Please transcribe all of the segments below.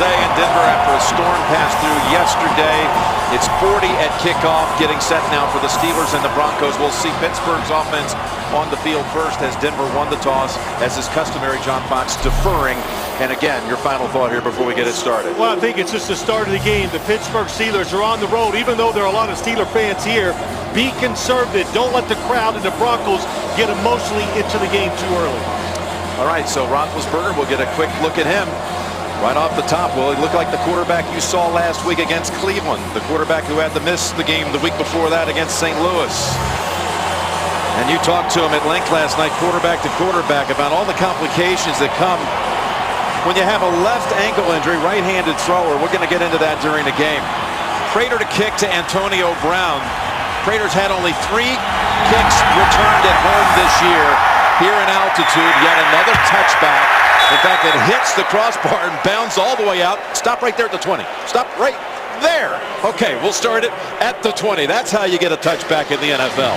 day in Denver after a storm passed through yesterday. It's 40 at kickoff, getting set now for the Steelers and the Broncos. We'll see Pittsburgh's offense on the field first as Denver won the toss, as is customary. John Fox deferring. And again, your final thought here before we get it started. Well, I think it's just the start of the game. The Pittsburgh Steelers are on the road. Even though there are a lot of Steeler fans here, be conservative. Don't let the crowd and the Broncos get emotionally into the game too early. All right, so Roethlisberger, we'll get a quick look at him. Right off the top, well, he looked like the quarterback you saw last week against Cleveland, the quarterback who had to miss the game the week before that against St. Louis. And you talked to him at length last night, quarterback to quarterback, about all the complications that come when you have a left ankle injury, right-handed thrower. We're going to get into that during the game. Prater to kick to Antonio Brown. Prater's had only 3 kicks returned at home this year. Here in altitude, yet another touchback. In fact, it hits the crossbar and bounds all the way out. Stop right there at the 20. Stop right there. Okay, we'll start it at the 20. That's how you get a touchback in the NFL.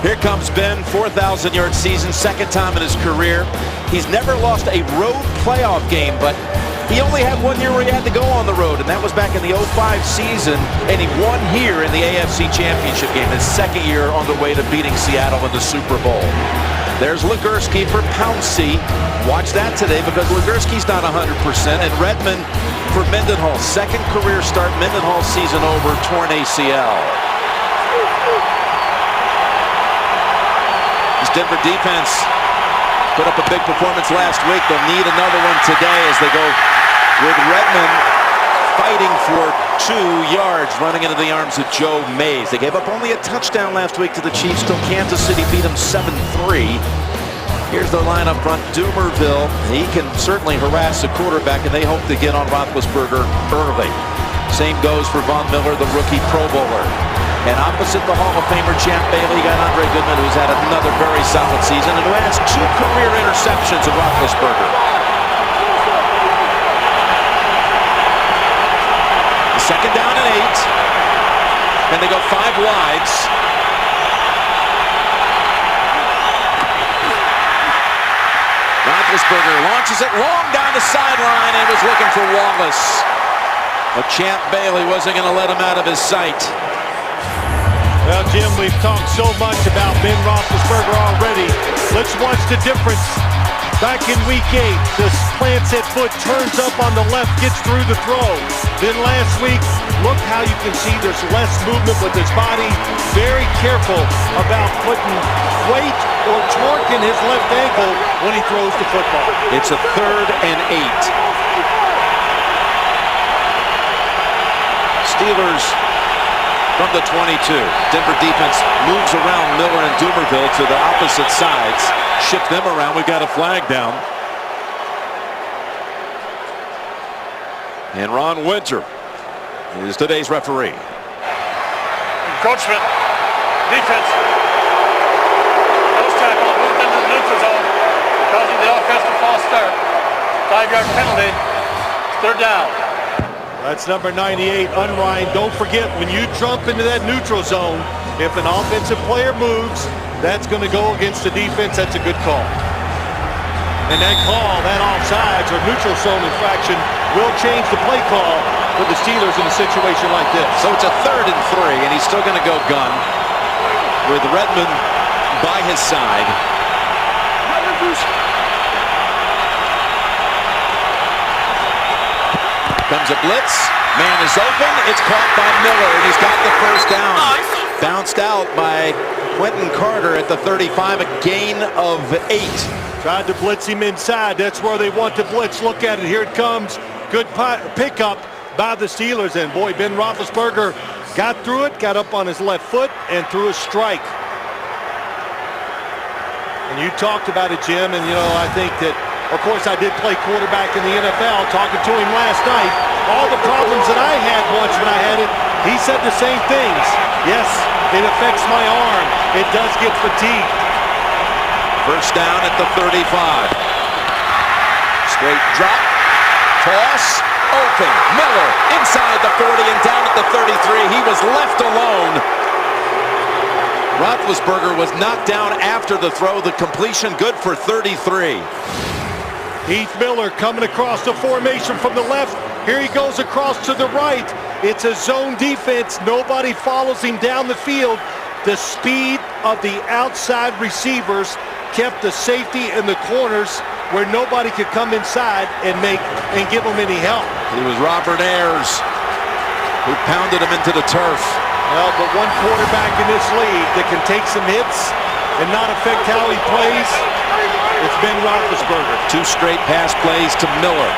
Here comes Ben, 4,000-yard season, second time in his career. He's never lost a road playoff game, but he only had 1 year where he had to go on the road, and that was back in the 05 season, and he won here in the AFC Championship game, his second year on the way to beating Seattle in the Super Bowl. There's Legursky for Pouncey. Watch that today because Legursky's not 100%, and Redmond for Mendenhall. Second career start, Mendenhall season over, torn ACL. This Denver defense put up a big performance last week. They'll need another one today as they go with Redmond fighting for 2 yards, running into the arms of Joe Mays. They gave up only a touchdown last week to the Chiefs, till Kansas City beat them 7-3. Here's their line up front. Dumerville, he can certainly harass the quarterback, and they hope to get on Roethlisberger early. Same goes for Von Miller, the rookie Pro Bowler. And opposite the Hall of Famer Champ Bailey, you got Andre Goodman, who's had another very solid season and who has 2 career interceptions of Roethlisberger. Second down and 8. And they go 5 wides. Roethlisberger launches it long down the sideline and was looking for Wallace. But Champ Bailey wasn't going to let him out of his sight. Well, Jim, we've talked so much about Ben Roethlisberger already. Let's watch the difference. Back in week 8, this plants that foot, turns up on the left, gets through the throw. Then last week, look how you can see there's less movement with his body. Very careful about putting weight or torque in his left ankle when he throws the football. It's a 3rd and 8. Steelers from the 22. Denver defense moves around Miller and Dumerville to the opposite sides. Ship them around. We've got a flag down. And Ron Winter is today's referee. Encroachment. Defense. Nose tackle moved into the neutral zone, causing the offensive false start. 5-yard penalty. 3rd down. That's number 98, Unrein. Don't forget, when you jump into that neutral zone, if an offensive player moves, that's going to go against the defense. That's a good call. And that call, that offsides or neutral zone infraction, will change the play call for the Steelers in a situation like this. So it's a 3rd and 3, and he's still going to go gun with Redmond by his side. Comes a blitz. Man is open. It's caught by Miller, and he's got the first down. Bounced out by Quentin Carter at the 35, a gain of 8. Tried to blitz him inside. That's where they want to blitz. Look at it. Here it comes. Good pickup by the Steelers. And boy, Ben Roethlisberger got through it, got up on his left foot, and threw a strike. And you talked about it, Jim, and I think that, of course, I did play quarterback in the NFL, talking to him last night. All the problems that I had once when I had it, he said the same things. Yes, it affects my arm. It does get fatigued. First down at the 35. Straight drop. Toss. Open. Miller inside the 40 and down at the 33. He was left alone. Roethlisberger was knocked down after the throw. The completion good for 33. Heath Miller coming across the formation from the left. Here he goes across to the right. It's a zone defense. Nobody follows him down the field. The speed of the outside receivers kept the safety in the corners where nobody could come inside and give them any help. It was Robert Ayers who pounded him into the turf. Well, but one quarterback in this league that can take some hits and not affect how he plays, it's Ben Roethlisberger. 2 straight pass plays to Miller.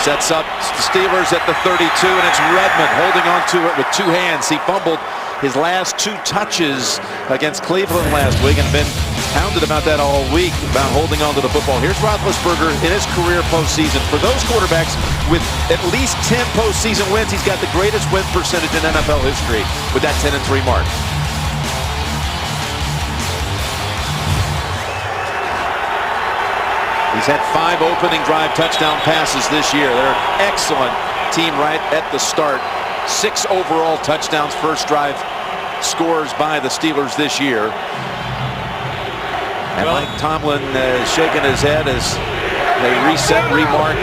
Sets up the Steelers at the 32, and it's Redmond holding on to it with 2 hands. He fumbled his last 2 touches against Cleveland last week and been pounded about that all week, about holding on to the football. Here's Roethlisberger in his career postseason. For those quarterbacks with at least 10 postseason wins, he's got the greatest win percentage in NFL history with that 10-3 mark. He's had 5 opening drive touchdown passes this year. They're an excellent team right at the start. 6 overall touchdowns, first drive scores by the Steelers this year. And Mike Tomlin shaking his head as they reset, remark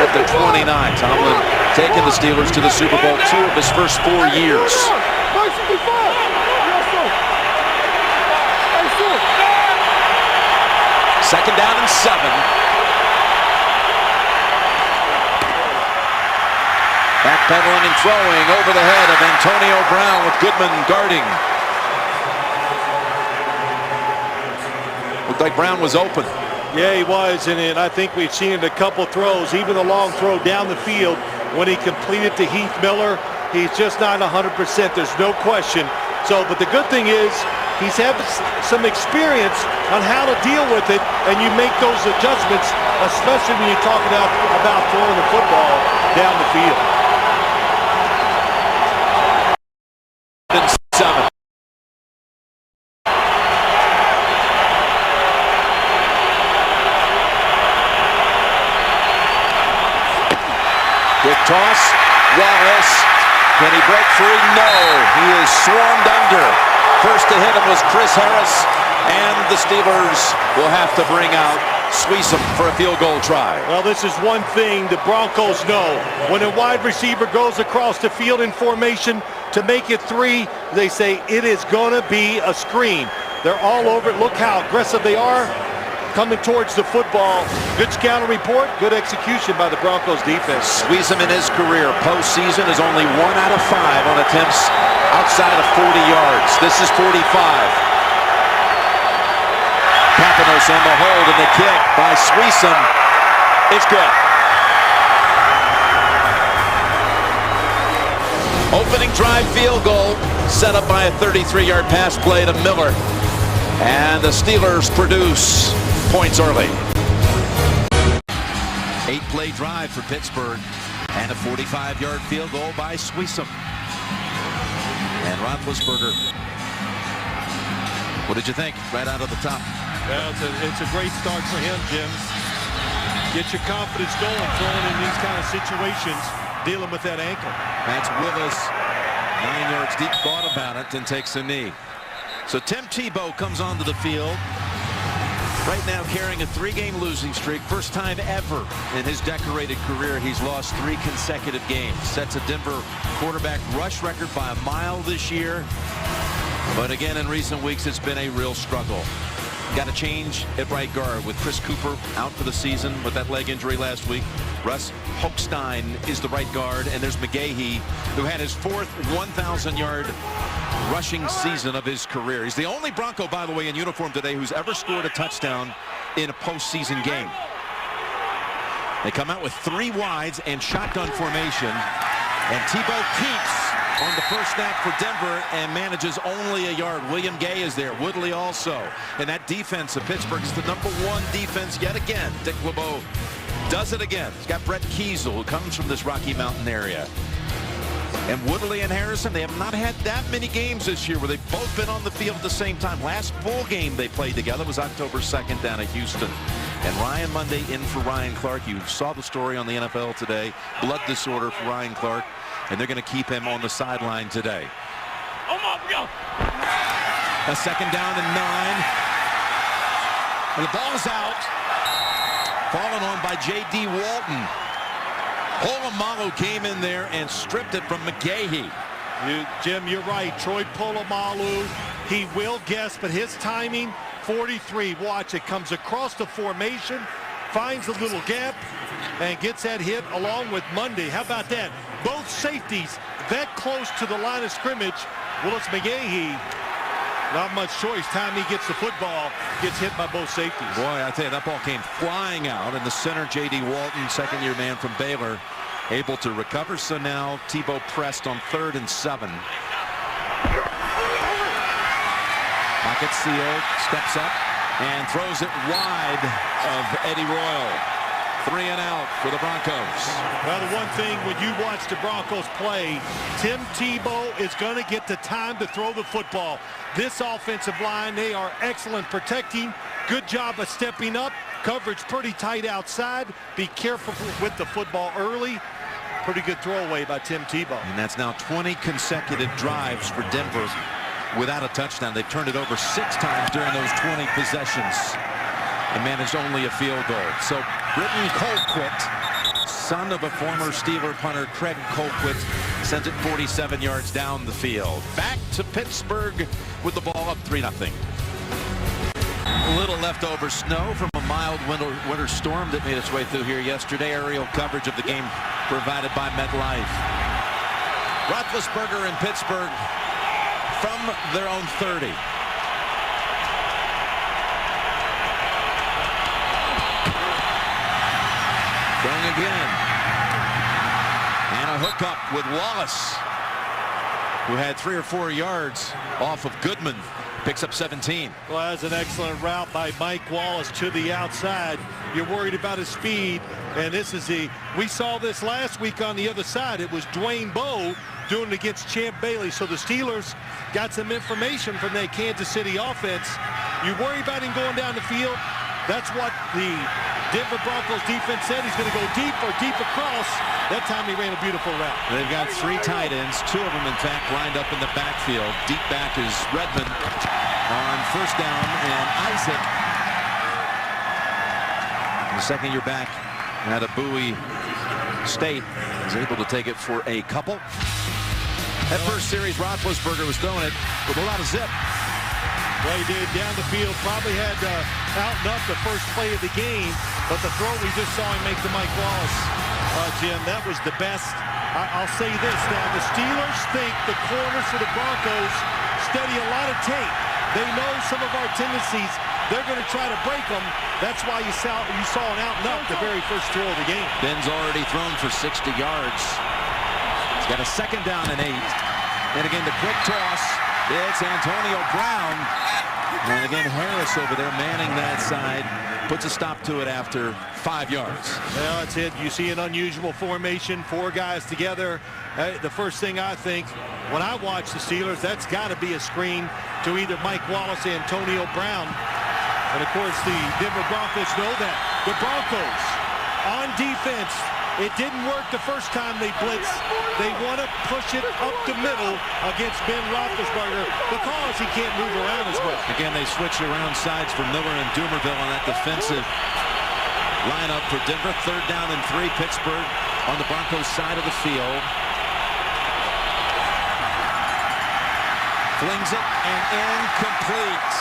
at the 29. Tomlin taking the Steelers to the Super Bowl 2 of his first 4 years. Second down and 7. Backpedaling and throwing over the head of Antonio Brown with Goodman guarding. Looked like Brown was open. Yeah, he was, and I think we've seen it a couple throws, even a long throw down the field when he completed to Heath Miller. He's just not 100%. There's no question. So, but the good thing is he's had some experience on how to deal with it, and you make those adjustments, especially when you talk about throwing the football down the field. 7. Quick toss. Wallace. Can he break free? No. He is swarmed under. First to hit him was Chris Harris, and the Steelers will have to bring out Sweesom for a field goal try. Well, this is one thing the Broncos know. When a wide receiver goes across the field in formation to make it 3, they say it is going to be a screen. They're all over it. Look how aggressive they are coming towards the football. Good scouting report, good execution by the Broncos defense. Sweesom in his career postseason is only 1 out of 5 on attempts outside of 40 yards. This is 45. Papanos on the hold, and the kick by Sweesom is good. Opening drive field goal set up by a 33-yard pass play to Miller. And the Steelers produce points early. 8-play drive for Pittsburgh and a 45-yard field goal by Sweesom. And Roethlisberger. What did you think right out of the top? Well, it's a great start for him, Jim. Get your confidence going, throwing in these kind of situations, dealing with that ankle. That's Willis, 9 yards deep, thought about it, and takes a knee. So Tim Tebow comes onto the field. Right now carrying a 3-game losing streak. First time ever in his decorated career he's lost 3 consecutive games. Sets a Denver quarterback rush record by a mile this year. But again, in recent weeks, it's been a real struggle. Got a change at right guard with Chris Cooper out for the season with that leg injury last week. Russ Hochstein is the right guard, and there's McGahee, who had his 4th 1,000-yard rushing season of his career. He's the only Bronco, by the way, in uniform today who's ever scored a touchdown in a postseason game. They come out with 3 wides and shotgun formation, and Tebow keeps on the first snap for Denver and manages only a yard. William Gay is there. Woodley also. And that defense of Pittsburgh is the #1 defense yet again. Dick LeBeau does it again. He's got Brett Kiesel, who comes from this Rocky Mountain area. And Woodley and Harrison, they have not had that many games this year where they've both been on the field at the same time. Last full game they played together was October 2nd down at Houston. And Ryan Monday in for Ryan Clark. You saw the story on the NFL today. Blood disorder for Ryan Clark. And they're going to keep him on the sideline today. A second down and 9. And the ball is out. fallen on by J.D. Walton. Polamalu came in there and stripped it from McGahee. Jim, you're right. Troy Polamalu, he will guess, but his timing, 43. Watch, it comes across the formation, finds a little gap, and gets that hit along with Monday. How about that? Both safeties that close to the line of scrimmage. Willis McGahee, not much choice. Time he gets the football, gets hit by both safeties. Boy, I tell you, that ball came flying out, and the center, J.D. Walton, second-year man from Baylor, able to recover. So now Tebow pressed on 3rd and 7. Pocket sealed, steps up, and throws it wide of Eddie Royal. 3 and out for the Broncos. Well, the one thing when you watch the Broncos play, Tim Tebow is going to get the time to throw the football. This offensive line, they are excellent protecting. Good job of stepping up. Coverage pretty tight outside. Be careful with the football early. Pretty good throwaway by Tim Tebow. And that's now 20 consecutive drives for Denver without a touchdown. They've turned it over 6 times during those 20 possessions and managed only a field goal. So Britton Colquitt, son of a former Steeler punter Craig Colquitt, sends it 47 yards down the field. Back to Pittsburgh with the ball up 3-0. A little leftover snow from a mild winter storm that made its way through here yesterday. Aerial coverage of the game provided by MetLife. Roethlisberger in Pittsburgh from their own 30. Going again. And a hookup with Wallace, who had 3 or 4 yards off of Goodman. Picks up 17. Well, that's an excellent route by Mike Wallace to the outside. You're worried about his speed, and this is we saw this last week on the other side. It was Dwayne Bowe doing it against Champ Bailey. So the Steelers got some information from that Kansas City offense. You worry about him going down the field. That's what the Denver Broncos defense said. He's going to go deep or deep across. That time he ran a beautiful route. They've got 3 tight ends, 2 of them in fact lined up in the backfield. Deep back is Redmond on 1st down, and Isaac, the second-year back out of Bowie State, is able to take it for a couple. That first series, Roethlisberger was throwing it with a lot of zip. Well, he did down the field. Probably had out and up the first play of the game, but the throw we just saw him make to Mike Wallace, Jim, that was the best. I'll say this now: the Steelers think the corners for the Broncos study a lot of tape. They know some of our tendencies. They're going to try to break them. That's why you saw an out and up the very first throw of the game. Ben's already thrown for 60 yards. He's got a 2nd down and 8. And again, the quick toss. It's Antonio Brown. And again, Harris over there manning that side. Puts a stop to it after 5 yards. Well, that's it. You see an unusual formation, 4 guys together. The first thing I think when I watch the Steelers, that's got to be a screen to either Mike Wallace or Antonio Brown. And of course, the Denver Broncos know that. The Broncos on defense, it didn't work the first time they blitzed. They want to push it up the middle against Ben Roethlisberger because he can't move around as well. Again, they switched around sides for Miller and Dumerville on that defensive lineup for Denver. 3rd down and 3, Pittsburgh on the Broncos side of the field. Flings it and incomplete.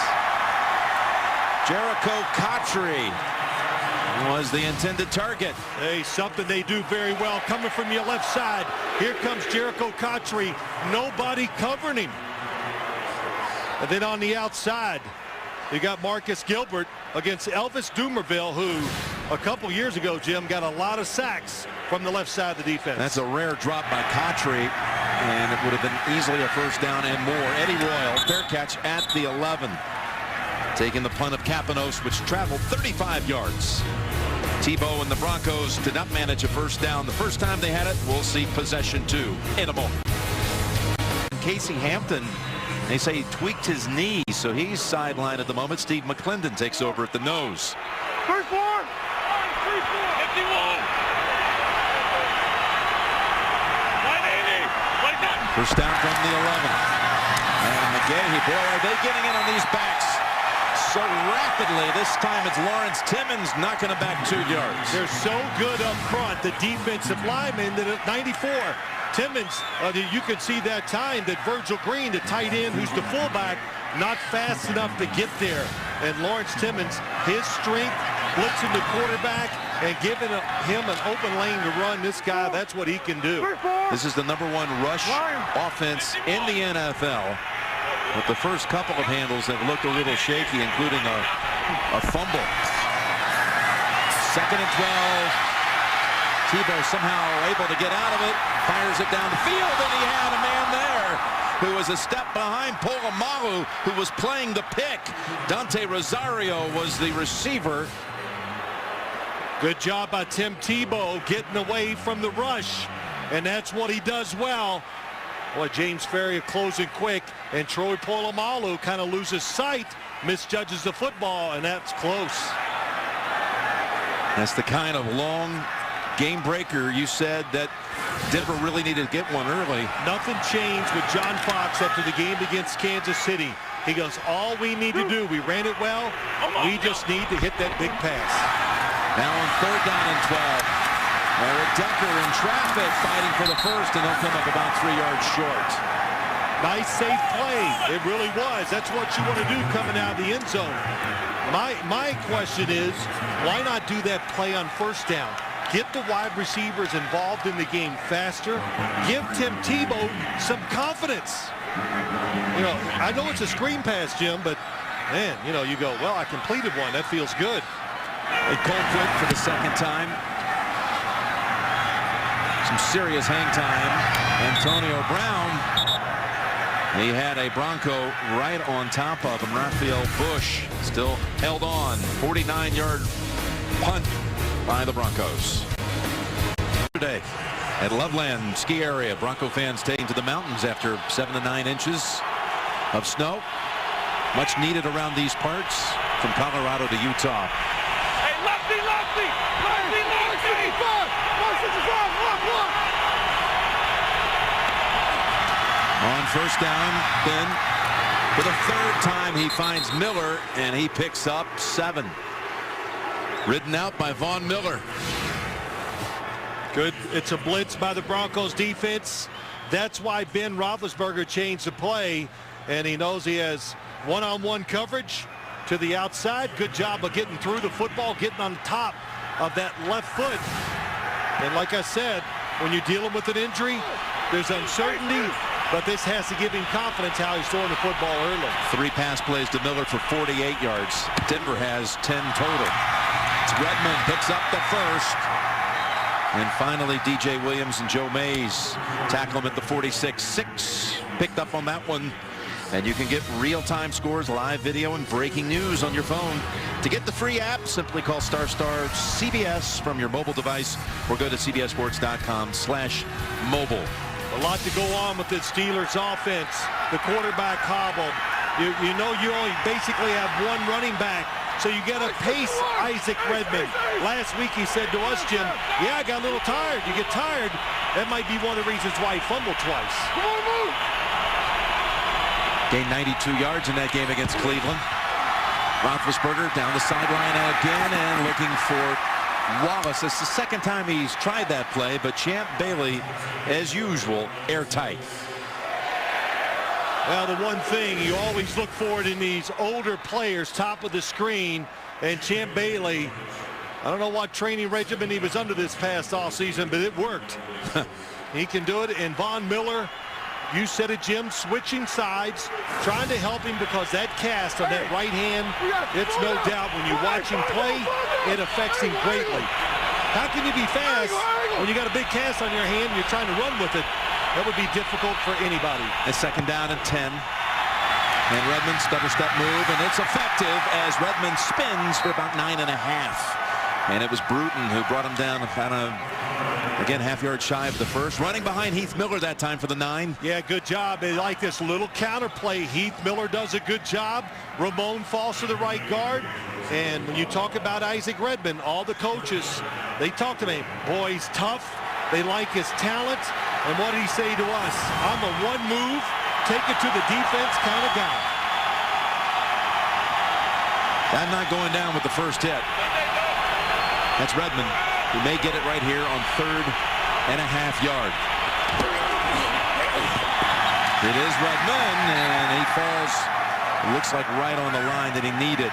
Jericho Cotchery was the intended target. Hey, something they do very well coming from your left side. Here comes Jericho Cotchery. Nobody covering him. And then on the outside, you got Marcus Gilbert against Elvis Dumerville, who a couple years ago, Jim, got a lot of sacks from the left side of the defense. That's a rare drop by Cotchery, and it would have been easily a 1st down and more. Eddie Royal, fair catch at the 11. Taking the punt of Kapanos, which traveled 35 yards. Tebow and the Broncos did not manage a 1st down the first time they had it. We'll see possession 2 in a moment. Casey Hampton, they say he tweaked his knee, so he's sidelined at the moment. Steve McClendon takes over at the nose. 3-4. 51. 180. 1st down from the 11. And McGahee, boy, are they getting in on these backs. so rapidly. This time it's Lawrence Timmons knocking it back 2 yards. They're so good up front, the defensive lineman, that at 94, Timmons, you can see that time that Virgil Green, the tight end, who's the fullback, not fast enough to get there. And Lawrence Timmons, his strength, blitzing the quarterback and giving him an open lane to run. This guy, that's what he can do. This is the #1 rush offense in the NFL. But the first couple of handles have looked a little shaky, including a fumble. 2nd and 12. Tebow somehow able to get out of it, fires it down the field, and he had a man there who was a step behind Polamalu, who was playing the pick. Dante Rosario was the receiver. Good job by Tim Tebow getting away from the rush, and that's what he does well. Boy, James Ferrier closing quick, and Troy Polamalu kind of loses sight, misjudges the football, and that's close. That's the kind of long game breaker you said that Denver really needed to get one early. Nothing changed with John Fox after the game against Kansas City. He goes, all we need to do, we ran it well, we just need to hit that big pass. Now on 3rd down and 12. Eric Decker in traffic fighting for the first, and they'll come up about 3 yards short. Nice safe play. It really was. That's what you want to do coming out of the end zone. My question is, why not do that play on 1st down? Get the wide receivers involved in the game faster. Give Tim Tebow some confidence. You know, I know it's a screen pass, Jim, but man, you know, you go, well, I completed one. That feels good. They called quick for the 2nd time. Some serious hang time. Antonio Brown. He had a Bronco right on top of him. Raphael Bush still held on. 49-yard punt by the Broncos. Today at Loveland Ski Area, Bronco fans taking to the mountains after 7 to 9 inches of snow. Much needed around these parts from Colorado to Utah. Hey, lefty, lefty, lefty, lefty. On 1st down, then for the 3rd time he finds Miller, and he picks up 7. Ridden out by Von Miller. Good. It's a blitz by the Broncos defense. That's why Ben Roethlisberger changed the play, and he knows he has one-on-one coverage to the outside. Good job of getting through the football, getting on top of that left foot. And like I said, when you're dealing with an injury, there's uncertainty, but this has to give him confidence how he's throwing the football early. 3 pass plays to Miller for 48 yards. Denver has 10 total. Redmond picks up the 1st. And finally, DJ Williams and Joe Mays tackle him at the 46. 6 picked up on that one. And you can get real-time scores, live video, and breaking news on your phone. To get the free app, simply call ** CBS from your mobile device or go to cbssports.com/mobile. A lot to go on with the Steelers offense. The quarterback hobbled. You know you only basically have one running back, so you got to pace Isaac Redmond. Last week he said to us, Jim, yeah, I got a little tired. You get tired, that might be one of the reasons why he fumbled twice. Come on, move. Gained 92 yards in that game against Cleveland. Roethlisberger down the sideline again and looking for Wallace. It's the 2nd time he's tried that play, but Champ Bailey, as usual, airtight. Well, the one thing you always look for it in these older players, top of the screen, and Champ Bailey, I don't know what training regimen he was under this past offseason, but it worked. He can do it. And Von Miller, you said it, Jim, switching sides, trying to help him because that cast on that right hand, it's no doubt when you watch him play, it affects him greatly. How can you be fast when you got a big cast on your hand and you're trying to run with it? That would be difficult for anybody. A 2nd down and 10. And Redmond's double-step move, and it's effective as Redmond spins for about 9.5. And it was Bruton who brought him down kind of, again, half-yard shy of the 1st. Running behind Heath Miller that time for the 9. Yeah, good job. They like this little counter play. Heath Miller does a good job. Ramon falls to the right guard. And when you talk about Isaac Redmond, all the coaches, they talk to me. Boy, he's tough. They like his talent. And what did he say to us? I'm a one move, take it to the defense kind of guy. I'm not going down with the first hit. That's Redmond. He may get it right here on 3.5 yards. It is Redmond, and he falls, it looks like right on the line that he needed.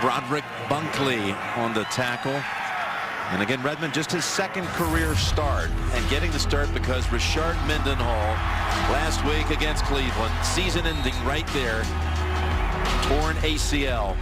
Broderick Bunkley on the tackle. And again, Redmond, just his second career start, and getting the start because Richard Mendenhall last week against Cleveland, season ending right there, torn ACL.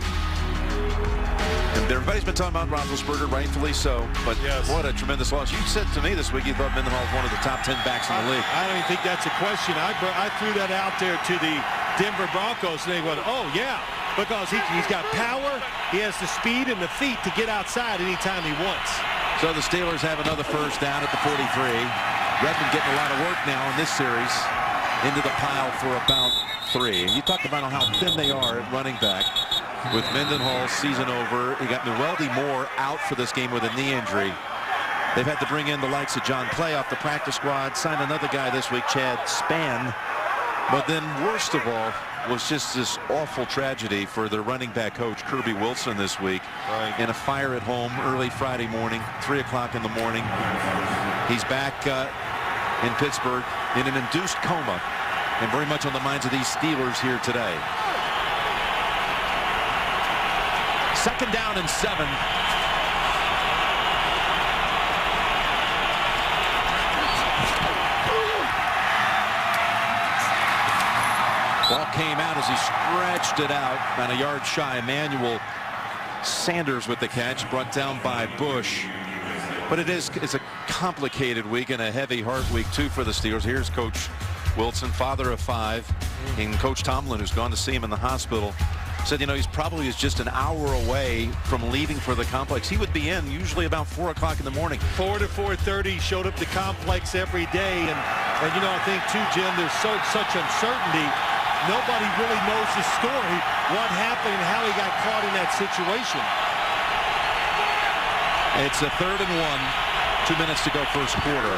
And everybody's been talking about Roethlisberger, rightfully so, but yes, what a tremendous loss. You said to me this week you thought Mendenhall was one of the top 10 backs in the league. I don't even think that's a question. I threw that out there to the Denver Broncos, and they went, oh yeah, because he's got power, he has the speed and the feet to get outside anytime he wants. So the Steelers have another first down at the 43. Redmond getting a lot of work now in this series, into the pile for about 3. And you talked about how thin they are at running back. With Mendenhall's season over, he got Noeldy Moore out for this game with a knee injury. They've had to bring in the likes of John Clay off the practice squad, sign another guy this week, Chad Spann. But then worst of all was just this awful tragedy for their running back coach, Kirby Wilson, this week. Right. In a fire at home early Friday morning, 3 o'clock in the morning. He's back in Pittsburgh in an induced coma, and very much on the minds of these Steelers here today. 2nd down and 7. Ball came out as he stretched it out, about a yard shy. Emmanuel Sanders with the catch, brought down by Bush. But it's a complicated week and a heavy heart week too for the Steelers. Here's Coach Wilson, father of 5, and Coach Tomlin, who's gone to see him in the hospital, said, you know, he's probably just an hour away from leaving for the complex. He would be in usually about 4 o'clock in the morning. 4 to 4:30, showed up the complex every day, and you know, I think too, Jim, there's such uncertainty. Nobody really knows the story, what happened and how he got caught in that situation. It's a 3rd and 1, 2 minutes to go first quarter.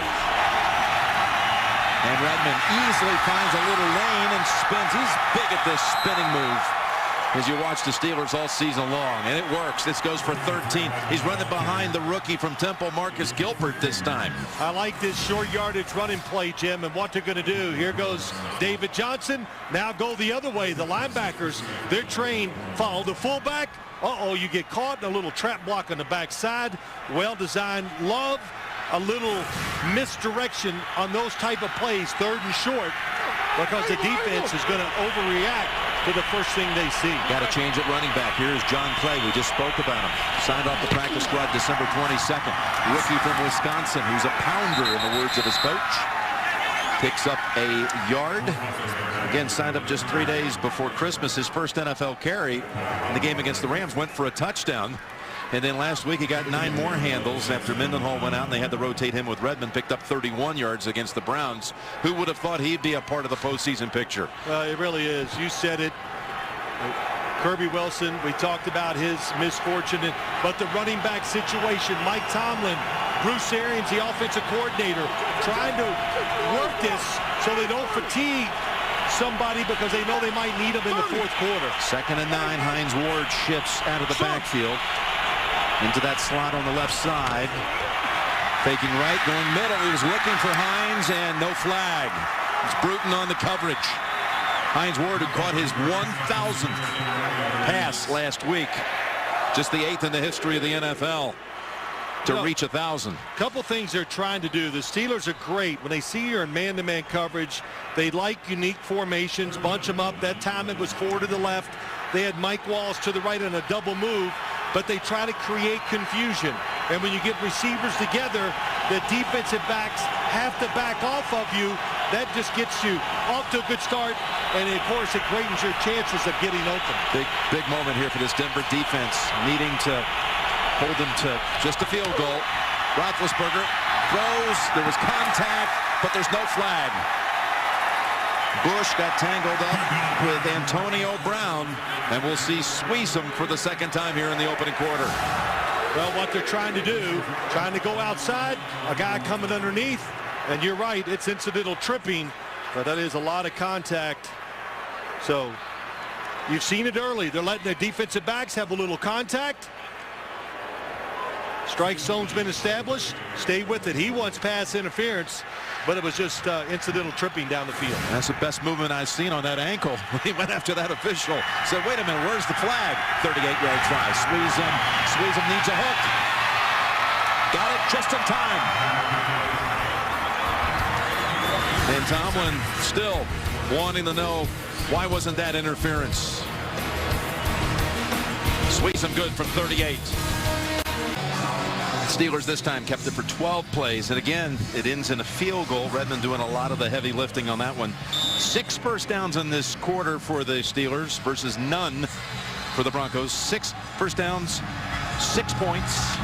And Redmond easily finds a little lane and spins. He's big at this spinning move, as you watch the Steelers all season long, and it works. This goes for 13. He's running behind the rookie from Temple, Marcus Gilbert, this time. I like this short yardage running play, Jim, and what they're going to do. Here goes David Johnson. Now go the other way. The linebackers, they're trained, follow the fullback. Uh-oh, you get caught in a little trap block on the backside. Well-designed. Love a little misdirection on those type of plays, 3rd and short, because the defense is going to overreact to the first thing they see. Got to change at running back. Here's John Clay. We just spoke about him. Signed off the practice squad December 22nd. Rookie from Wisconsin, who's a pounder in the words of his coach. Picks up a yard. Again, signed up just 3 days before Christmas. His first NFL carry in the game against the Rams, went for a touchdown. And then last week he got 9 more handles after Mendenhall went out and they had to rotate him with Redmond. Picked up 31 yards against the Browns. Who would have thought he'd be a part of the postseason picture? It really is. You said it. Kirby Wilson, we talked about his misfortune, but the running back situation, Mike Tomlin, Bruce Arians, the offensive coordinator, trying to work this so they don't fatigue somebody because they know they might need them in the 4th quarter. 2nd and 9. Hines Ward shifts out of the backfield into that slot on the left side. Faking right, going middle. He was looking for Hines, and no flag. It's Bruton on the coverage. Hines Ward, who caught his 1,000th pass last week. Just the 8th in the history of the NFL to reach 1,000. Couple things they're trying to do. The Steelers are great. When they see you're in man-to-man coverage, they like unique formations, bunch them up. That time it was 4 to the left. They had Mike Walls to the right on a double move, but they try to create confusion. And when you get receivers together, the defensive backs have to back off of you. That just gets you off to a good start, and of course it greatens your chances of getting open. Big moment here for this Denver defense, needing to hold them to just a field goal. Roethlisberger throws, there was contact, but there's no flag. Bush got tangled up with Antonio Brown, and we'll see Sweesum for the 2nd time here in the opening quarter. Well, what they're trying to do, trying to go outside, a guy coming underneath, and you're right, it's incidental tripping, but that is a lot of contact. So You've seen it early. They're letting the defensive backs have a little contact. Strike zone's been established. Stay with it. He wants pass interference, but it was just incidental tripping down the field. That's the best movement I've seen on that ankle. He went after that official. Said, wait a minute, where's the flag? 38-yard try. Squeeze him. Squeeze him needs a hook. Got it just in time. And Tomlin still wanting to know, why wasn't that interference? Squeeze him good from 38. Steelers this time kept it for 12 plays, and again it ends in a field goal. Redmond doing a lot of the heavy lifting on that one. 6 first downs in this quarter for the Steelers versus none for the Broncos. 6 first downs, 6 points,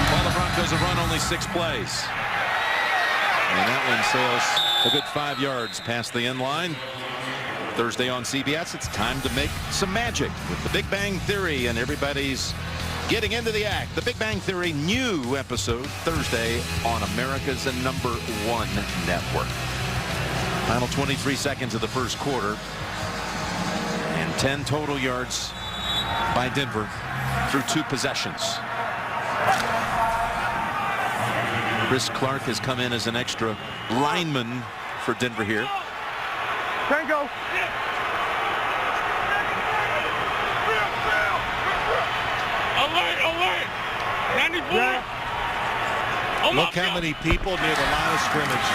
while the Broncos have run only 6 plays, and that one sails a good 5 yards past the end line. Thursday on CBS, it's time to make some magic with The Big Bang Theory, and everybody's getting into the act. The Big Bang Theory new episode Thursday on America's #1 network. Final 23 seconds of the first quarter, and 10 total yards by Denver through 2 possessions. Chris Clark has come in as an extra lineman for Denver here. Tango. Alert, alert. 94. Yeah. Look how many people near the line of scrimmage.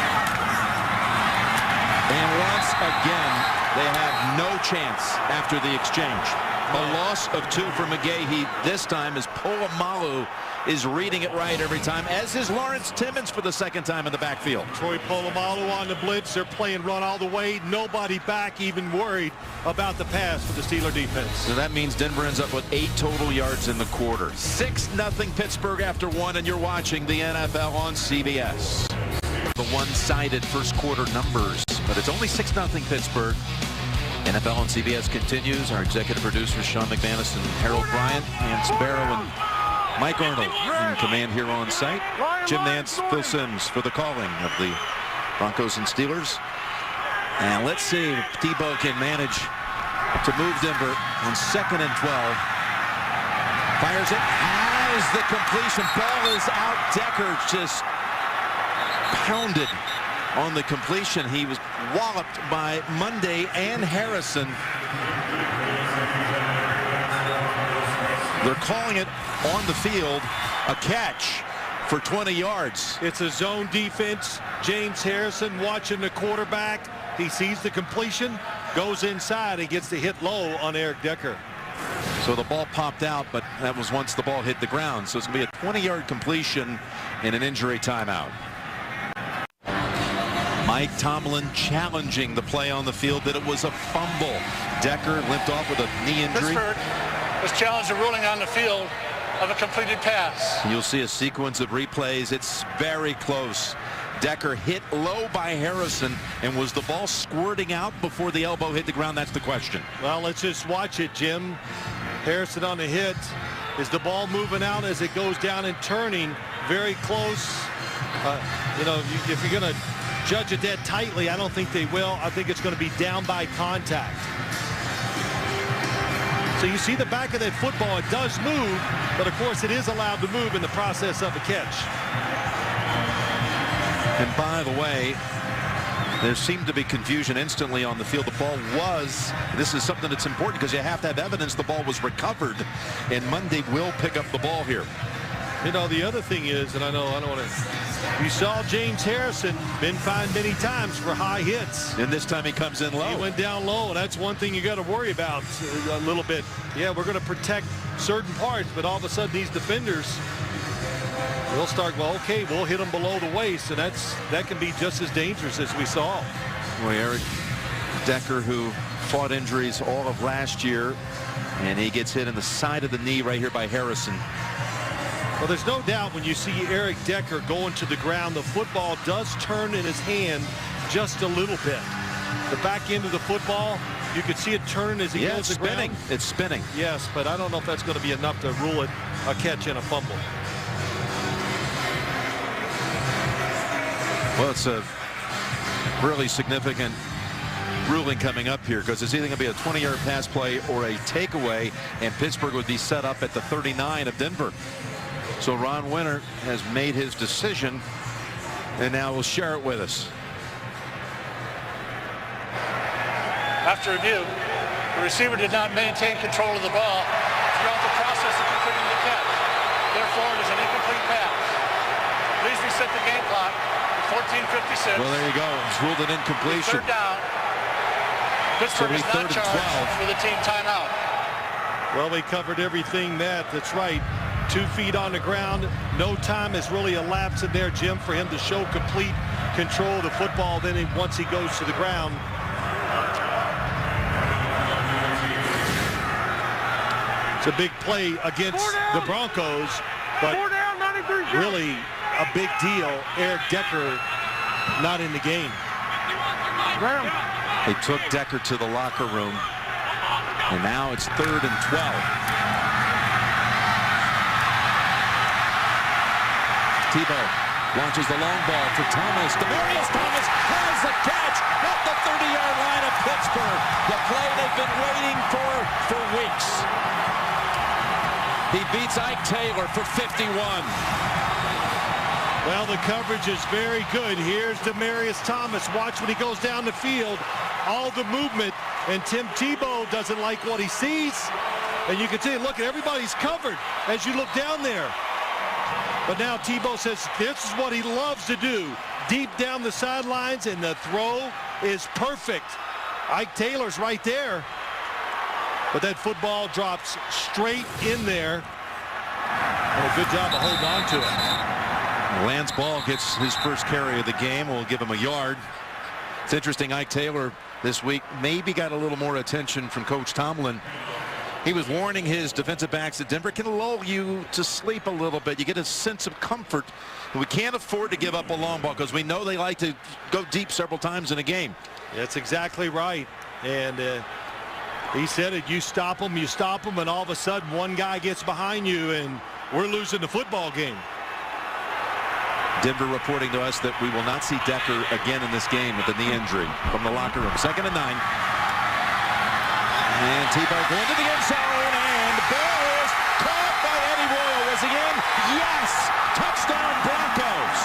And once again, they have no chance after the exchange. A loss of 2 for McGahee. This time as Polamalu is reading it right every time, as is Lawrence Timmons for the 2nd time in the backfield. Troy Polamalu on the blitz. They're playing run all the way. Nobody back even worried about the pass for the Steeler defense. So that means Denver ends up with 8 total yards in the quarter. 6-0 Pittsburgh after 1, and you're watching the NFL on CBS. The one-sided first quarter numbers, but it's only 6-0 Pittsburgh. NFL on CBS continues. Our executive producers Sean McManus and Harold Bryant, and Sparrow and Mike Arnold in command here on site. Jim Nance, Phil Simms for the calling of the Broncos and Steelers. And let's see if Tebow can manage to move Denver on 2nd and 12. Fires it, has the completion. Ball is out. Decker just pounded on the completion. He was walloped by Monday and Harrison. They're calling it on the field a catch for 20 yards. It's a zone defense. James Harrison watching the quarterback. He sees the completion, goes inside, and gets the hit low on Eric Decker. So the ball popped out, but that was once the ball hit the ground. So it's going to be a 20-yard completion in an injury timeout. Mike Tomlin challenging the play on the field that it was a fumble. Decker limped off with a knee injury. Pittsburgh was challenged a ruling on the field of a completed pass. You'll see a sequence of replays. It's very close. Decker hit low by Harrison, and was the ball squirting out before the elbow hit the ground? That's the question. Well, let's just watch it, Jim. Harrison on the hit. Is the ball moving out as it goes down and turning? Very close. You know, if you're going to judge it that tightly, I don't think they will. I think it's going to be down by contact. So you see the back of that football. It does move, but of course it is allowed to move in the process of a catch. And by the way, there seemed to be confusion instantly on the field. The ball was, this is something that's important because you have to have evidence the ball was recovered, and Monday will pick up the ball here. You know, the other thing is, and I don't want to, you saw James Harrison been fined many times for high hits. And this time he comes in low. He went down low, and that's one thing you got to worry about a little bit. Yeah, we're going to protect certain parts, but all of a sudden these defenders, they'll start, well, okay, we'll hit them below the waist, and that can be just as dangerous as we saw. Well, Eric Decker, who fought injuries all of last year, and he gets hit in the side of the knee right here by Harrison. Well, there's no doubt when you see Eric Decker going to the ground, the football does turn in his hand just a little bit. The back end of the football, you could see it turn as he goes to the ground. It's spinning. Yes, but I don't know if that's going to be enough to rule it a catch and a fumble. Well, it's a really significant ruling coming up here, because it's either going to be a 20-yard pass play or a takeaway, and Pittsburgh would be set up at the 39 of Denver. So Ron Winter has made his decision, and now will share it with us. After review, the receiver did not maintain control of the ball throughout the process of completing the catch. Therefore, it is an incomplete pass. Please reset the game clock at 14:56. Well, there you go. It's ruled an incompletion. Third down. Pittsburgh is not charged with a team timeout. Well, we covered everything that's right. 2 feet on the ground. No time has really elapsed in there, Jim, for him to show complete control of the football. Then once he goes to the ground. It's a big play against the Broncos, but really a big deal. Eric Decker not in the game. They took Decker to the locker room, and now it's 3rd and 12. Tebow launches the long ball to Thomas. Demaryius Thomas has the catch at the 30-yard line of Pittsburgh. The play they've been waiting for weeks. He beats Ike Taylor for 51. Well, the coverage is very good. Here's Demaryius Thomas. Watch when he goes down the field. All the movement, and Tim Tebow doesn't like what he sees. And you can see, look, everybody's covered as you look down there. But now Tebow says this is what he loves to do. Deep down the sidelines, and the throw is perfect. Ike Taylor's right there. But that football drops straight in there. And a good job of holding on to it. Lance Ball gets his first carry of the game. We'll give him a yard. It's interesting, Ike Taylor this week maybe got a little more attention from Coach Tomlin. He was warning his defensive backs that Denver can lull you to sleep a little bit. You get a sense of comfort. We can't afford to give up a long ball because we know they like to go deep several times in a game. That's exactly right. And he said it, you stop them, and all of a sudden one guy gets behind you, and we're losing the football game. Denver reporting to us that we will not see Decker again in this game with a knee injury. From the locker room, 2nd and 9. And Tebow going to the end zone, and the ball is caught by Eddie Royal. Was he in? Yes! Touchdown Broncos!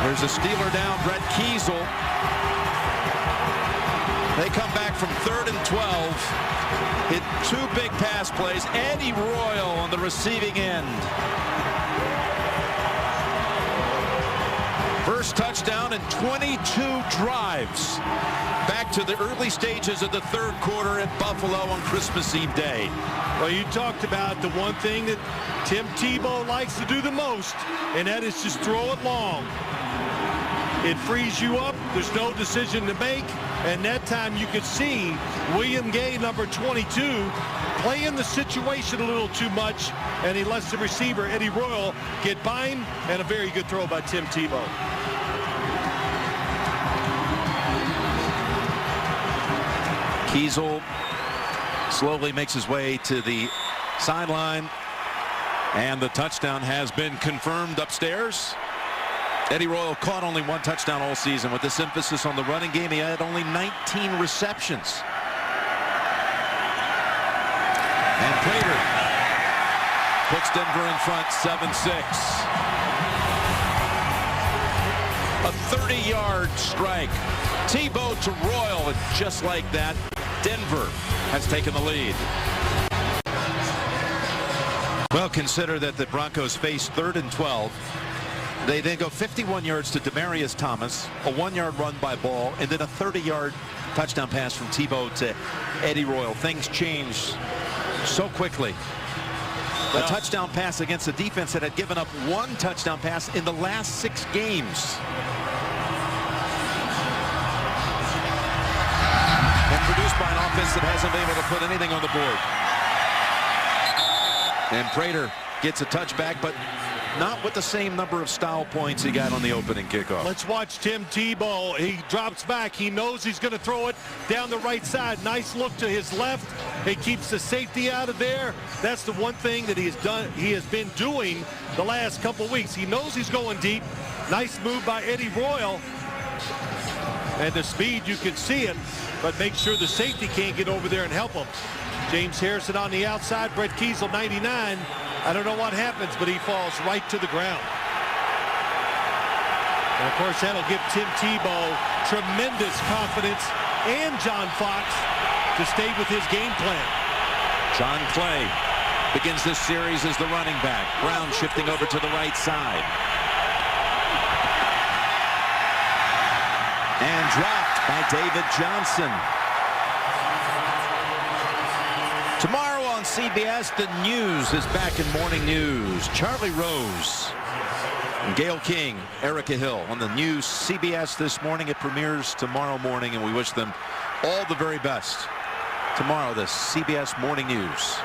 There's a Steeler down, Brett Kiesel. They come back from 3rd and 12. Hit 2 big pass plays. Eddie Royal on the receiving end. First touchdown in 22 drives. Back to the early stages of the 3rd quarter at Buffalo on Christmas Eve Day. Well, you talked about the one thing that Tim Tebow likes to do the most, and that is just throw it long. It frees you up. There's no decision to make. And that time you could see William Gay, number 22, playing the situation a little too much, and he lets the receiver, Eddie Royal, get by him, and a very good throw by Tim Tebow. Kiesel slowly makes his way to the sideline, and the touchdown has been confirmed upstairs. Eddie Royal caught only 1 touchdown all season. With this emphasis on the running game, he had only 19 receptions. And Prater puts Denver in front 7-6. A 30-yard strike. Tebow to Royal, and just like that, Denver has taken the lead. Well, consider that the Broncos face 3rd and 12. They then go 51 yards to Demaryius Thomas, a 1-yard run by Ball, and then a 30-yard touchdown pass from Tebow to Eddie Royal. Things change so quickly. A touchdown pass against a defense that had given up 1 touchdown pass in the last 6 games. And produced by an offense that hasn't been able to put anything on the board. And Prater gets a touchback, but not with the same number of style points he got on the opening kickoff. Let's watch Tim Tebow. He drops back. He knows he's going to throw it down the right side. Nice look to his left. He keeps the safety out of there. That's the one thing that he has been doing the last couple weeks. He knows he's going deep. Nice move by Eddie Royal. And the speed, you can see it, but make sure the safety can't get over there and help him. James Harrison on the outside. Brett Kiesel, 99. I don't know what happens, but he falls right to the ground. And of course, that'll give Tim Tebow tremendous confidence and John Fox to stay with his game plan. John Clay begins this series as the running back. Brown shifting over to the right side. And dropped by David Johnson. Tomorrow on CBS, the news is back in morning news. Charlie Rose and Gayle King, Erica Hill on the news CBS this morning. It premieres tomorrow morning, and we wish them all the very best. Tomorrow, the CBS Morning News.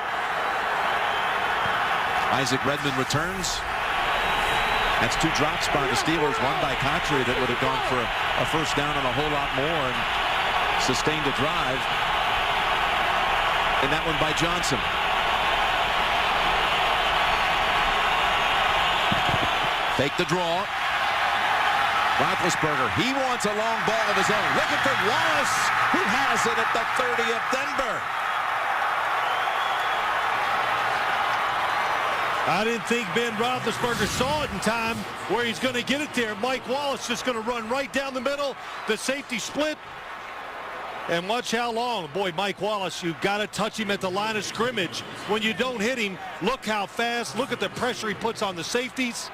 Isaac Redmond returns. That's 2 drops by the Steelers, one by Cotchery that would have gone for a first down and a whole lot more and sustained a drive. And that one by Johnson. Fake the draw. Roethlisberger, he wants a long ball of his own. Looking for Wallace, who has it at the 30 of Denver. I didn't think Ben Roethlisberger saw it in time where he's going to get it there. Mike Wallace just going to run right down the middle. The safety split. And watch how long. Boy, Mike Wallace, you've got to touch him at the line of scrimmage. When you don't hit him, look how fast. Look at the pressure he puts on the safeties.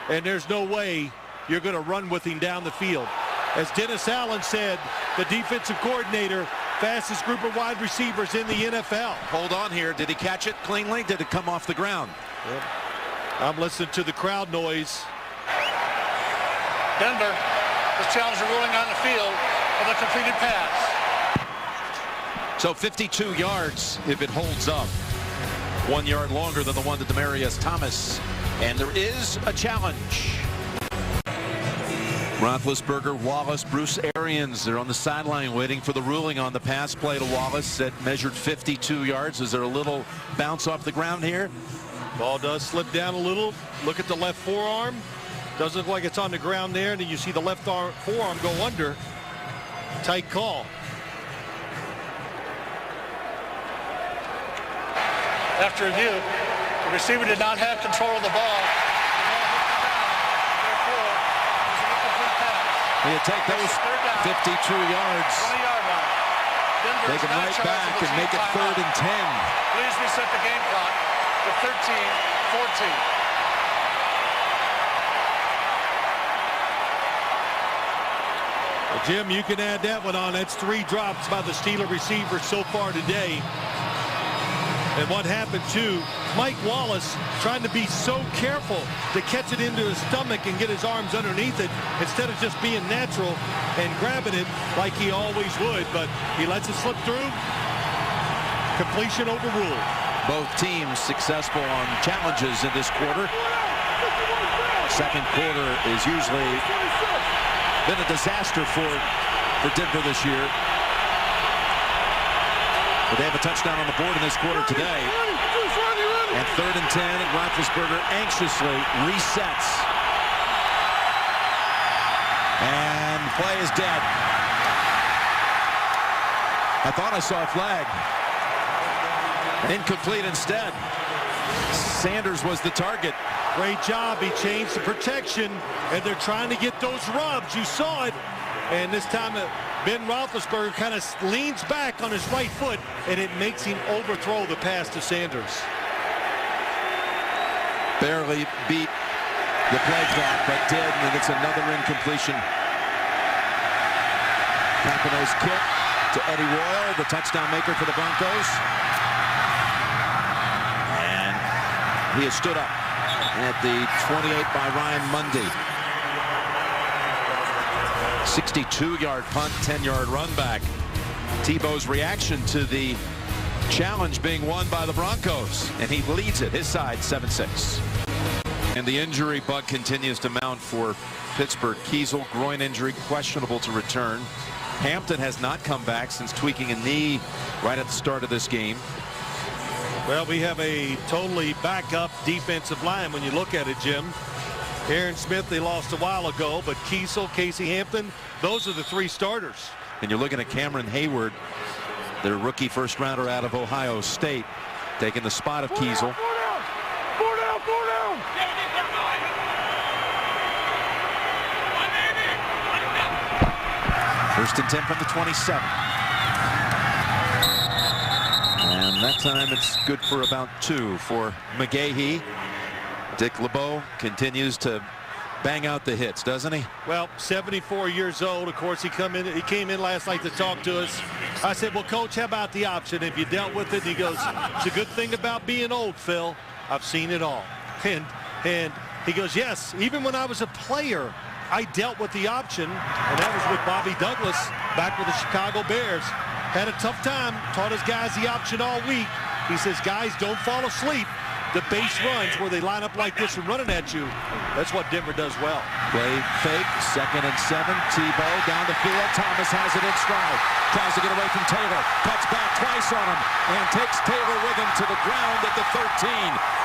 And there's no way you're going to run with him down the field. As Dennis Allen said, the defensive coordinator, fastest group of wide receivers in the NFL. Hold on here. Did he catch it cleanly? Did it come off the ground? Yep. I'm listening to the crowd noise. Denver, the challenger ruling on the field of a completed pass. So 52 yards if it holds up. 1 yard longer than the one to Demaryius Thomas. And there is a challenge. Roethlisberger, Wallace, Bruce Arians, they're on the sideline waiting for the ruling on the pass play to Wallace that measured 52 yards. Is there a little bounce off the ground here? Ball does slip down a little. Look at the left forearm. Doesn't look like it's on the ground there. And then you see the left forearm go under. Tight call. After review, the receiver did not have control of the ball. Therefore, it's an incomplete pass. You take those 52 yards, 20-yard line. Denver take them right back and make it 3rd and 10. Please reset the game clock to 13-14. Jim, you can add that one on. That's 3 drops by the Steeler receivers so far today. And what happened too, Mike Wallace trying to be so careful to catch it into his stomach and get his arms underneath it instead of just being natural and grabbing it like he always would. But he lets it slip through. Completion overruled. Both teams successful on challenges in this quarter. Second quarter is usually been a disaster for Denver this year. But they have a touchdown on the board in this quarter today. And 3rd and 10, and Roethlisberger anxiously resets. And play is dead. I thought I saw a flag. Incomplete instead. Sanders was the target. Great job. He changed the protection, and they're trying to get those rubs. You saw it. And this time, Ben Roethlisberger kind of leans back on his right foot, and it makes him overthrow the pass to Sanders. Barely beat the play clock, but did, and it's another incompletion. Papano's kick to Eddie Royal, the touchdown maker for the Broncos. And he has stood up at the 28 by Ryan Mundy. 62-yard punt, 10-yard run back. Tebow's reaction to the challenge being won by the Broncos, and he leads it, his side 7-6. And the injury bug continues to mount for Pittsburgh. Kiesel, groin injury, questionable to return. Hampton has not come back since tweaking a knee right at the start of this game. Well, we have a totally backup defensive line when you look at it, Jim. Aaron Smith they lost a while ago, but Kiesel, Casey Hampton, those are the three starters. And you're looking at Cameron Hayward, their rookie first rounder out of Ohio State, taking the spot of Kiesel. Four down. First and 10 from the 27. And that time it's good for about 2 for McGahee. Dick LeBeau continues to bang out the hits, doesn't he? Well, 74 years old. Of course, he came in last night to talk to us. I said, well, Coach, how about the option? If you dealt with it, and he goes, it's a good thing about being old, Phil. I've seen it all. And he goes, yes, even when I was a player, I dealt with the option, and that was with Bobby Douglas back with the Chicago Bears. Had a tough time, taught his guys the option all week. He says, guys, don't fall asleep. The base runs where they line up like this and running at you, that's what Denver does well. Play fake, 2nd and 7. Tebow down the field. Thomas has it in stride. Tries to get away from Taylor. Cuts back twice on him and takes Taylor with him to the ground at the 13.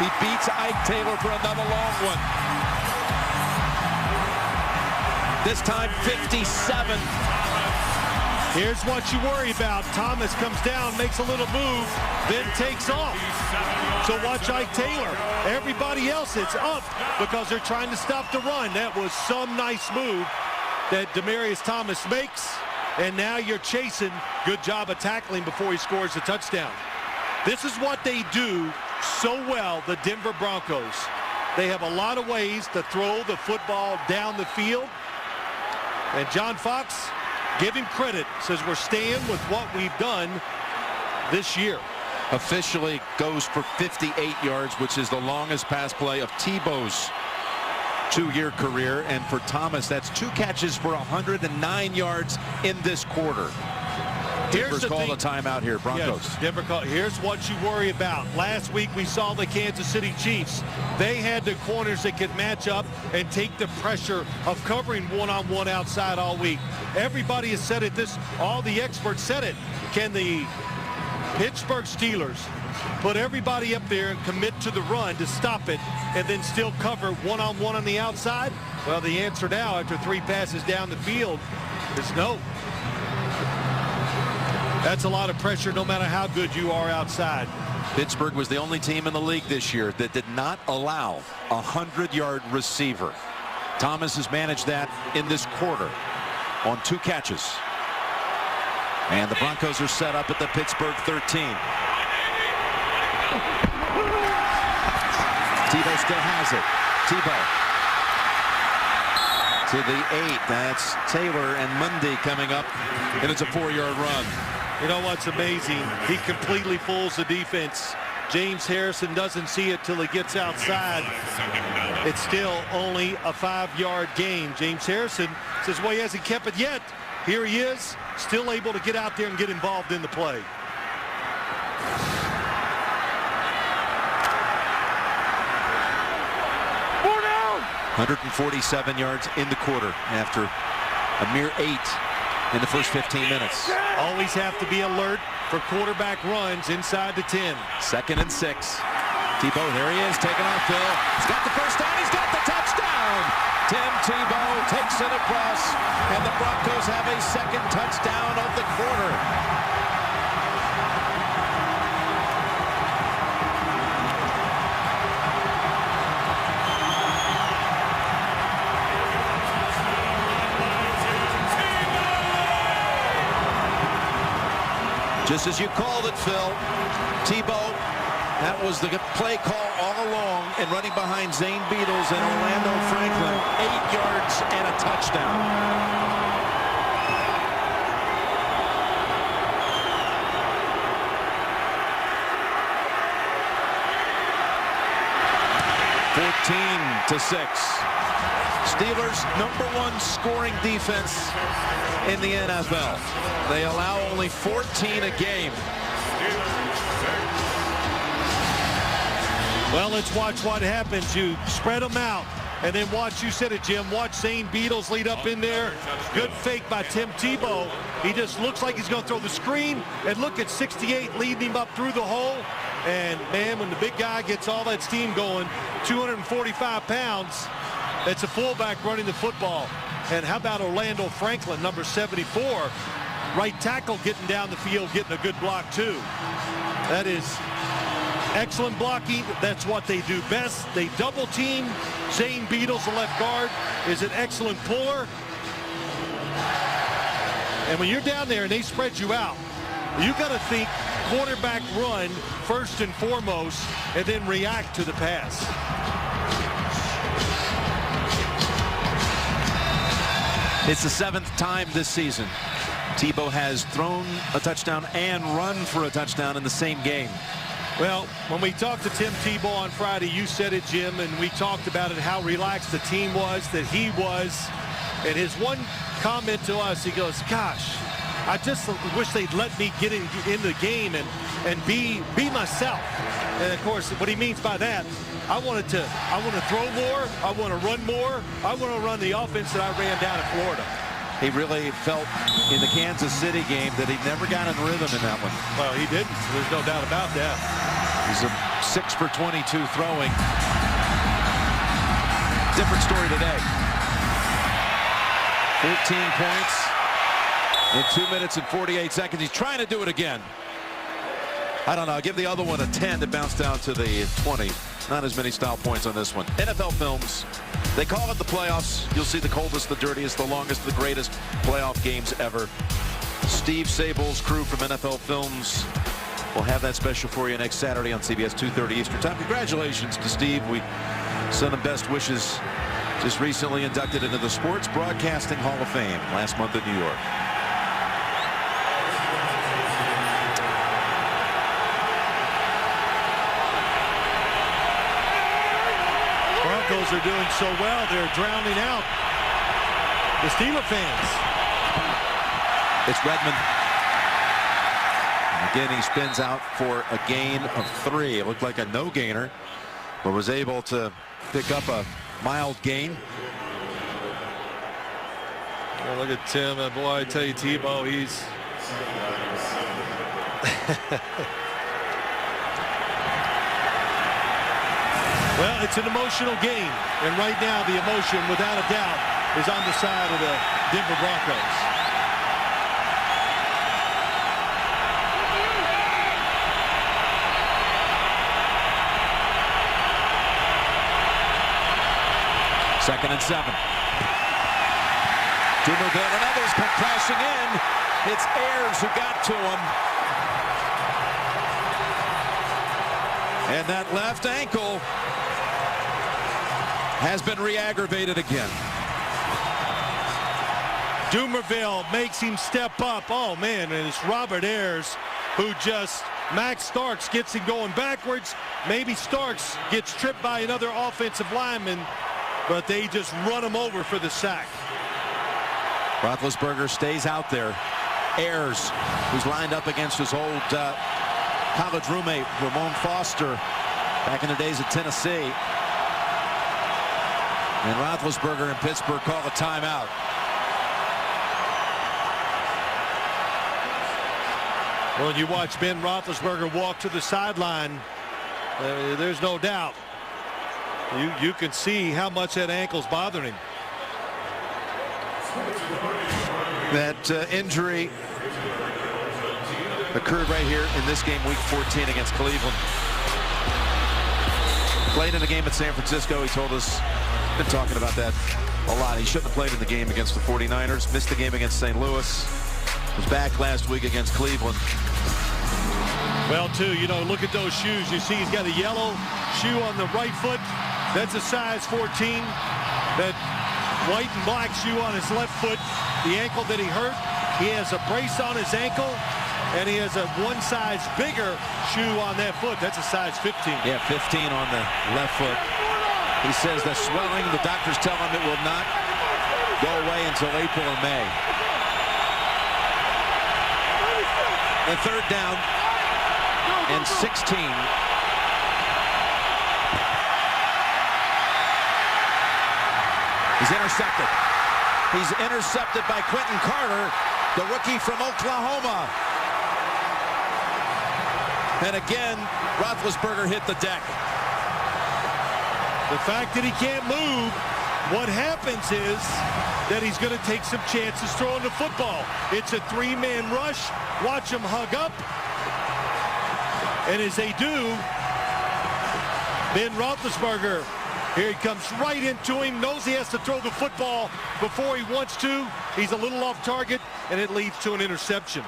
He beats Ike Taylor for another long one. This time 57. Here's what you worry about. Thomas comes down, makes a little move, then takes off. So watch Ike Taylor. Everybody else is up because they're trying to stop the run. That was some nice move that Demaryius Thomas makes. And now you're chasing. Good job of tackling before he scores the touchdown. This is what they do so well, the Denver Broncos. They have a lot of ways to throw the football down the field. And John Fox, give him credit, says we're staying with what we've done this year. Officially goes for 58 yards, which is the longest pass play of Tebow's 2-year career. And for Thomas, that's 2 catches for 109 yards in this quarter. Denver's called a timeout here, Broncos. Yes, Denver called. Here's what you worry about. Last week we saw the Kansas City Chiefs. They had the corners that could match up and take the pressure of covering one-on-one outside all week. Everybody has said it. All the experts said it. Can the Pittsburgh Steelers put everybody up there and commit to the run to stop it and then still cover one-on-one on the outside? Well, the answer now after 3 passes down the field is no. That's a lot of pressure no matter how good you are outside. Pittsburgh was the only team in the league this year that did not allow a 100-yard receiver. Thomas has managed that in this quarter on 2 catches. And the Broncos are set up at the Pittsburgh 13. Tebow still has it. Tebow to the 8. That's Taylor and Mundy coming up, and it's a 4-yard run. You know what's amazing? He completely fools the defense. James Harrison doesn't see it till he gets outside. It's still only a 5-yard gain. James Harrison says, well, he hasn't kept it yet. Here he is, still able to get out there and get involved in the play. Four down. 147 yards in the quarter after a mere 8 in the first 15 minutes. Always have to be alert for quarterback runs inside the 10. 2nd and 6. Tebow, there he is, taking off Phil. He's got the first down, he's got the touchdown. Tim Tebow takes it across, and the Broncos have a 2nd touchdown of the quarter. Just as you called it, Phil, Tebow, that was the play call all along, and running behind Zane Beadles and Orlando Franklin, 8 yards and a touchdown. (14-6). Steelers' #1 scoring defense in the NFL. They allow only 14 a game. Well, let's watch what happens. You spread them out, and then watch, you said it, Jim, watch Zane Beadles lead up in there. Good fake by Tim Tebow. He just looks like he's going to throw the screen, and look at 68 leading him up through the hole. And, man, when the big guy gets all that steam going, 245 pounds, it's a fullback running the football. And how about Orlando Franklin, number 74, right tackle, getting down the field, getting a good block, too. That is excellent blocking. That's what they do best. They double team. Zane Beadles, the left guard, is an excellent puller. And when you're down there and they spread you out, you got to think quarterback run first and foremost, and then react to the pass. It's the 7th time this season Tebow has thrown a touchdown and run for a touchdown in the same game. Well, when we talked to Tim Tebow on Friday, you said it, Jim, and we talked about it, how relaxed the team was, that he was. And his one comment to us, he goes, gosh, I just wish they'd let me get in the game and be myself. And, of course, what he means by that, I want to throw more, I want to run more, I want to run the offense that I ran down in Florida. He really felt in the Kansas City game that he never got in rhythm in that one. Well, he didn't. There's no doubt about that. He's a 6 for 22 throwing. Different story today. 14 points in 2 minutes and 48 seconds. He's trying to do it again. I don't know. I'll give the other one a 10 that bounced down to the 20. Not as many style points on this one. NFL Films. They call it the playoffs. You'll see the coldest, the dirtiest, the longest, the greatest playoff games ever. Steve Sable's crew from NFL Films will have that special for you next Saturday on CBS 2:30 Eastern Time. Congratulations to Steve. We send him best wishes. Just recently inducted into the Sports Broadcasting Hall of Fame last month in New York. Broncos are doing so well, they're drowning out the Steeler fans. It's Redmond. And again, he spins out for a gain of 3. It looked like a no-gainer, but was able to pick up a mild gain. Well, look at Tim. Boy, I tell you, Tebow, he's... Well, it's an emotional game, and right now the emotion, without a doubt, is on the side of the Denver Broncos. Second and 7. Dumerville and others come crashing in. It's Ayers who got to him. And that left ankle has been re-aggravated again. Dumerville makes him step up. Oh, man, and it's Robert Ayers who just, Max Starks gets him going backwards. Maybe Starks gets tripped by another offensive lineman, but they just run him over for the sack. Roethlisberger stays out there. Ayers, who's lined up against his old college roommate, Ramon Foster, back in the days at Tennessee. And Roethlisberger in Pittsburgh call a timeout. Well, you watch Ben Roethlisberger walk to the sideline, there's no doubt. You can see how much that ankle's bothering him. That injury occurred right here in this game, week 14 against Cleveland. Played in the game at San Francisco. He told us, been talking about that a lot. He shouldn't have played in the game against the 49ers. Missed the game against St. Louis. Was back last week against Cleveland. Well, too, you know, look at those shoes. You see he's got a yellow shoe on the right foot. That's a size 14. That white and black shoe on his left foot. The ankle that he hurt. He has a brace on his ankle. And he has a one size bigger shoe on that foot. That's a size 15. Yeah, 15 on the left foot. He says the swelling, the doctors tell him it will not go away until April or May. The third down and 16. He's intercepted. He's intercepted by Quentin Carter, the rookie from Oklahoma. And again, Roethlisberger hit the deck. The fact that he can't move, what happens is that he's going to take some chances throwing the football. It's a three-man rush. Watch him hug up. And as they do, Ben Roethlisberger, here he comes right into him, knows he has to throw the football before he wants to. He's a little off target, and it leads to an interception.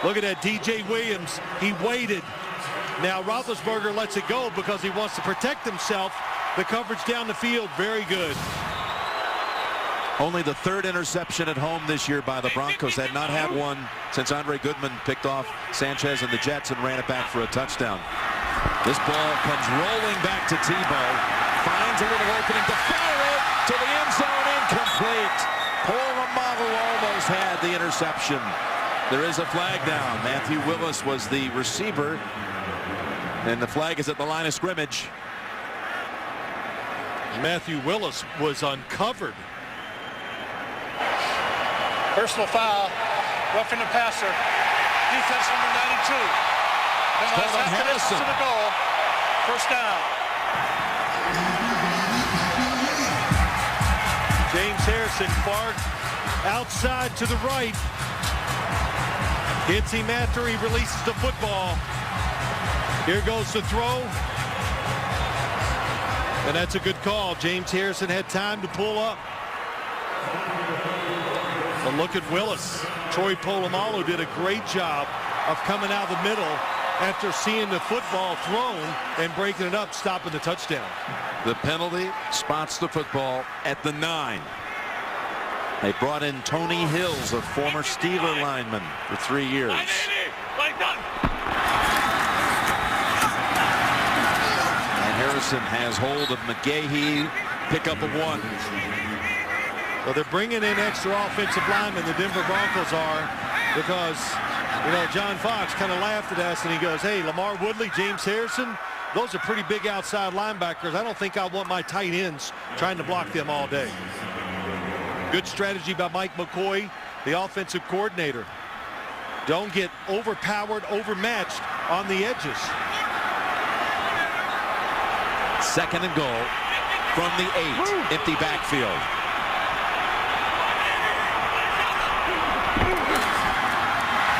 Look at that, DJ Williams. He waited. Now Roethlisberger lets it go because he wants to protect himself. The coverage down the field, very good. Only the third interception at home this year by the Broncos. Had not had one since Andre Goodman picked off Sanchez and the Jets and ran it back for a touchdown. This ball comes rolling back to Tebow. Finds a little opening to fire it to the end zone. Incomplete. Polamalu almost had the interception. There is a flag down. Matthew Willis was the receiver. And the flag is at the line of scrimmage. Matthew Willis was uncovered. Personal foul, roughing the passer. Defense number 92. And last after this to the goal. First down. James Harrison far outside to the right. Hits him after he releases the football. Here goes the throw. And that's a good call. James Harrison had time to pull up. But look at Willis. Troy Polamalu did a great job of coming out of the middle after seeing the football thrown and breaking it up, stopping the touchdown. The penalty spots the football at the 9. They brought in Tony Hills, a former Steeler lineman, for 3 years. And Harrison has hold of McGahee. Pickup of 1. So they're bringing in extra offensive linemen, the Denver Broncos are, because, you know, John Fox kind of laughed at us and he goes, hey, Lamar Woodley, James Harrison, those are pretty big outside linebackers. I don't think I want my tight ends trying to block them all day. Good strategy by Mike McCoy, the offensive coordinator. Don't get overpowered, overmatched on the edges. 2nd and goal from the 8. Empty backfield.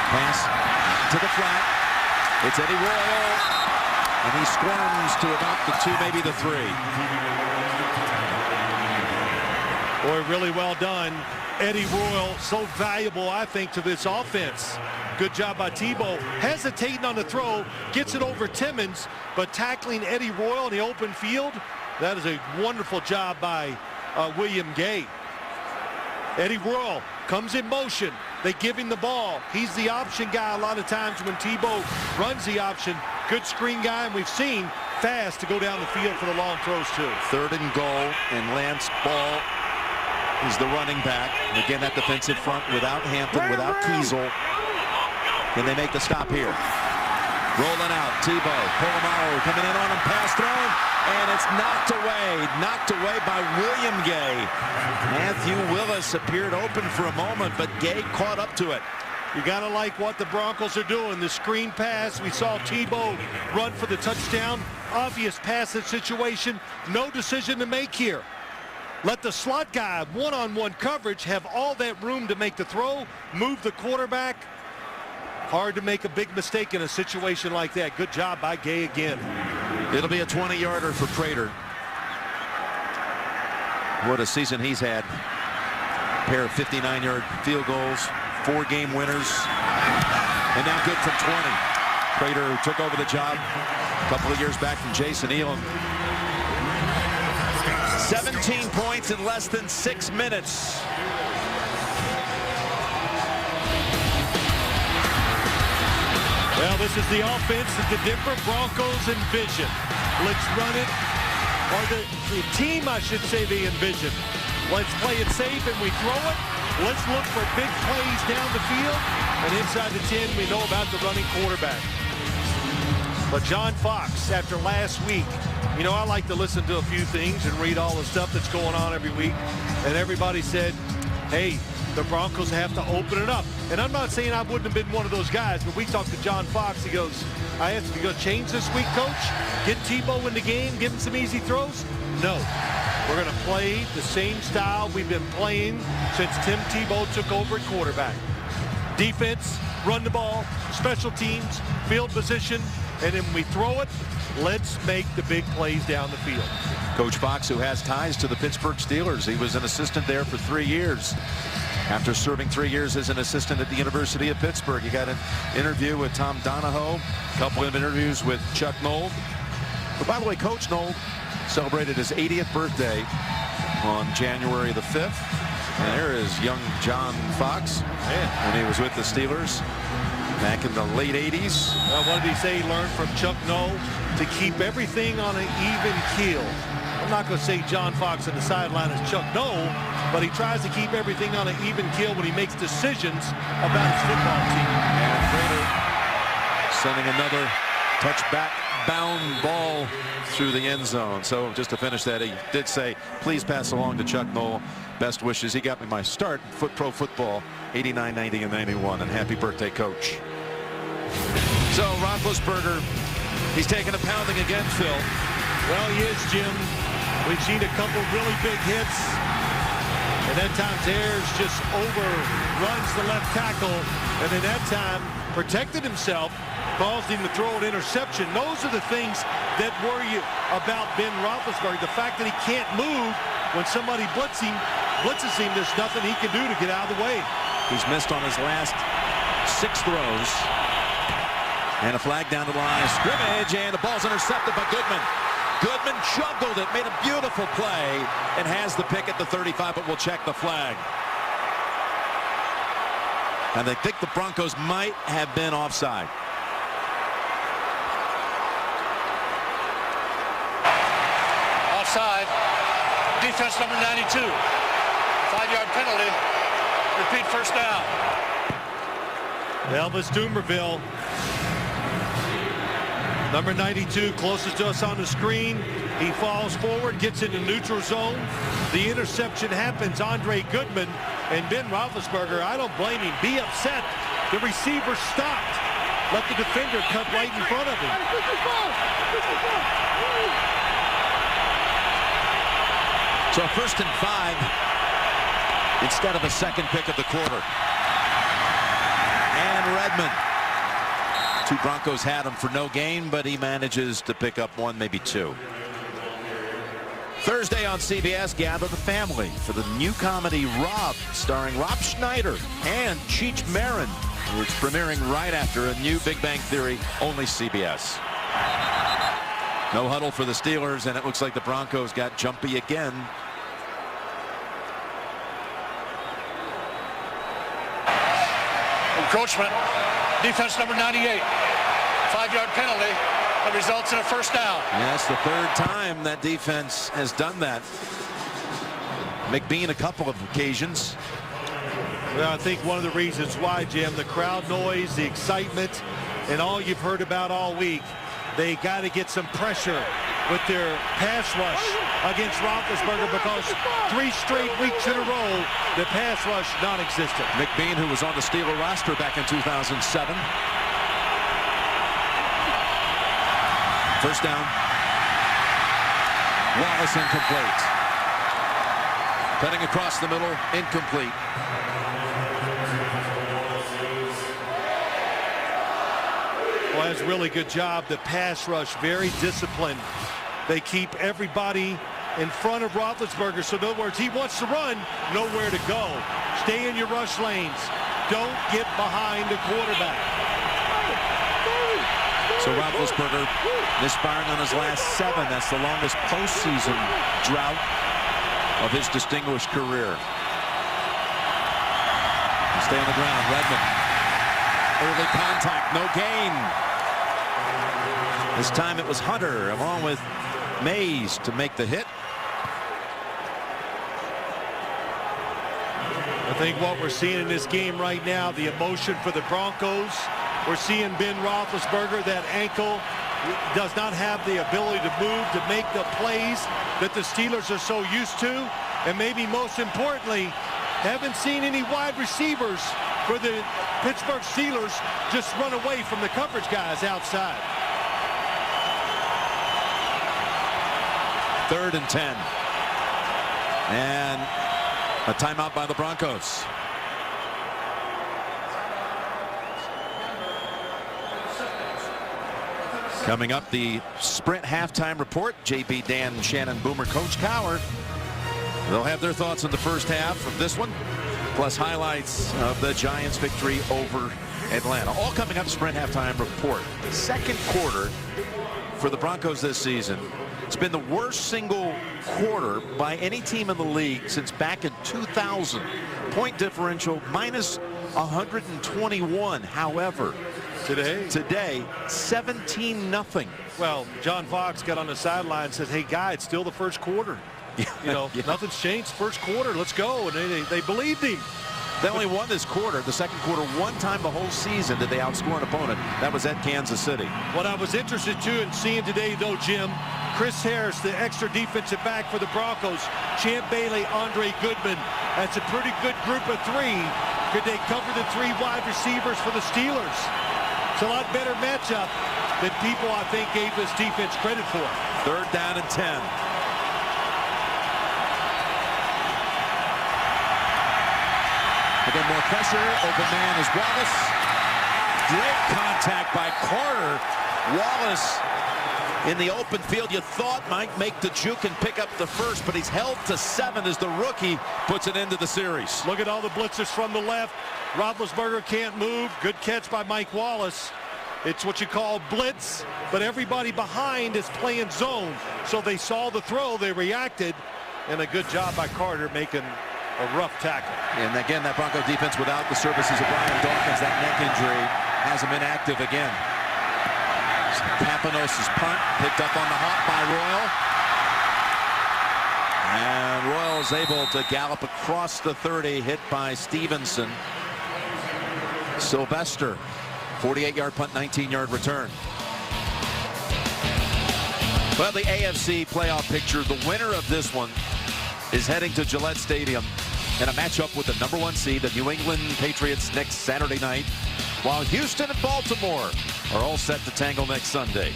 Pass to the flat. It's Eddie Royal. And he squirms to about the 2, maybe the 3. Boy, really well done. Eddie Royal, so valuable, I think, to this offense. Good job by Tebow. Hesitating on the throw, gets it over Timmons, but tackling Eddie Royal in the open field, that is a wonderful job by William Gay. Eddie Royal comes in motion. They give him the ball. He's the option guy a lot of times when Tebow runs the option. Good screen guy, and we've seen fast to go down the field for the long throws, too. 3rd and goal, and Lance Ball is the running back. Again, that defensive front without Hampton, without Kiesel. Can they make the stop here? Rolling out, Tebow, Polamalu coming in on him, pass thrown, and it's knocked away by William Gay. Matthew Willis appeared open for a moment, but Gay caught up to it. You got to like what the Broncos are doing. The screen pass, we saw Tebow run for the touchdown. Obvious passage situation, no decision to make here. Let the slot guy, one-on-one coverage, have all that room to make the throw, move the quarterback. Hard to make a big mistake in a situation like that. Good job by Gay again. It'll be a 20-yarder for Prater. What a season he's had. A pair of 59-yard field goals, 4 game winners, and now good from 20. Prater, who took over the job a couple of years back from Jason Elam. 17 points in less than 6 minutes. Well, this is the offense that the Denver Broncos envision. Let's run it, or the team, I should say, they envision. Let's play it safe and we throw it. Let's look for big plays down the field. And inside the 10, we know about the running quarterback. But John Fox, after last week, You know, I like to listen to a few things and read all the stuff that's going on every week. And everybody said, hey, the Broncos have to open it up. And I'm not saying I wouldn't have been one of those guys, but we talked to John Fox. He goes, I have to go change this week, coach? Get Tebow in the game, give him some easy throws? No. We're going to play the same style we've been playing since Tim Tebow took over at quarterback. Defense, run the ball, special teams, field position, and then when we throw it, let's make the big plays down the field. Coach Fox, who has ties to the Pittsburgh Steelers. He was an assistant there for 3 years. After serving 3 years as an assistant at the University of Pittsburgh, he got an interview with Tom Donahoe, a couple of interviews with Chuck Noll. But by the way, Coach Noll celebrated his 80th birthday on January the 5th. And there is young John Fox when he was with the Steelers back in the late 80s. What did he say he learned from Chuck Noll? To keep everything on an even keel. I'm not going to say John Fox on the sideline is Chuck Noll, but he tries to keep everything on an even keel when he makes decisions about his football team. And Prater sending another touchback bound ball through the end zone. So just to finish that, he did say, please pass along to Chuck Noll. Best wishes. He got me my start in pro football, 89, 90, and 91. And happy birthday, Coach. So Roethlisberger, he's taking a pounding again, Phil. Well, he is, Jim. We've seen a couple really big hits. And that time Ayers just overruns the left tackle. And then that time protected himself, caused him to throw an interception. Those are the things that worry you about Ben Roethlisberger. The fact that he can't move when somebody blitzes him, there's nothing he can do to get out of the way. He's missed on his last 6 throws. And a flag down the line of scrimmage, and the ball's intercepted by Goodman. Goodman juggled it, made a beautiful play, and has the pick at the 35, but we'll check the flag. And they think the Broncos might have been offside. Offside. Defense number 92. 5-yard penalty. Repeat first down. Elvis Dumerville, number 92, closest to us on the screen. He falls forward, gets into neutral zone. The interception happens. Andre Goodman and Ben Roethlisberger, I don't blame him. Be upset. The receiver stopped. Let the defender cut right in front of him. So 1st and 5 instead of a second pick of the quarter. And Redmond. 2 Broncos had him for no gain, but he manages to pick up 1, maybe 2. Thursday on CBS, gather the family for the new comedy Rob, starring Rob Schneider and Cheech Marin. It's premiering right after a new Big Bang Theory, only CBS. No huddle for the Steelers, and it looks like the Broncos got jumpy again. Encroachment. Defense number 98. 5-yard penalty that results in a first down. Yeah, that's the 3rd time that defense has done that. McBean a couple of occasions. Well, I think one of the reasons why, Jim, the crowd noise, the excitement, and all you've heard about all week, they got to get some pressure with their pass rush against Roethlisberger, because 3 straight weeks in a row, the pass rush non-existent. McBean, who was on the Steeler roster back in 2007. First down. Wallace incomplete. Cutting across the middle, incomplete. Well, that's a really good job. The pass rush, very disciplined. They keep everybody in front of Roethlisberger. So in other words, he wants to run, nowhere to go. Stay in your rush lanes. Don't get behind the quarterback. So Roethlisberger misfiring on his last 7. That's the longest postseason drought of his distinguished career. Stay on the ground. Redmond. Early contact, no gain. This time it was Hunter along with Mays to make the hit. I think what we're seeing in this game right now, the emotion for the Broncos. We're seeing Ben Roethlisberger, that ankle does not have the ability to move, to make the plays that the Steelers are so used to. And maybe most importantly, haven't seen any wide receivers for the Pittsburgh Steelers just run away from the coverage guys outside. 3rd and 10. And a timeout by the Broncos. Coming up, the Sprint halftime report. JB, Dan, Shannon, Boomer, Coach Cowher. They'll have their thoughts on the first half of this one, plus highlights of the Giants' victory over Atlanta. All coming up, Sprint halftime report. Second quarter for the Broncos this season. It's been the worst single quarter by any team in the league since back in 2000. Point differential minus 121. However, today 17-0. Well, John Fox got on the sideline and said, hey, guy, it's still the first quarter. You know, nothing's changed. First quarter, let's go. And they believed him. They only won this quarter, the second quarter, one time the whole season did they outscore an opponent. That was at Kansas City. What I was interested too in seeing today, though, Jim, Chris Harris, the extra defensive back for the Broncos, Champ Bailey, Andre Goodman. That's a pretty good group of three. Could they cover the 3 wide receivers for the Steelers? It's a lot better matchup than people, I think, gave this defense credit for. 3rd down and 10. Again, more pressure. Open man is Wallace. Great contact by Carter. Wallace in the open field, you thought might make the juke and pick up the first, but he's held to 7 as the rookie puts it into the series. Look at all the blitzers from the left. Roethlisberger can't move. Good catch by Mike Wallace. It's what you call blitz, but everybody behind is playing zone. So they saw the throw, they reacted, and a good job by Carter making a rough tackle. And again, that Bronco defense without the services of Brian Dawkins, that neck injury has him inactive again. Papanos' punt picked up on the hop by Royal. And Royal is able to gallop across the 30, hit by Stevenson. Sylvester, 48-yard punt, 19-yard return. Well, the AFC playoff picture, the winner of this one is heading to Gillette Stadium in a matchup with the #1 seed, the New England Patriots, next Saturday night, while Houston and Baltimore are all set to tangle next Sunday.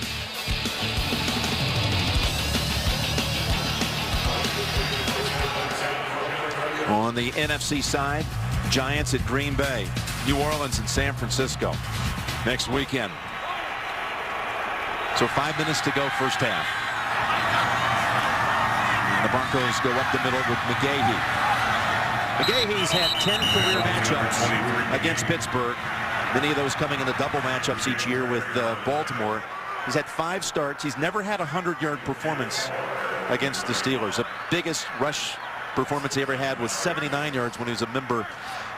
On the NFC side, Giants at Green Bay, New Orleans and San Francisco next weekend. So 5 minutes to go, first half. The Broncos go up the middle with McGahee. McGahee's had 10 career matchups against Pittsburgh. Many of those coming in the double matchups each year with Baltimore. He's had 5 starts. He's never had a 100-yard performance against the Steelers. The biggest rush performance he ever had was 79 yards when he was a member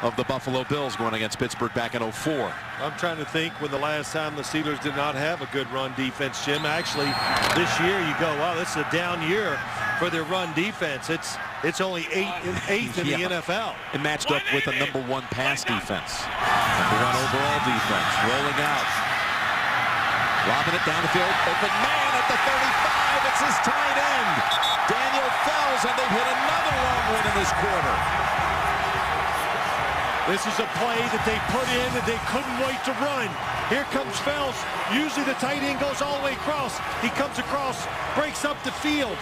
of the Buffalo Bills going against Pittsburgh back in '04. I'm trying to think when the last time the Steelers did not have a good run defense, Jim. Actually, this year you go, wow, this is a down year for their run defense. It's only 8th in the NFL. It matched up with a #1 pass defense. #1 overall defense. Rolling out. Lobbing it down the field. Open man at the 35. It's his tight end, Daniel Fells, and they've hit another long one in this quarter. This is a play that they put in that they couldn't wait to run. Here comes Fells. Usually the tight end goes all the way across. He comes across, breaks up the field.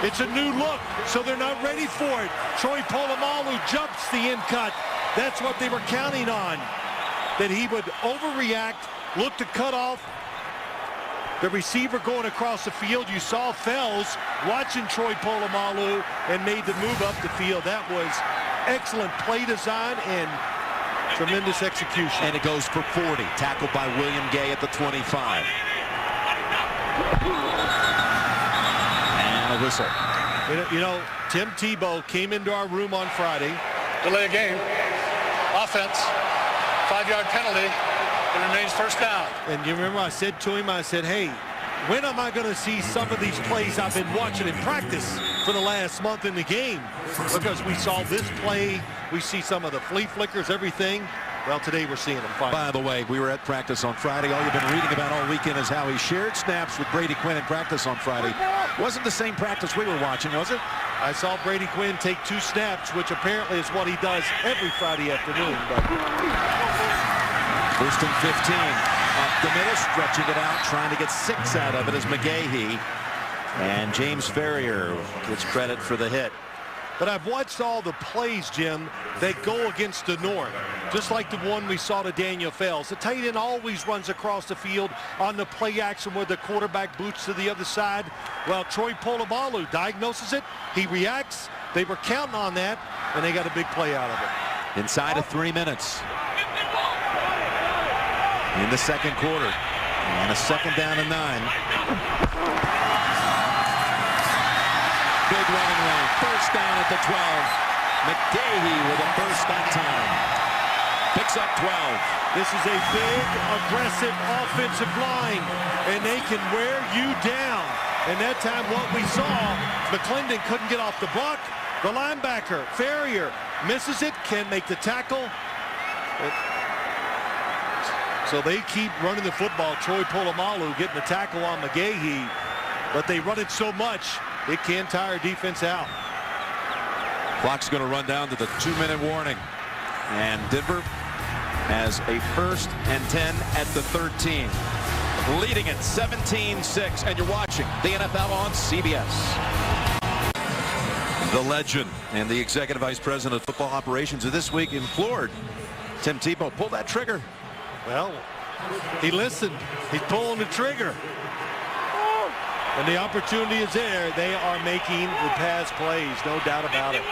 It's a new look, so they're not ready for it. Troy Polamalu jumps the in cut. That's what they were counting on, that he would overreact, look to cut off the receiver going across the field. You saw Fells watching Troy Polamalu and made the move up the field. That was excellent play design and tremendous execution. And it goes for 40. Tackled by William Gay at the 25. And a whistle. You know, Tim Tebow came into our room on Friday. Delay a game. Offense. 5-yard penalty. It remains first down. And you remember I said to him, I said, hey, when am I going to see some of these plays I've been watching in practice for the last month in the game? Because we saw this play, we see some of the flea flickers, everything. Well, today we're seeing him finally. By the way, we were at practice on Friday. All you've been reading about all weekend is how he shared snaps with Brady Quinn in practice on Friday. Wasn't the same practice we were watching, was it? I saw Brady Quinn take 2 snaps, which apparently is what he does every Friday afternoon. But 1st and 15. Up the middle, stretching it out, trying to get 6 out of it is McGahee. And James Ferrier gets credit for the hit. But I've watched all the plays, Jim, that go against the norm. Just like the one we saw to Daniel Fells. The tight end always runs across the field on the play action where the quarterback boots to the other side. Well, Troy Polamalu diagnoses it. He reacts. They were counting on that, and they got a big play out of it. Inside of 3 minutes. In the second quarter. And a 2nd down and 9. Big running lane. 1st down at the 12. McGahee with a burst that time. Picks up 12. This is a big, aggressive offensive line, and they can wear you down. And that time what we saw, McClendon couldn't get off the block. The linebacker, Ferrier, misses it, can't make the tackle. So they keep running the football. Troy Polamalu getting the tackle on McGahee, but they run it so much, it can tire defense out. Clock's going to run down to the 2-minute warning. And Denver has a 1st and 10 at the 13. Leading it 17-6. And you're watching the NFL on CBS. The legend and the executive vice president of football operations of this week implored Tim Tebow, pull that trigger. Well, he listened. He's pulling the trigger. And the opportunity is there. They are making the pass plays, no doubt about it.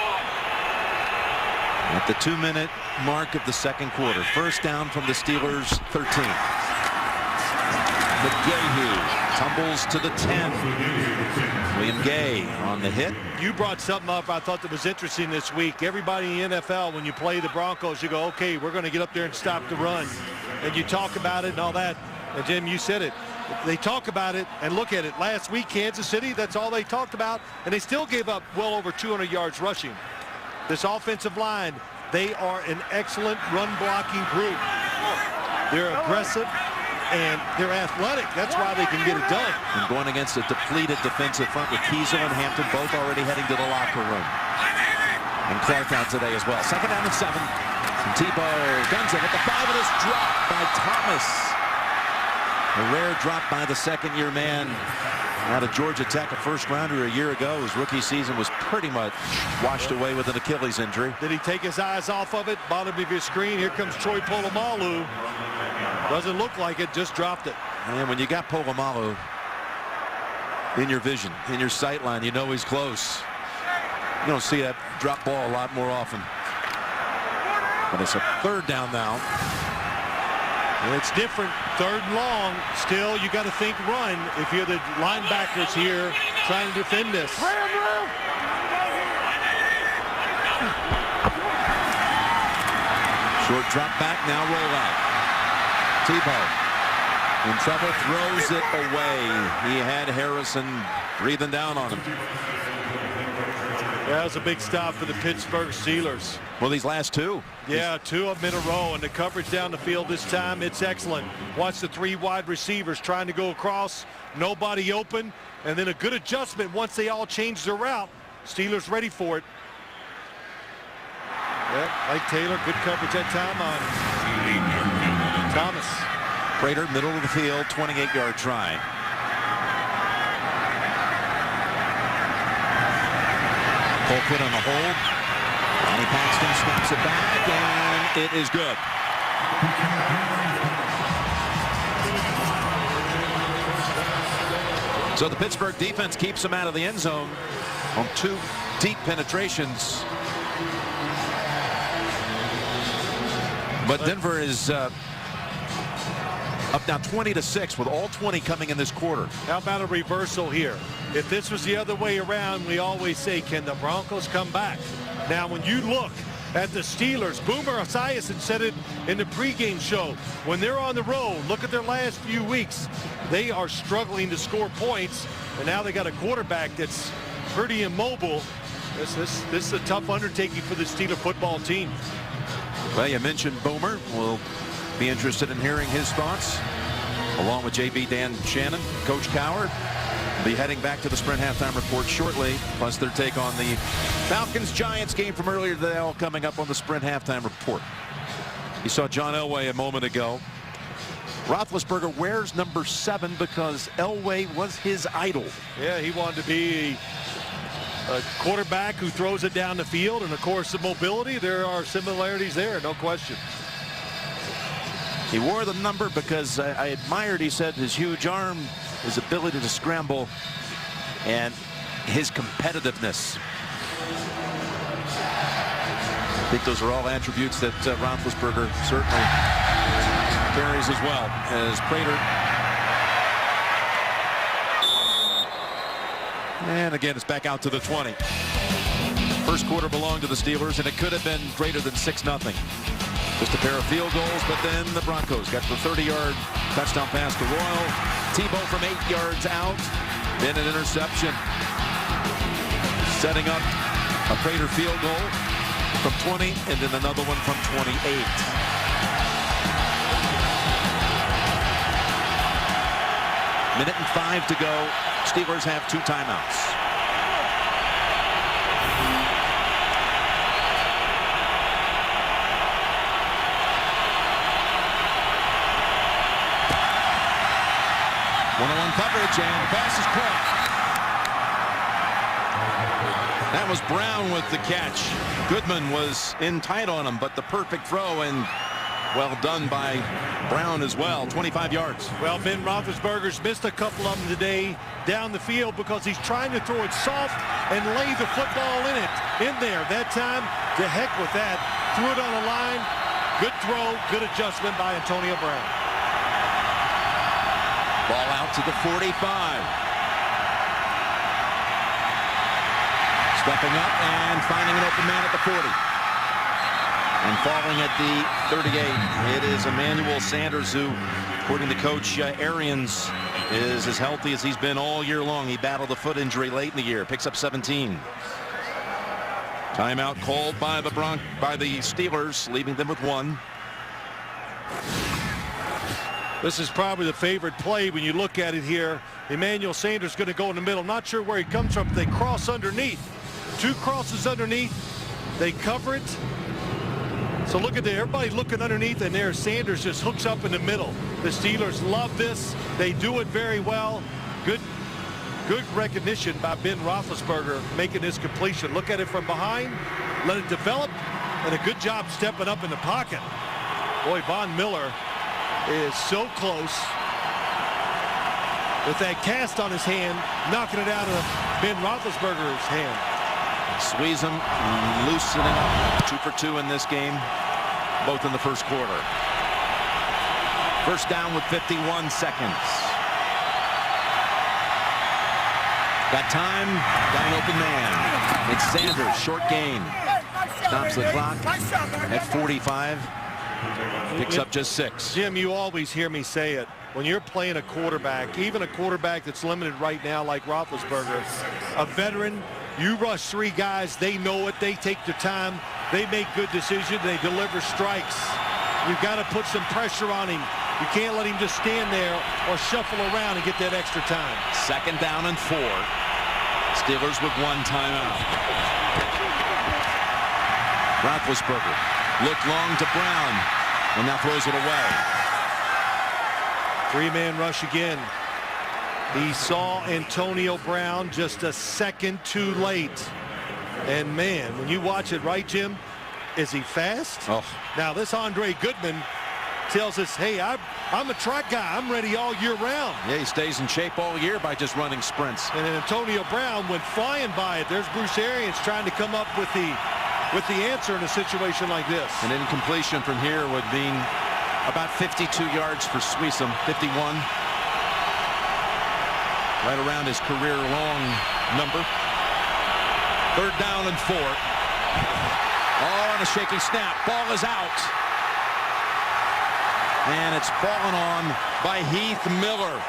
At the 2-minute mark of the second quarter. 1st down from the Steelers' 13. McGahee tumbles to the 10. William Gay on the hit. You brought something up I thought that was interesting this week. Everybody in the NFL, when you play the Broncos, you go, okay, we're going to get up there and stop the run. And you talk about it and all that. And Jim, you said it. They talk about it and look at it. Last week, Kansas City, that's all they talked about. And they still gave up well over 200 yards rushing. This offensive line, they are an excellent run-blocking group. They're aggressive, and they're athletic. That's why they can get it done. And going against a depleted defensive front with Kiesel and Hampton both already heading to the locker room. And Clark out today as well. 2nd down and 7. And Tebow guns it at the 5. It is dropped by Thomas. A rare drop by the 2nd-year man out of Georgia Tech, a 1st rounder a year ago. His rookie season was pretty much washed away with an Achilles injury. Did he take his eyes off of it? Bottom of your screen, here comes Troy Polamalu. Doesn't look like it, just dropped it. And when you got Polamalu in your vision, in your sight line, you know he's close. You don't see that drop ball a lot more often. But it's a 3rd down now. It's different, 3rd and long. Still, you got to think run if you're the linebackers here trying to defend this. Short drop back, now roll out. Tebow in trouble, throws it away. He had Harrison breathing down on him. That was a big stop for the Pittsburgh Steelers. Well, these last 2. Yeah, 2 of them in a row, and the coverage down the field this time, it's excellent. Watch the 3 wide receivers trying to go across, nobody open, and then a good adjustment once they all change their route. Steelers ready for it. Yeah, like Taylor, good coverage that time on Thomas. Prater, middle of the field, 28-yard try. Colquitt on the hold. Ronnie Paxton snaps it back, and it is good. So the Pittsburgh defense keeps him out of the end zone on 2 deep penetrations. But Denver is up now 20-6 with all 20 coming in this quarter. How about a reversal here? If this was the other way around, we always say, can the Broncos come back? Now, when you look at the Steelers, Boomer Esiason said it in the pregame show. When they're on the road, look at their last few weeks. They are struggling to score points, and now they got a quarterback that's pretty immobile. This is a tough undertaking for the Steeler football team. Well, you mentioned Boomer. We'll be interested in hearing his thoughts, along with JB Dan Shannon. Coach Coward will be heading back to the Sprint halftime report shortly, plus their take on the Falcons-Giants game from earlier today, all coming up on the Sprint halftime report. You saw John Elway a moment ago. Roethlisberger wears number 7 because Elway was his idol. Yeah, he wanted to be a quarterback who throws it down the field, and of course the mobility, there are similarities there, no question. He wore the number because I admired, he said, his huge arm, his ability to scramble, and his competitiveness. I think those are all attributes that Roethlisberger certainly carries as well. As Prater, and again it's back out to the 20. First quarter belonged to the Steelers, and it could have been greater than 6-0. Just a pair of field goals, but then the Broncos got the 30-yard touchdown pass to Royal. Tebow from 8 yards out, then an interception, setting up a Prater field goal from 20, and then another one from 28. Minute and 5 to go. Steelers have 2 timeouts. One-on-one coverage, and the pass is caught. That was Brown with the catch. Goodman was in tight on him, but the perfect throw, and well done by Brown as well. 25 yards. Well, Ben Roethlisberger's missed a couple of them today down the field because he's trying to throw it soft and lay the football in there. That time, to heck with that. Threw it on the line. Good throw, good adjustment by Antonio Brown. Ball out to the 45. Stepping up and finding an open man at the 40. And falling at the 38. It is Emmanuel Sanders, who, according to Coach Arians, is as healthy as he's been all year long. He battled a foot injury late in the year. Picks up 17. Timeout called by the Steelers, leaving them with 1. This is probably the favorite play when you look at it here. Emmanuel Sanders going to go in the middle. Not sure where he comes from. They cross underneath. 2 crosses underneath. They cover it. So look at there. Everybody looking underneath, and there Sanders just hooks up in the middle. The Steelers love this. They do it very well. Good recognition by Ben Roethlisberger making this completion. Look at it from behind. Let it develop. And a good job stepping up in the pocket. Boy, Von Miller is so close with that cast on his hand, knocking it out of Ben Roethlisberger's hand. Squeeze him, loosening up. 2 for 2 in this game, both in the first quarter. First down with 51 seconds. Got time, got an open man. It's Sanders, short gain. Stops the clock at 45. Picks up just 6. Jim, you always hear me say it. When you're playing a quarterback, even a quarterback that's limited right now like Roethlisberger, a veteran, you rush 3 guys, they know it, they take their time, they make good decisions, they deliver strikes. You've got to put some pressure on him. You can't let him just stand there or shuffle around and get that extra time. Second down and 4. Steelers with 1 timeout. Roethlisberger looked long to Brown, and now throws it away. 3-man rush again. He saw Antonio Brown just a second too late. And man, when you watch it, right, Jim, is he fast? Oh. Now this Andre Goodman tells us, hey, I'm a track guy. I'm ready all year round. Yeah, he stays in shape all year by just running sprints. And then Antonio Brown went flying by it. There's Bruce Arians trying to come up with the answer in a situation like this. An incompletion from here would mean about 52 yards for Sweesom. 51. Right around his career-long number. 3rd down and 4. Oh, and a shaky snap. Ball is out. And it's fallen on by Heath Miller.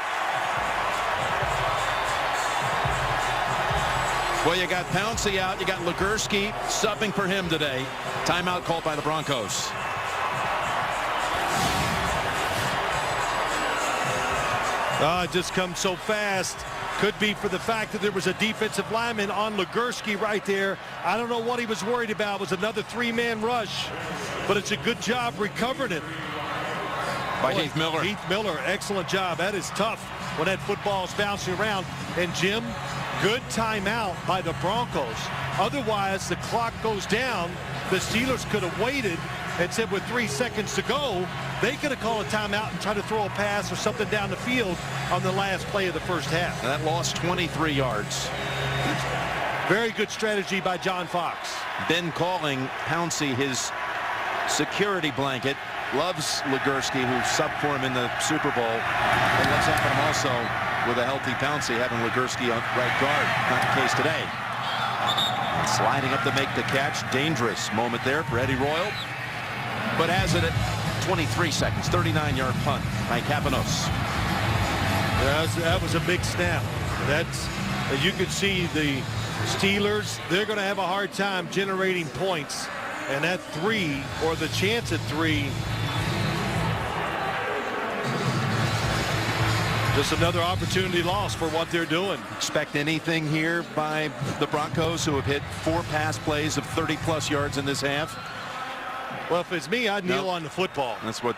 Well, you got Pouncey out. You got Legursky subbing for him today. Timeout called by the Broncos. It just comes so fast. Could be for the fact that there was a defensive lineman on Legursky right there. I don't know what he was worried about. It was another three-man rush, but it's a good job recovering it. By Heath Miller. Heath Miller, excellent job. That is tough when that football's bouncing around. And Jim, good timeout by the Broncos. Otherwise, the clock goes down. The Steelers could have waited and said with 3 seconds to go, they could have called a timeout and tried to throw a pass or something down the field on the last play of the first half. And that lost 23 yards. Very good strategy by John Fox. Ben calling Pouncey his security blanket. Loves Legursky, who subbed for him in the Super Bowl. And what's happened also with a healthy Pouncey, having Legursky on right guard. Not the case today. Sliding up to make the catch. Dangerous moment there for Eddie Royal. But has it at 23 seconds. 39-yard punt by Capanos. That was a big snap. That's, as you can see, the Steelers, they're going to have a hard time generating points. And that 3, or the chance at 3, just another opportunity lost for what they're doing. Expect anything here by the Broncos, who have hit 4 pass plays of 30-plus yards in this half? Well, if it's me, I'd kneel on the football. That's what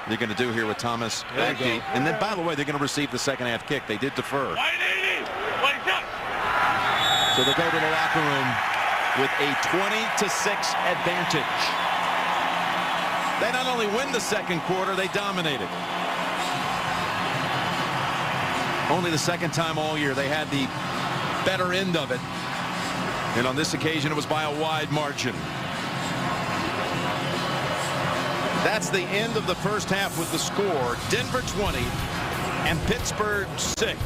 they're going to do here with Thomas back deep. And then, by the way, they're going to receive the second half kick. They did defer. So they go to the locker room with a 20-6 advantage. They not only win the second quarter, they dominate it. Only the second time all year they had the better end of it. And on this occasion, it was by a wide margin. That's the end of the first half with the score. Denver 20 and Pittsburgh 6.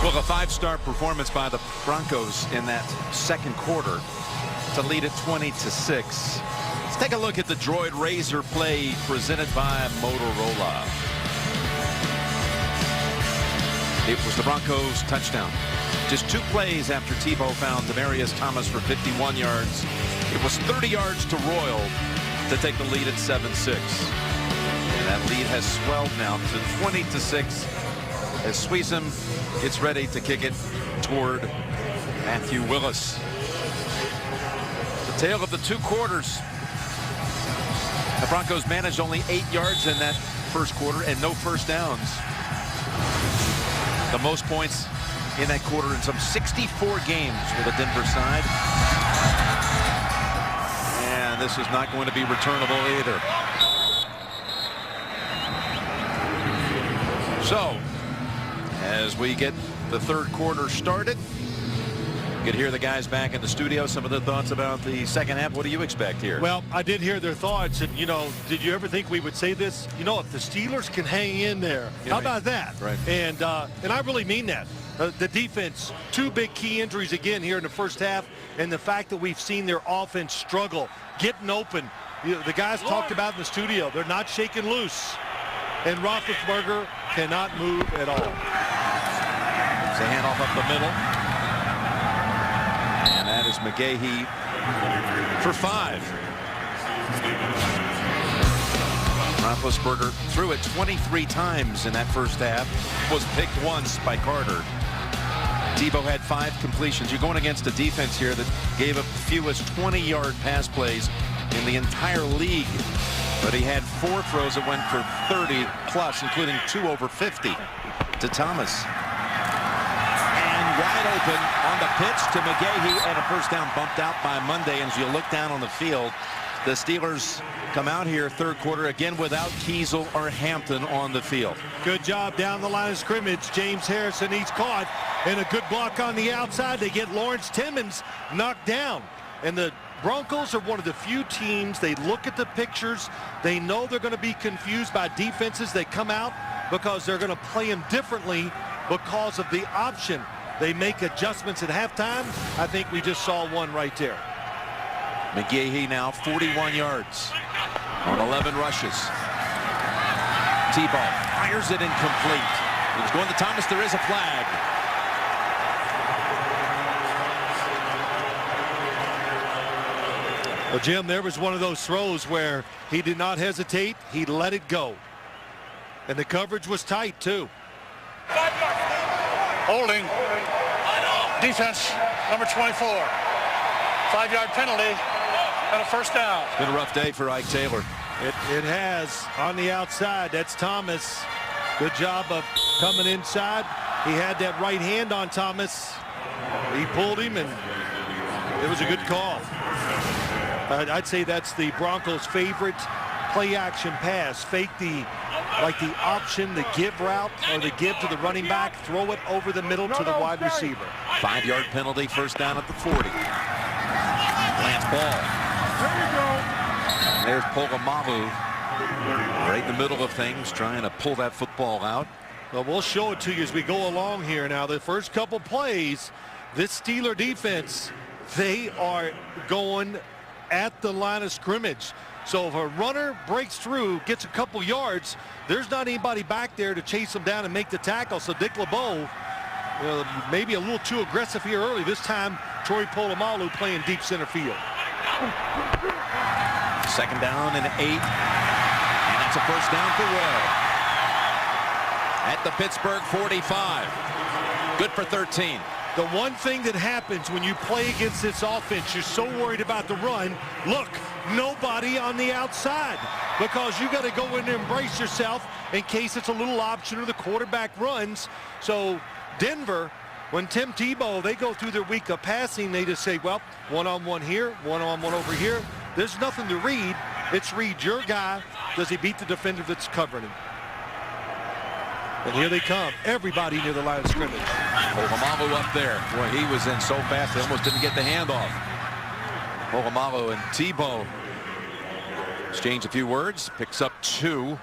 Well, a 5-star performance by the Broncos in that second quarter to lead it 20-6. Let's take a look at the Droid Razor play presented by Motorola. It was the Broncos' touchdown. Just 2 plays after Tebow found Demaryius Thomas for 51 yards. It was 30 yards to Royal to take the lead at 7-6. And that lead has swelled now to 20-6 as Sweesom gets ready to kick it toward Matthew Willis. The tale of the 2 quarters. The Broncos managed only 8 yards in that first quarter and no first downs. The most points in that quarter in some 64 games for the Denver side. And this is not going to be returnable either. So, as we get the third quarter started, you could hear the guys back in the studio. Some of the thoughts about the second half. What do you expect here? Well, I did hear their thoughts, and did you ever think we would say this? If the Steelers can hang in there, how about that? Right. And I really mean that. The defense, 2 big key injuries again here in the first half, and the fact that we've seen their offense struggle, getting open. The guys talked about in the studio, they're not shaking loose, and Roethlisberger cannot move at all. It's a handoff up the middle. And that is McGahee for 5. Roethlisberger threw it 23 times in that first half. Was picked once by Carter. Tebow had 5 completions. You're going against a defense here that gave up the fewest 20-yard pass plays in the entire league. But he had 4 throws that went for 30 plus, including 2 over 50 to Thomas. Wide open on the pitch to McGahee, and a first down bumped out by Monday. And as you look down on the field, the Steelers come out here third quarter again without Kiesel or Hampton on the field. Good job down the line of scrimmage. James Harrison, he's caught, and a good block on the outside. They get Lawrence Timmons knocked down. And the Broncos are one of the few teams, they look at the pictures, they know they're going to be confused by defenses. They come out because they're going to play them differently because of the option. They make adjustments at halftime. I think we just saw one right there. McGahee now 41 yards on 11 rushes. Tebow Fires it incomplete. It was going to Thomas. There is a flag. Well, Jim, there was one of those throws where he did not hesitate. He let it go. And the coverage was tight, too. Holding. Defense, number 24. 5-yard penalty and a first down. It's been a rough day for Ike Taylor. It has on the outside. That's Thomas. Good job of coming inside. He had that right hand on Thomas. He pulled him, and it was a good call. I'd say that's the Broncos' favorite play-action pass. Fake the option, the give route, or the give to the running back. Throw it over the middle to the wide receiver. 5-yard penalty, first down at the 40. Lance ball. There's Polamalu right in the middle of things, trying to pull that football out. Well, we'll show it to you as we go along here. Now, the first couple plays, this Steeler defense, they are going at the line of scrimmage. So if a runner breaks through, gets a couple yards, there's not anybody back there to chase him down and make the tackle. So Dick LeBeau, maybe a little too aggressive here early. This time, Troy Polamalu playing deep center field. Second down and 8. And that's a first down for Roy. At the Pittsburgh 45. Good for 13. The one thing that happens when you play against this offense, you're so worried about the run. Look, nobody on the outside, because you got to go in there and brace yourself in case it's a little option or the quarterback runs. So Denver, when Tim Tebow, they go through their week of passing, they just say, well, one-on-one here, one-on-one over here. There's nothing to read. It's read your guy. Does he beat the defender that's covering him? And here they come. Everybody near the line of scrimmage. Polamalu up there. Boy, he was in so fast, they almost didn't get the handoff. Polamalu and Tebow exchange a few words. Picks up 2.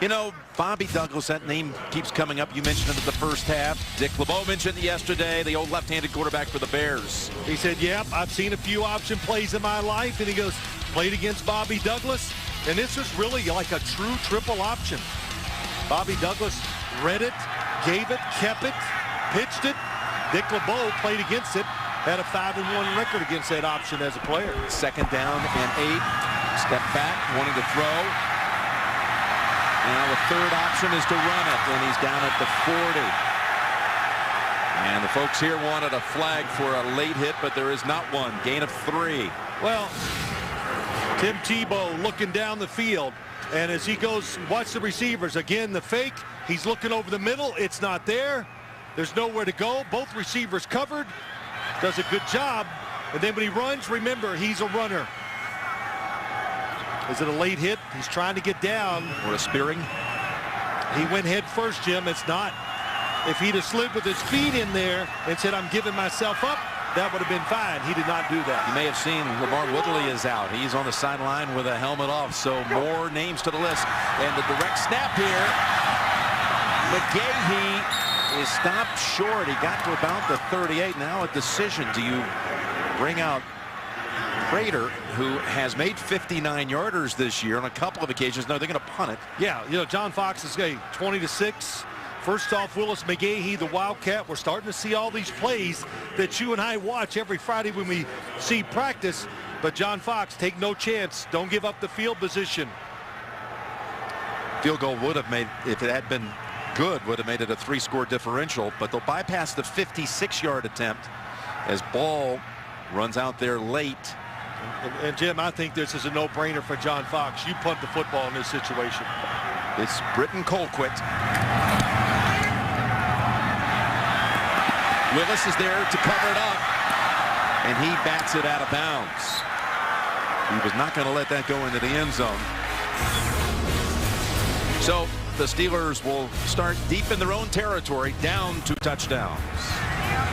You know, Bobby Douglas, that name keeps coming up. You mentioned it in the first half. Dick LeBeau mentioned it yesterday, the old left-handed quarterback for the Bears. He said, yep, I've seen a few option plays in my life. And he goes, played against Bobby Douglas. And this was really like a true triple option. Bobby Douglas read it, gave it, kept it, pitched it. Dick LeBeau played against it, had a 5-1 record against that option as a player. Second down and 8. Step back, wanting to throw. Now the third option is to run it, and he's down at the 40. And the folks here wanted a flag for a late hit, but there is not one. Gain of 3. Well, Tim Tebow looking down the field. And as he goes, watch the receivers. Again, the fake. He's looking over the middle. It's not there. There's nowhere to go. Both receivers covered. Does a good job. And then when he runs, remember, he's a runner. Is it a late hit? He's trying to get down. Or a spearing? He went head first, Jim. It's not. If he'd have slid with his feet in there and said, I'm giving myself up, that would have been fine. He did not do that. You may have seen Lamar Woodley is out. He's on the sideline with a helmet off. So more names to the list. And the direct snap here. McGahee is stopped short. He got to about the 38. Now a decision. Do you bring out Prater, who has made 59-yarders this year on a couple of occasions? No, they're going to punt it. Yeah, you know, John Fox is going 20-6. First off, Willis McGahee, the Wildcat. We're starting to see all these plays that you and I watch every Friday when we see practice. But John Fox, take no chance. Don't give up the field position. Field goal would have made, if it had been good, would have made it a 3-score differential. But they'll bypass the 56-yard attempt as Ball runs out there late. And Jim, I think this is a no-brainer for John Fox. You punt the football in this situation. It's Britton Colquitt. Willis is there to cover it up, and he bats it out of bounds. He was not going to let that go into the end zone. So the Steelers will start deep in their own territory, down 2 touchdowns.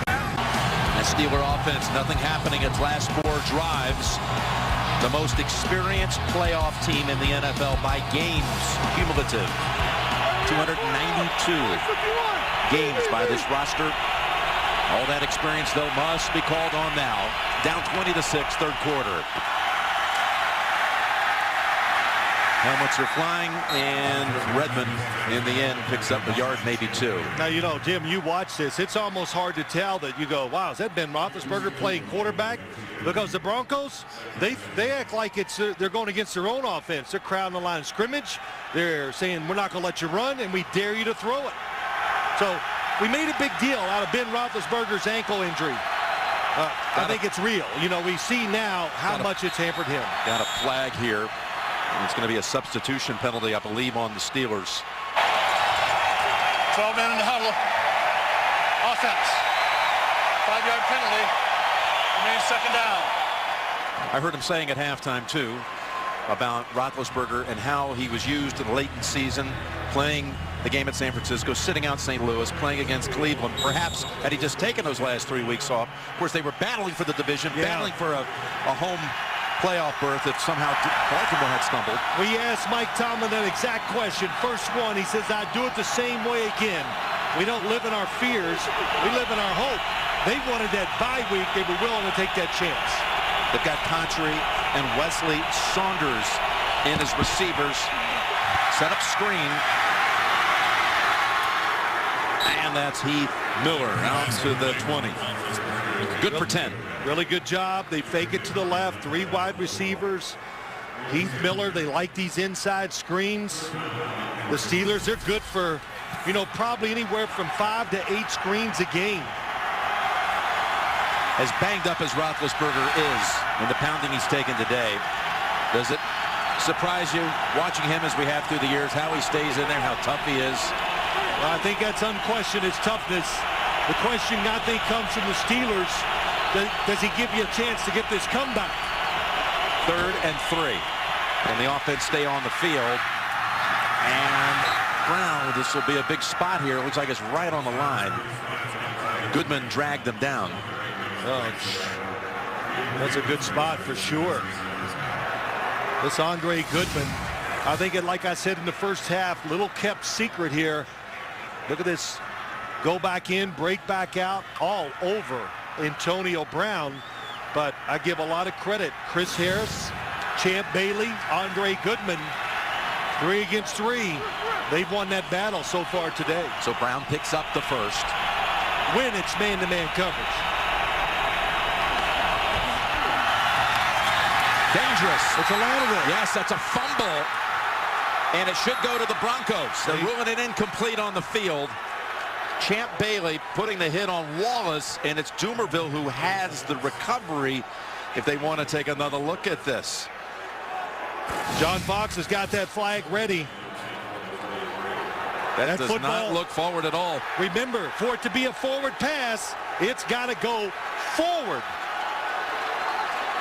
That Steeler offense, nothing happening its last 4 drives. The most experienced playoff team in the NFL by games cumulative. 292 games by this roster. All that experience, though, must be called on now. Down 20-6, third quarter. Helmets are flying, and Redmond in the end picks up a yard, maybe two. Now, you know, Jim, you watch this. It's almost hard to tell that you go, wow, is that Ben Roethlisberger playing quarterback? Because the Broncos, they act like it's they're going against their own offense. They're crowding the line of scrimmage. They're saying, we're not going to let you run, and we dare you to throw it. So we made a big deal out of Ben Roethlisberger's ankle injury. I think it's real. You know, we see now how much it's hampered him. Got a flag here. It's going to be a substitution penalty, I believe, on the Steelers. 12 men in the huddle. Offense. 5-yard penalty. Remains second down. I heard him saying at halftime, too, about Roethlisberger and how he was used in the late season, playing the game at San Francisco, sitting out St. Louis, playing against Cleveland. Perhaps had he just taken those last 3 weeks off. Of course, they were battling for the division, battling for a home playoff berth if somehow Baltimore had stumbled. We asked Mike Tomlin that exact question. First one, he says, I'd do it the same way again. We don't live in our fears. We live in our hope. They wanted that bye week. They were willing to take that chance. They've got Contry and Wesley Saunders in as receivers. Set up screen. And that's Heath Miller out to the 20. Good for 10. Really good job. They fake it to the left. 3 wide receivers. Heath Miller, they like these inside screens. The Steelers, they're good for, you know, probably anywhere from 5 to 8 screens a game. As banged up as Roethlisberger is and the pounding he's taken today, does it surprise you watching him as we have through the years, how he stays in there, how tough he is? Well, I think that's unquestioned, his toughness. The question, I think, comes from the Steelers. Does he give you a chance to get this comeback? 3rd and 3. Can the offense stay on the field? And Brown, this will be a big spot here. It looks like it's right on the line. Goodman dragged him down. Oh, that's a good spot for sure. This Andre Goodman, I think, like I said in the first half, little kept secret here. Look at this. Go back in, break back out, all over Antonio Brown. But I give a lot of credit. Chris Harris, Champ Bailey, Andre Goodman, 3 against 3. They've won that battle so far today. So Brown picks up the first. When it's man-to-man coverage. Dangerous. It's a lateral. Yes, that's a fumble. And it should go to the Broncos. They're ruling it incomplete on the field. Champ Bailey putting the hit on Wallace, and it's Doomerville who has the recovery if they want to take another look at this. John Fox has got that flag ready. That does not look forward at all. Remember, for it to be a forward pass, it's got to go forward.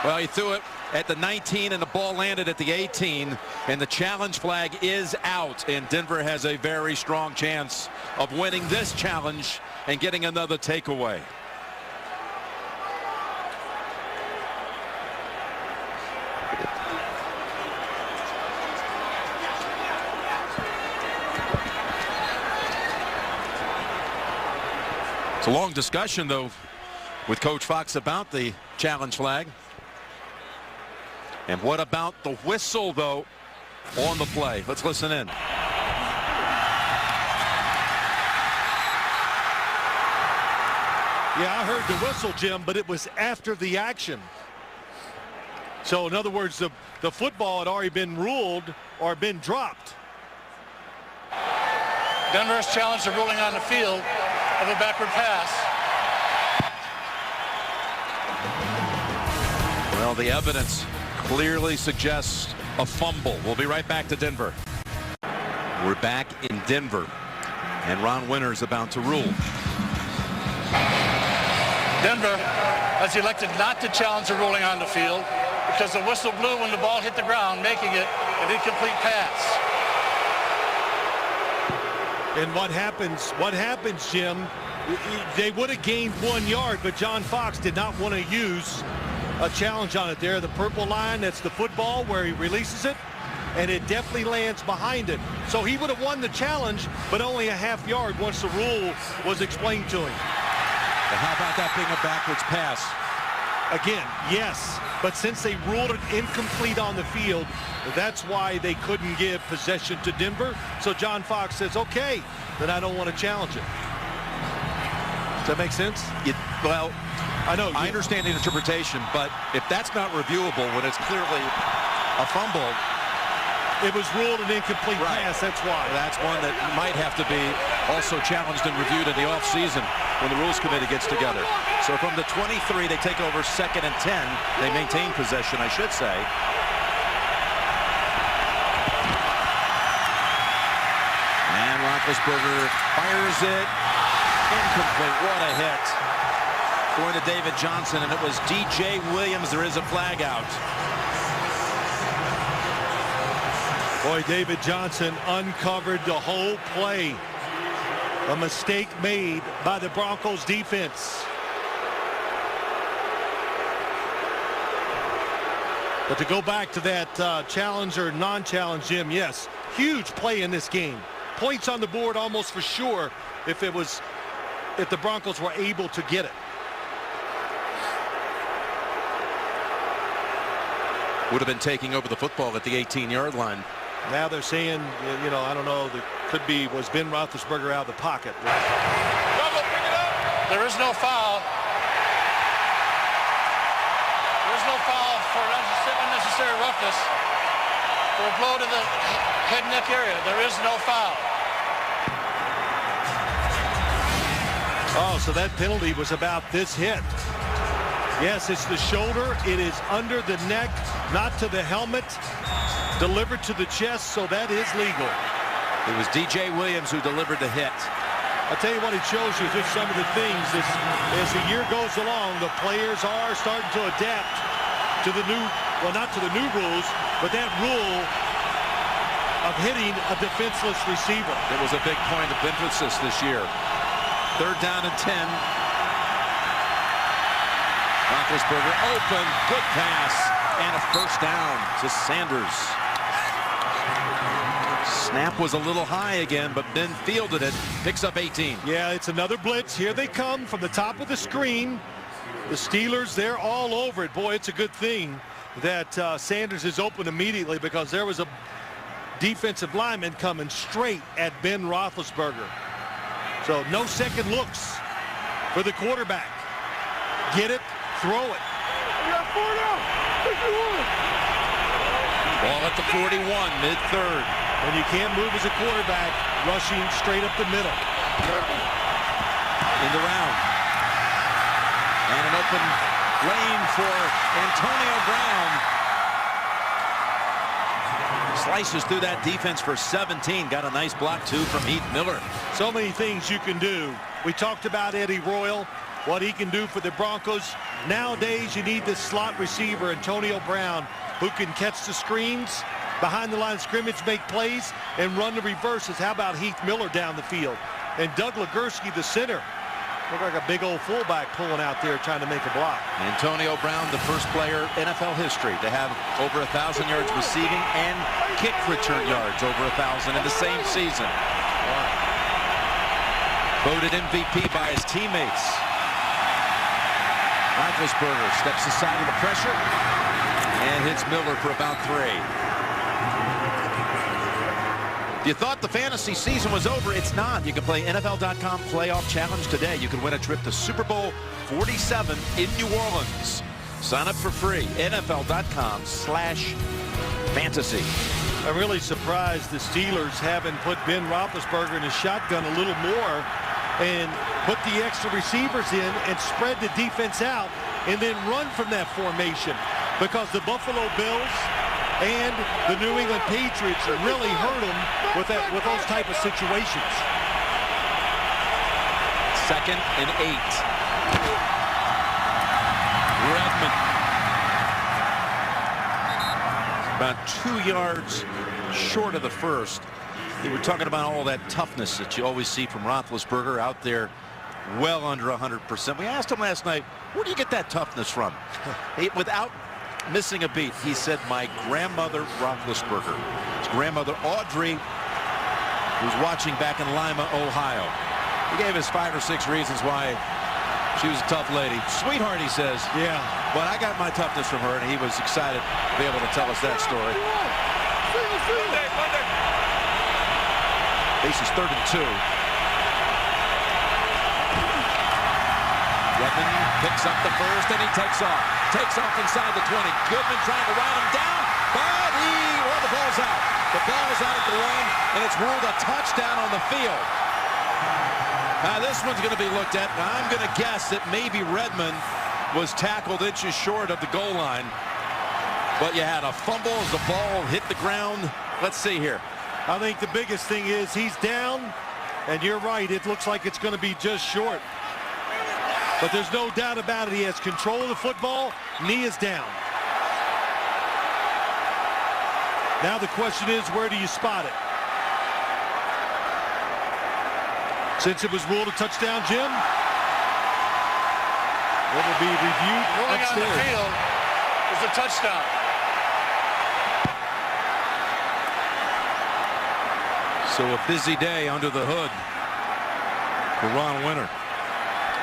Well, he threw it at the 19 and the ball landed at the 18, and the challenge flag is out, and Denver has a very strong chance of winning this challenge and getting another takeaway. It's a long discussion, though, with Coach Fox about the challenge flag. And what about the whistle, though, on the play? Let's listen in. Yeah, I heard the whistle, Jim, but it was after the action. So, in other words, the football had already been ruled or been dropped. Denver has challenged the ruling on the field of a backward pass. Well, the evidence clearly suggests a fumble. We'll be right back to Denver. We're back in Denver, and Ron Winter's about to rule. Denver has elected not to challenge the ruling on the field because the whistle blew when the ball hit the ground, making it an incomplete pass. And what happens, Jim? They would have gained 1 yard, but John Fox did not want to use a challenge on it there. The purple line, that's the football where he releases it, and it definitely lands behind it. So he would have won the challenge, but only a half yard once the rule was explained to him. But how about that being a backwards pass? Again, yes, But since they ruled it incomplete on the field, that's why they couldn't give possession to Denver. So John Fox says, okay, then I don't want to challenge it. Does that make sense? Well, I know. I understand the interpretation, but if that's not reviewable when it's clearly a fumble, it was ruled an incomplete pass, that's why. That's one that might have to be also challenged and reviewed in the offseason when the Rules Committee gets together. So from the 23, they take over 2nd and 10. They maintain possession, I should say. And Roethlisberger fires it. Incomplete. What a hit. Going to David Johnson, and it was D.J. Williams. There is a flag out. Boy, David Johnson uncovered the whole play. A mistake made by the Broncos defense. But to go back to that challenge or non-challenge, Jim, yes, huge play in this game. Points on the board almost for sure if the Broncos were able to get it. Would have been taking over the football at the 18-yard line. Now they're saying, you know, I don't know, was Ben Roethlisberger out of the pocket. There is no foul. There is no foul for unnecessary roughness for a blow to the head and neck area. There is no foul. Oh, so that penalty was about this hit. Yes, it's the shoulder. It is under the neck, not to the helmet. Delivered to the chest, so that is legal. It was D.J. Williams who delivered the hit. I'll tell you what it shows you, just some of the things. As the year goes along, the players are starting to adapt to the new, well, not to the new rules, but that rule of hitting a defenseless receiver. It was a big point of emphasis this year. 3rd down and 10. Roethlisberger open, good pass, and a 1st down to Sanders. Snap was a little high again, but Ben fielded it, picks up 18. Yeah, it's another blitz. Here they come from the top of the screen. The Steelers, they're all over it. Boy, it's a good thing that Sanders is open immediately, because there was a defensive lineman coming straight at Ben Roethlisberger. So no second looks for the quarterback. Get it, throw it. Ball at the 41, mid-3rd. And you can't move as a quarterback rushing straight up the middle. In the round. And an open lane for Antonio Brown. Slices through that defense for 17. Got a nice block, too, from Heath Miller. So many things you can do. We talked about Eddie Royal, what he can do for the Broncos. Nowadays, you need this slot receiver, Antonio Brown, who can catch the screens, behind the line of scrimmage, make plays, and run the reverses. How about Heath Miller down the field? And Doug Legursky, the center, look like a big old fullback pulling out there trying to make a block. Antonio Brown, the first player in NFL history to have over 1,000 yards receiving and kick return yards over 1,000 in the same season. Voted MVP by his teammates. Roethlisberger steps aside of the pressure and hits Miller for about 3. You thought the fantasy season was over. It's not. You can play NFL.com Playoff Challenge today. You can win a trip to Super Bowl 47 in New Orleans. Sign up for free. NFL.com/fantasy. I'm really surprised the Steelers haven't put Ben Roethlisberger in his shotgun a little more and put the extra receivers in and spread the defense out and then run from that formation, because the Buffalo Bills and the New England Patriots really hurt them with those type of situations. 2nd and 8. Redmond. About 2 yards short of the first. We were talking about all that toughness that you always see from Roethlisberger out there, well under 100%. We asked him last night, where do you get that toughness from? Without missing a beat, he said, my grandmother Roethlisberger. His grandmother Audrey, who's watching back in Lima, Ohio. He gave us 5 or 6 reasons why She was a tough lady. Sweetheart, he says. Yeah. But I got my toughness from her, and he was excited to be able to tell us that story. Bases 3rd and 2. Redmond picks up the first, and he takes off. Takes off inside the 20. Goodman trying to ride him down, but the ball's out. The ball is out at the run, and it's ruled a touchdown on the field. Now this one's going to be looked at. Now I'm going to guess that maybe Redmond was tackled inches short of the goal line. But you had a fumble as the ball hit the ground. Let's see here. I think the biggest thing is he's down, and you're right, it looks like it's going to be just short. But there's no doubt about it, he has control of the football, knee is down. Now the question is, where do you spot it? Since it was ruled a touchdown, Jim, it will be reviewed Ruling on the upstairs. field is a touchdown. So a busy day under the hood for Ron Winter.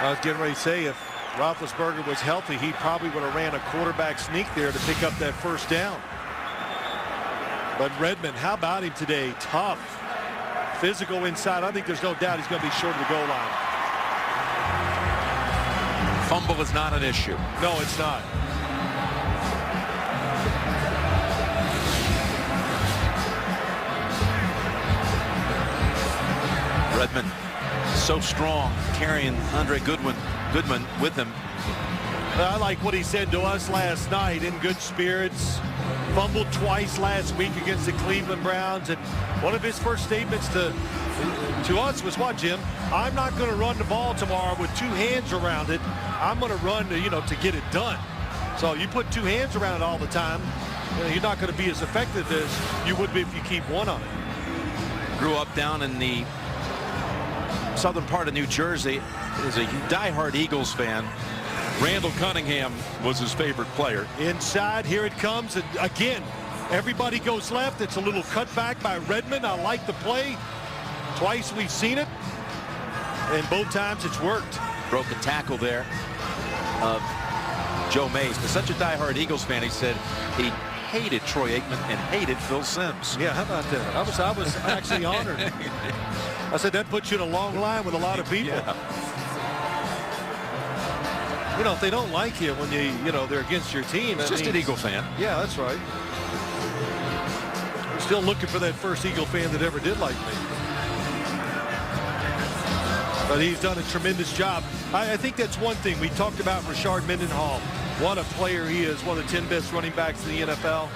I was getting ready to say, if Roethlisberger was healthy, he probably would have ran a quarterback sneak there to pick up that first down. But Redmond, how about him today? Tough, physical inside. I think there's no doubt he's going to be short of the goal line. Fumble is not an issue. No, it's not. Redmond so strong, carrying Andre Goodman with him. I like what he said to us last night, in good spirits. Fumbled twice last week against the Cleveland Browns, and one of his first statements to us was what, Jim? I'm not going to run the ball tomorrow with two hands around it. I'm going to run to get it done. So you put two hands around it all the time, you're not going to be as effective as you would be if you keep one on it. Grew up down in the southern part of New Jersey. Is a diehard Eagles fan. Randall Cunningham was his favorite player. Inside, here it comes, and again, everybody goes left. It's a little cutback by Redmond. I like the play. Twice we've seen it, and both times it's worked. Broke a tackle there of Joe Mays. But such a diehard Eagles fan, he said he hated Troy Aikman and hated Phil Simms. Yeah, how about that? I was actually honored. I said that puts you in a long line with a lot of people. Yeah. If they don't like you when they're against your team. It's just an Eagle fan. Yeah, that's right. I'm still looking for that first Eagle fan that ever did like me. But he's done a tremendous job. I think that's one thing. We talked about Rashard Mendenhall. What a player he is. One of the 10 best running backs in the NFL.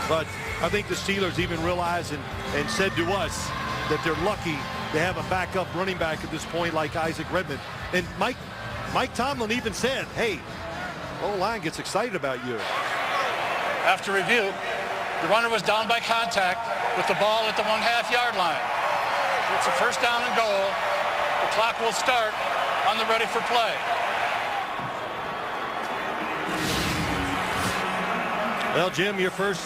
But I think the Steelers even realized and said to us that they're lucky to have a backup running back at this point like Isaac Redmond. And Mike Tomlin even said, hey, O-line gets excited about you. After review, the runner was down by contact with the ball at the 1/2 yard line. It's a first down and goal. The clock will start on the ready for play. Well, Jim, your first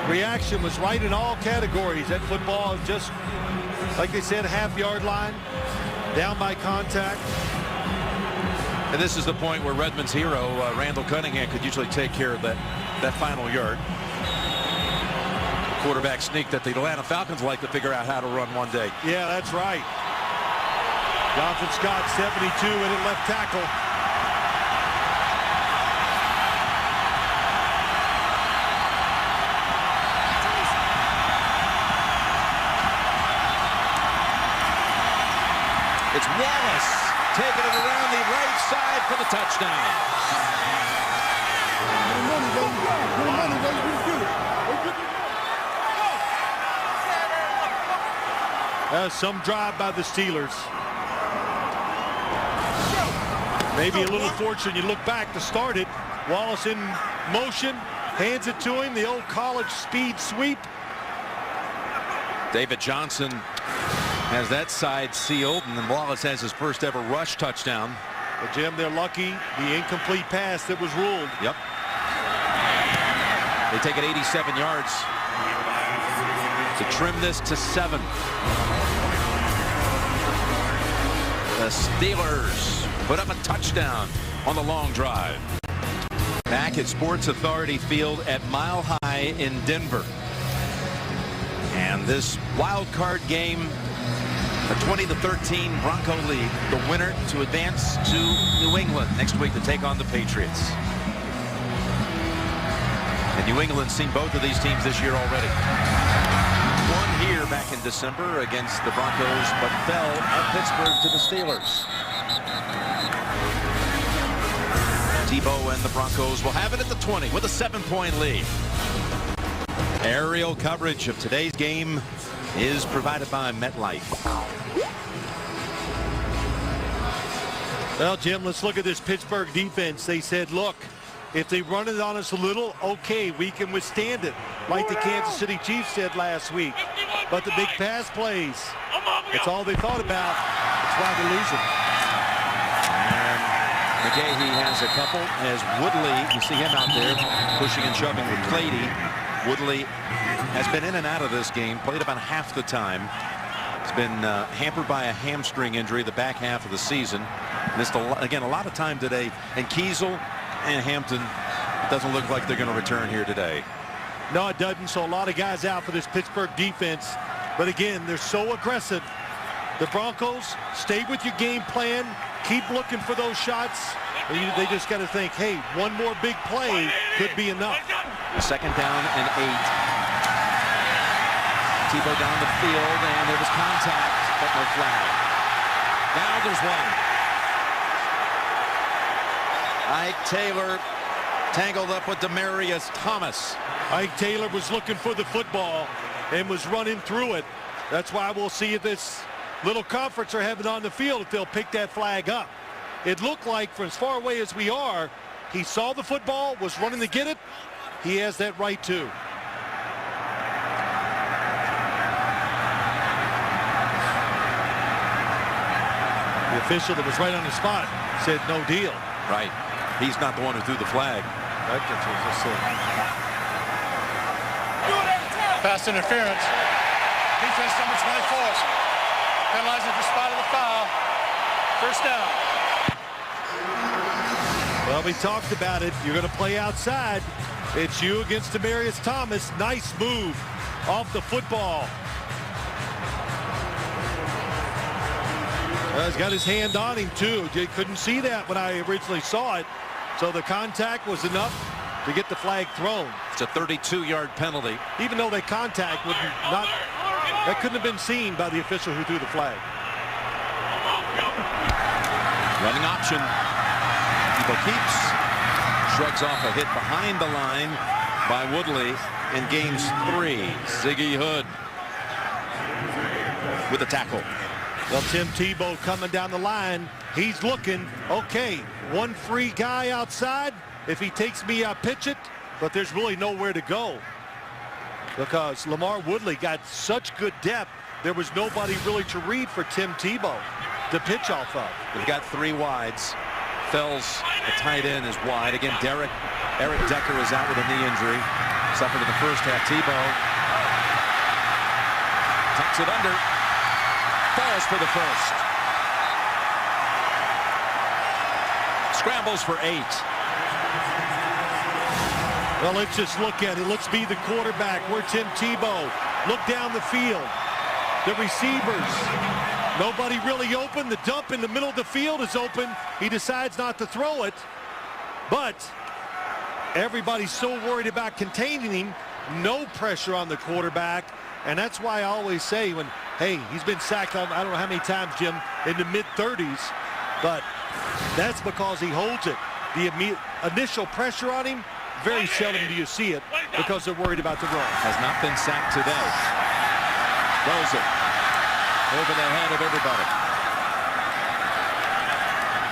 reaction was right in all categories. That football is just, like they said, 1/2 yard line, down by contact. And this is the point where Redmond's hero, Randall Cunningham, could usually take care of that final yard. Quarterback sneak that the Atlanta Falcons like to figure out how to run one day. Yeah, that's right. Jonathan Scott, 72 in at left tackle. It's Wallace taking it around the right side for the touchdown. Some drive by the Steelers. Maybe a little fortune. You look back to start it. Wallace in motion, hands it to him. The old college speed sweep. David Johnson has that side sealed, and then Wallace has his first ever rush touchdown. But Jim, they're lucky. The incomplete pass that was ruled. Yep. They take it 87 yards to trim this to 7. The Steelers put up a touchdown on the long drive. Back at Sports Authority Field at Mile High in Denver. And this wild card game, a 20-13 Bronco lead, the winner to advance to New England next week to take on the Patriots. And New England's seen both of these teams this year already. Won here back in December against the Broncos, but fell at Pittsburgh to the Steelers. Tebow and the Broncos will have it at the 20 with a 7-point lead. Aerial coverage of today's game is provided by MetLife. Well, Jim, let's look at this Pittsburgh defense. They said, look, if they run it on us a little, okay, we can withstand it, like the Kansas City Chiefs said last week. But the big pass plays, that's all they thought about. That's why they're losing. And McGahee has a couple as Woodley, you see him out there pushing and shoving with Clady. Woodley has been in and out of this game, played about half the time. He's been hampered by a hamstring injury the back half of the season. Missed, again, a lot of time today. And Kiesel and Hampton, it doesn't look like they're going to return here today. No, it doesn't. So a lot of guys out for this Pittsburgh defense. But again, they're so aggressive. The Broncos, stay with your game plan. Keep looking for those shots. They just got to think, hey, one more big play could be enough. Second down and 8. Tebow down the field, and there was contact, but no flag. Now there's one. Ike Taylor tangled up with Demaryius Thomas. Ike Taylor was looking for the football and was running through it. That's why we'll see if this little conference they're having on the field, if they'll pick that flag up. It looked like, from as far away as we are, he saw the football, was running to get it. He has that right too. The official that was right on the spot said no deal. Right. He's not the one who threw the flag. That's what I said. Pass interference. Defense number 24. Penalizing the spot of the foul. First down. Well, we talked about it. You're going to play outside. It's you against Demaryius Thomas. Nice move off the football. Well, he's got his hand on him, too. You couldn't see that when I originally saw it. So the contact was enough to get the flag thrown. It's a 32-yard penalty. Even though that contact would not, that couldn't have been seen by the official who threw the flag. Running option. Tebow keeps. Shrugs off a hit behind the line by Woodley and gains 3. Ziggy Hood with the tackle. Well, Tim Tebow coming down the line. He's looking, okay, one free guy outside. If he takes me, I pitch it, but there's really nowhere to go because Lamar Woodley got such good depth. There was nobody really to read for Tim Tebow to pitch off of. They've got 3 wides. Fells, the tight end, is wide. Again, Eric Decker is out with a knee injury. Suffered in the first half. Tebow tucks it under. Falls for the first. Scrambles for 8. Well, let's just look at it. Let's be the quarterback. We're Tim Tebow. Look down the field. The receivers. Nobody really open. The dump in the middle of the field is open. He decides not to throw it. But everybody's so worried about containing him. No pressure on the quarterback. And that's why I always say when, hey, he's been sacked, I don't know how many times, Jim, in the mid-30s. But that's because he holds it. The initial pressure on him, very seldom do you see it because they're worried about the run. Has not been sacked today. Throws it over the head of everybody.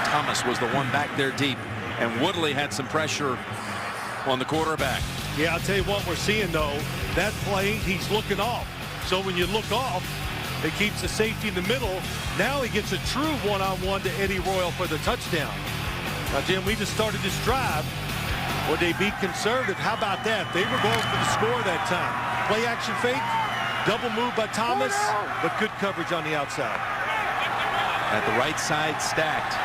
Thomas was the one back there deep, and Woodley had some pressure on the quarterback. Yeah, I'll tell you what we're seeing, though. That play, he's looking off. So when you look off, it keeps the safety in the middle. Now he gets a true one-on-one to Eddie Royal for the touchdown. Now, Jim, we just started this drive. Would they be conservative? How about that? They were going for the score that time. Play action fake, double move by Thomas, but good coverage on the outside. At the right side stacked.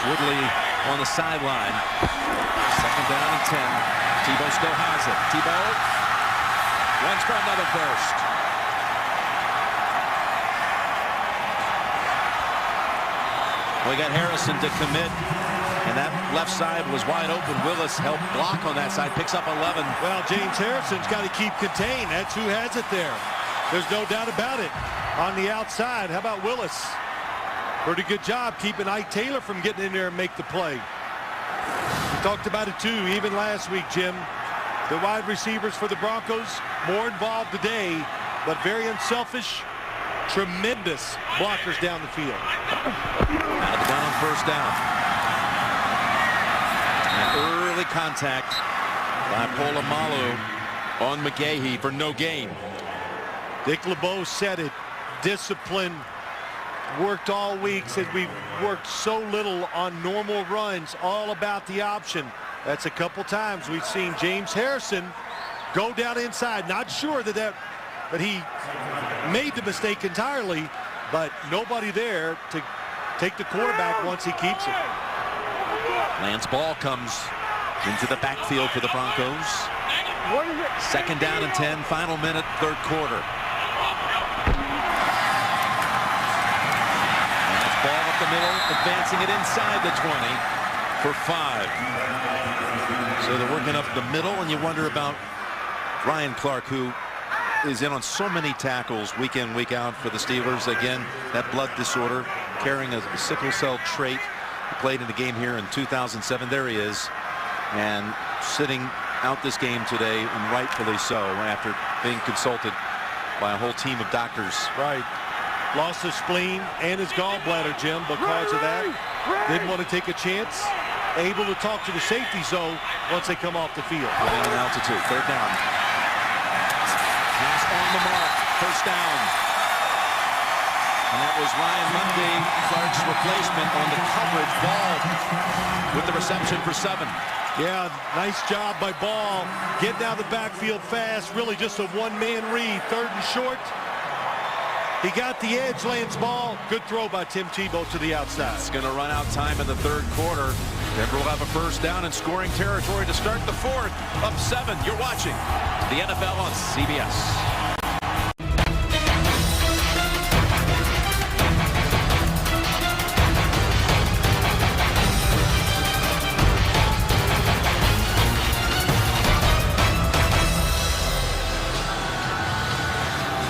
Woodley on the sideline. Second down and 10. Tebow still has it. Tebow runs for another burst. We got Harrison to commit, and that left side was wide open. Willis helped block on that side, picks up 11. Well, James Harrison's got to keep contained. That's who has it there. There's no doubt about it. On the outside, how about Willis? Pretty good job keeping Ike Taylor from getting in there and make the play. We talked about it too, even last week, Jim. The wide receivers for the Broncos, more involved today, but very unselfish, tremendous blockers down the field. Out of the gun on first down. An early contact by Polamalu on McGahee for no gain. Dick LeBeau said it. Discipline. Worked all week. Said we've worked so little on normal runs. All about the option. That's a couple times we've seen James Harrison go down inside. Not sure that he made the mistake entirely, but nobody there to take the quarterback once he keeps it. Lance ball comes into the backfield for the Broncos. Second down and 10, final minute, third quarter. Lance ball up the middle, advancing it inside the 20 for 5. So they're working up the middle, and you wonder about Ryan Clark, who is in on so many tackles week in, week out for the Steelers. Again, that blood disorder, carrying a sickle cell trait. He played in the game here in 2007. There he is, and sitting out this game today, and rightfully so, after being consulted by a whole team of doctors. Right. Lost his spleen and his gallbladder, Jim, because of that. Didn't want to take a chance. Able to talk to the safety zone once they come off the field. Running in altitude, third down. Pass on the mark, first down. And that was Ryan Mundy, Clark's replacement, on the coverage. Ball with the reception for 7. Yeah, nice job by Ball. Getting out of the backfield fast. Really just a one-man read. Third and short. He got the edge, Lance Ball. Good throw by Tim Tebow to the outside. It's going to run out time in the third quarter. Denver will have a first down in scoring territory to start the fourth. Up 7. You're watching the NFL on CBS.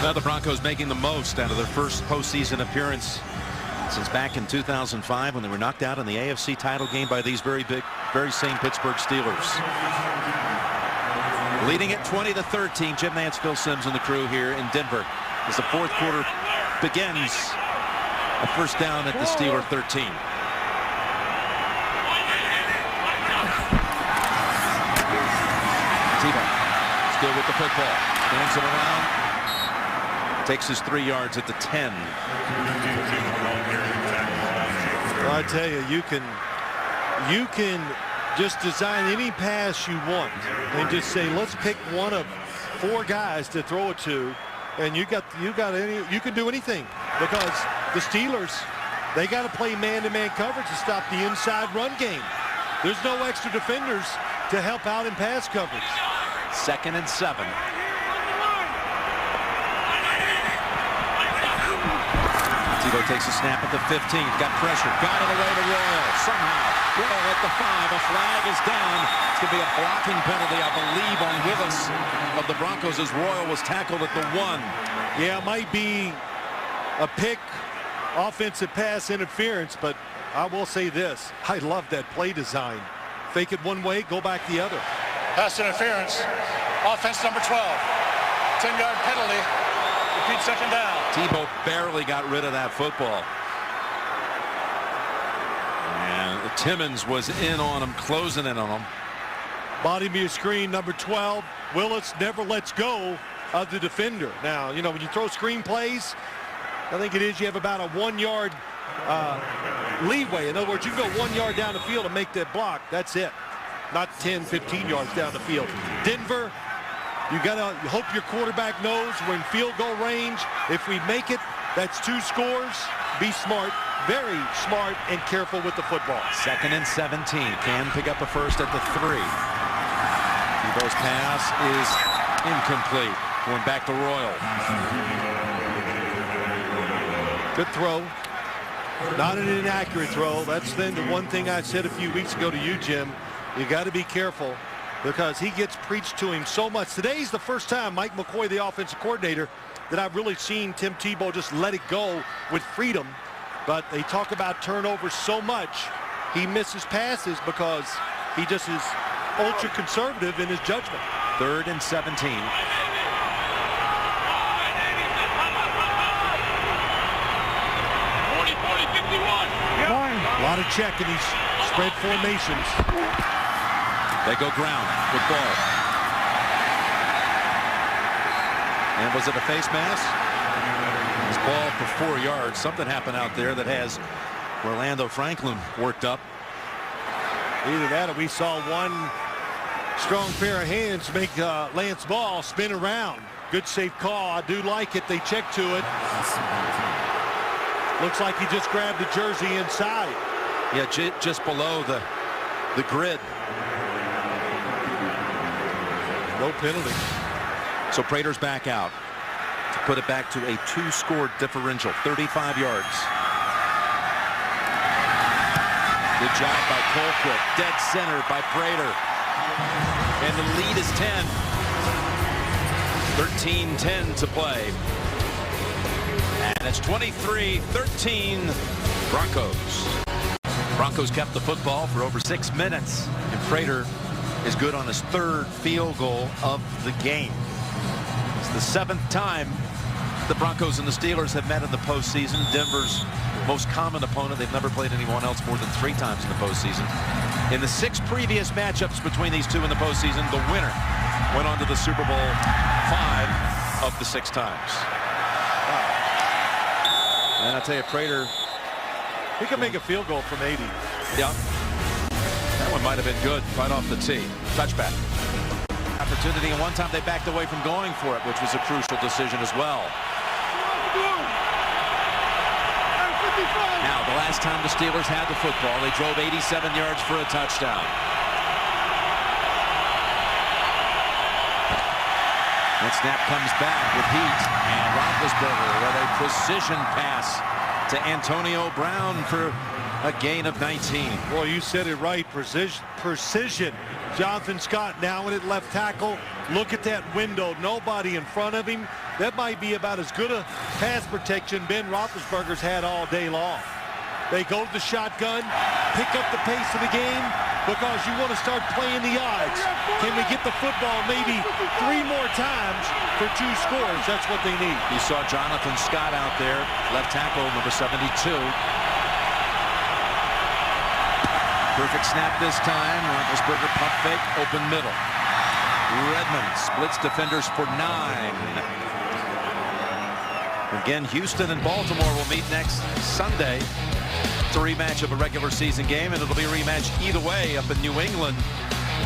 Now the Broncos making the most out of their first postseason appearance since back in 2005 when they were knocked out in the AFC title game by these very same Pittsburgh Steelers. Leading it 20-13. Jim Nantz, Phil Simms, and the crew here in Denver as the fourth quarter begins. A first down at the Steeler 13. Tebow still with the football. Stands it around. Takes his 3 yards at the 10. Well, I tell you, you can just design any pass you want and just say, let's pick one of 4 guys to throw it to, and you can do anything, because the Steelers, they got to play man-to-man coverage to stop the inside run game. There's no extra defenders to help out in pass coverage. Second and 7. Tebow takes a snap at the 15. Got pressure. Got it away to Royal. Somehow. Royal at the 5. A flag is down. It's going to be a blocking penalty, I believe, on Willis of the Broncos as Royal was tackled at the 1. Yeah, it might be a pick, offensive pass interference, but I will say this. I love that play design. Fake it one way, go back the other. Pass interference. Offense number 12. 10-yard penalty. Repeat second down. Tebow barely got rid of that football. And Timmons was in on him, closing in on him. Body me a screen, number 12. Willis never lets go of the defender. Now, you know, when you throw screen plays, I think it is you have about a 1-yard leeway. In other words, you can go 1 yard down the field and make that block. That's it. Not 10, 15 yards down the field. Denver, you got to hope your quarterback knows we're in field goal range. If we make it, That's 2 scores. Be smart, very smart, and careful with the football. 2nd and 17. Can pick up a first at the 3. Tebow's pass is incomplete. Going back to Royal. Good throw. Not an inaccurate throw. That's then the one thing I said a few weeks ago to you, Jim. You got to be careful because he gets preached to him so much. Today's the first time Mike McCoy, the offensive coordinator, that I've really seen Tim Tebow just let it go with freedom. But they talk about turnovers so much. He misses passes because he just is ultra conservative in his judgment. 3rd and 17. A lot of check in these spread formations. They go ground with ball. And was it a face mask? It's ball for 4 yards. Something happened out there that has Orlando Franklin worked up. Either that or we saw one strong pair of hands make Lance Ball spin around. Good safe call. I do like it. They check to it. Looks like he just grabbed the jersey inside. Yeah, just below the grid. No penalty. So Prater's back out to put it back to a 2-score differential, 35 yards. Good job by Colquitt. Dead center by Prater. And the lead is 10. 13-10 to play. And it's 23-13 Broncos. Broncos kept the football for over 6 minutes. And Prater is good on his 3rd field goal of the game. It's the 7th time the Broncos and the Steelers have met in the postseason. Denver's most common opponent. They've never played anyone else more than 3 times in the postseason. In the 6 previous matchups between these two in the postseason, the winner went on to the Super Bowl 5 of the 6 times. And I tell you, Prater, He can make a field goal from 80. yeah, that one might have been good right off the tee. Touchback. Opportunity, and one time they backed away from going for it, which was a crucial decision as well. Now, the last time the Steelers had the football, they drove 87 yards for a touchdown. That snap comes back with heat, and Roethlisberger with a precision pass to Antonio Brown for a gain of 19. Well, you said it right. Precision. Jonathan Scott now in at left tackle. Look at that window. Nobody in front of him. That might be about as good a pass protection Ben Roethlisberger's had all day long. They go to the shotgun, pick up the pace of the game because you want to start playing the odds. Can we get the football maybe 3 more times for 2 scores? That's what they need. You saw Jonathan Scott out there, left tackle, number 72. Perfect snap this time. Roethlisberger pump fake, open middle. Redmond splits defenders for 9. Again, Houston and Baltimore will meet next Sunday. It's a rematch of a regular season game, and it'll be a rematch either way up in New England.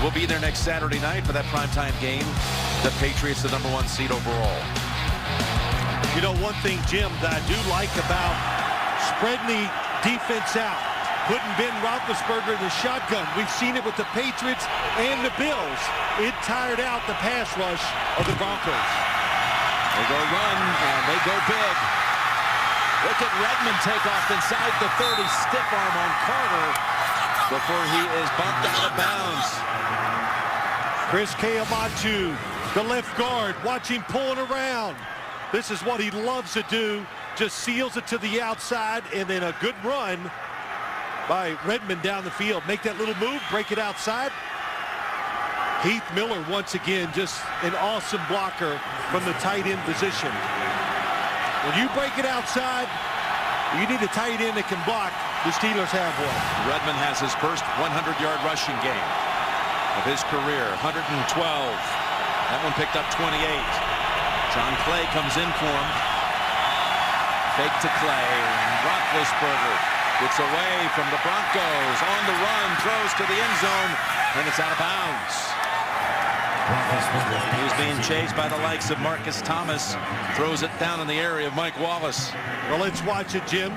We'll be there next Saturday night for that primetime game. The Patriots, the #1 seed overall. You know, one thing, Jim, that I do like about spreading the defense out, putting Ben Roethlisberger in the shotgun. We've seen it with the Patriots and the Bills. It tired out the pass rush of the Broncos. They go run, and they go big. Look at Redmond take off inside the 30. Stiff arm on Carter before he is bumped out of bounds. Chris Kayamatu, the left guard, watch him pulling around. This is what he loves to do. Just seals it to the outside, and then a good run by Redmond down the field. Make that little move, break it outside. Heath Miller, once again, just an awesome blocker from the tight end position. When you break it outside, you need a tight end that can block. The Steelers have one. Redmond has his first 100-yard rushing game of his career, 112. That one picked up 28. John Clay comes in for him. Fake to Clay. Roethlisberger gets away from the Broncos. On the run, throws to the end zone, and it's out of bounds. He was being chased by the likes of Marcus Thomas. Throws it down in the area of Mike Wallace. Well, let's watch it, Jim.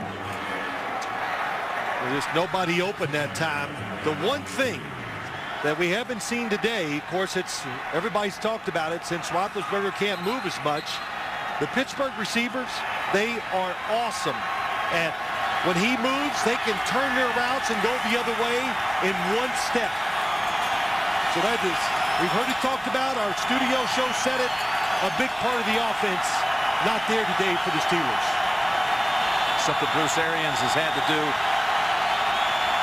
There's nobody open that time. The one thing that we haven't seen today, of course, everybody's talked about it since Roethlisberger can't move as much. The Pittsburgh receivers, they are awesome at when he moves, they can turn their routes and go the other way in one step. So that is, we've heard it talked about. Our studio show said it. A big part of the offense not there today for the Steelers. Something Bruce Arians has had to do.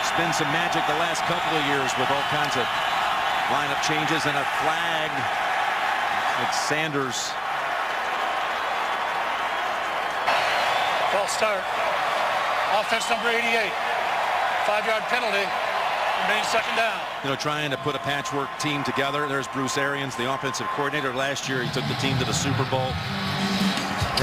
It's been some magic the last couple of years with all kinds of lineup changes and a flag. Like Sanders. False start. Offense number 88. 5-yard penalty. Remains second down. You know, trying to put a patchwork team together. There's Bruce Arians, the offensive coordinator. Last year, he took the team to the Super Bowl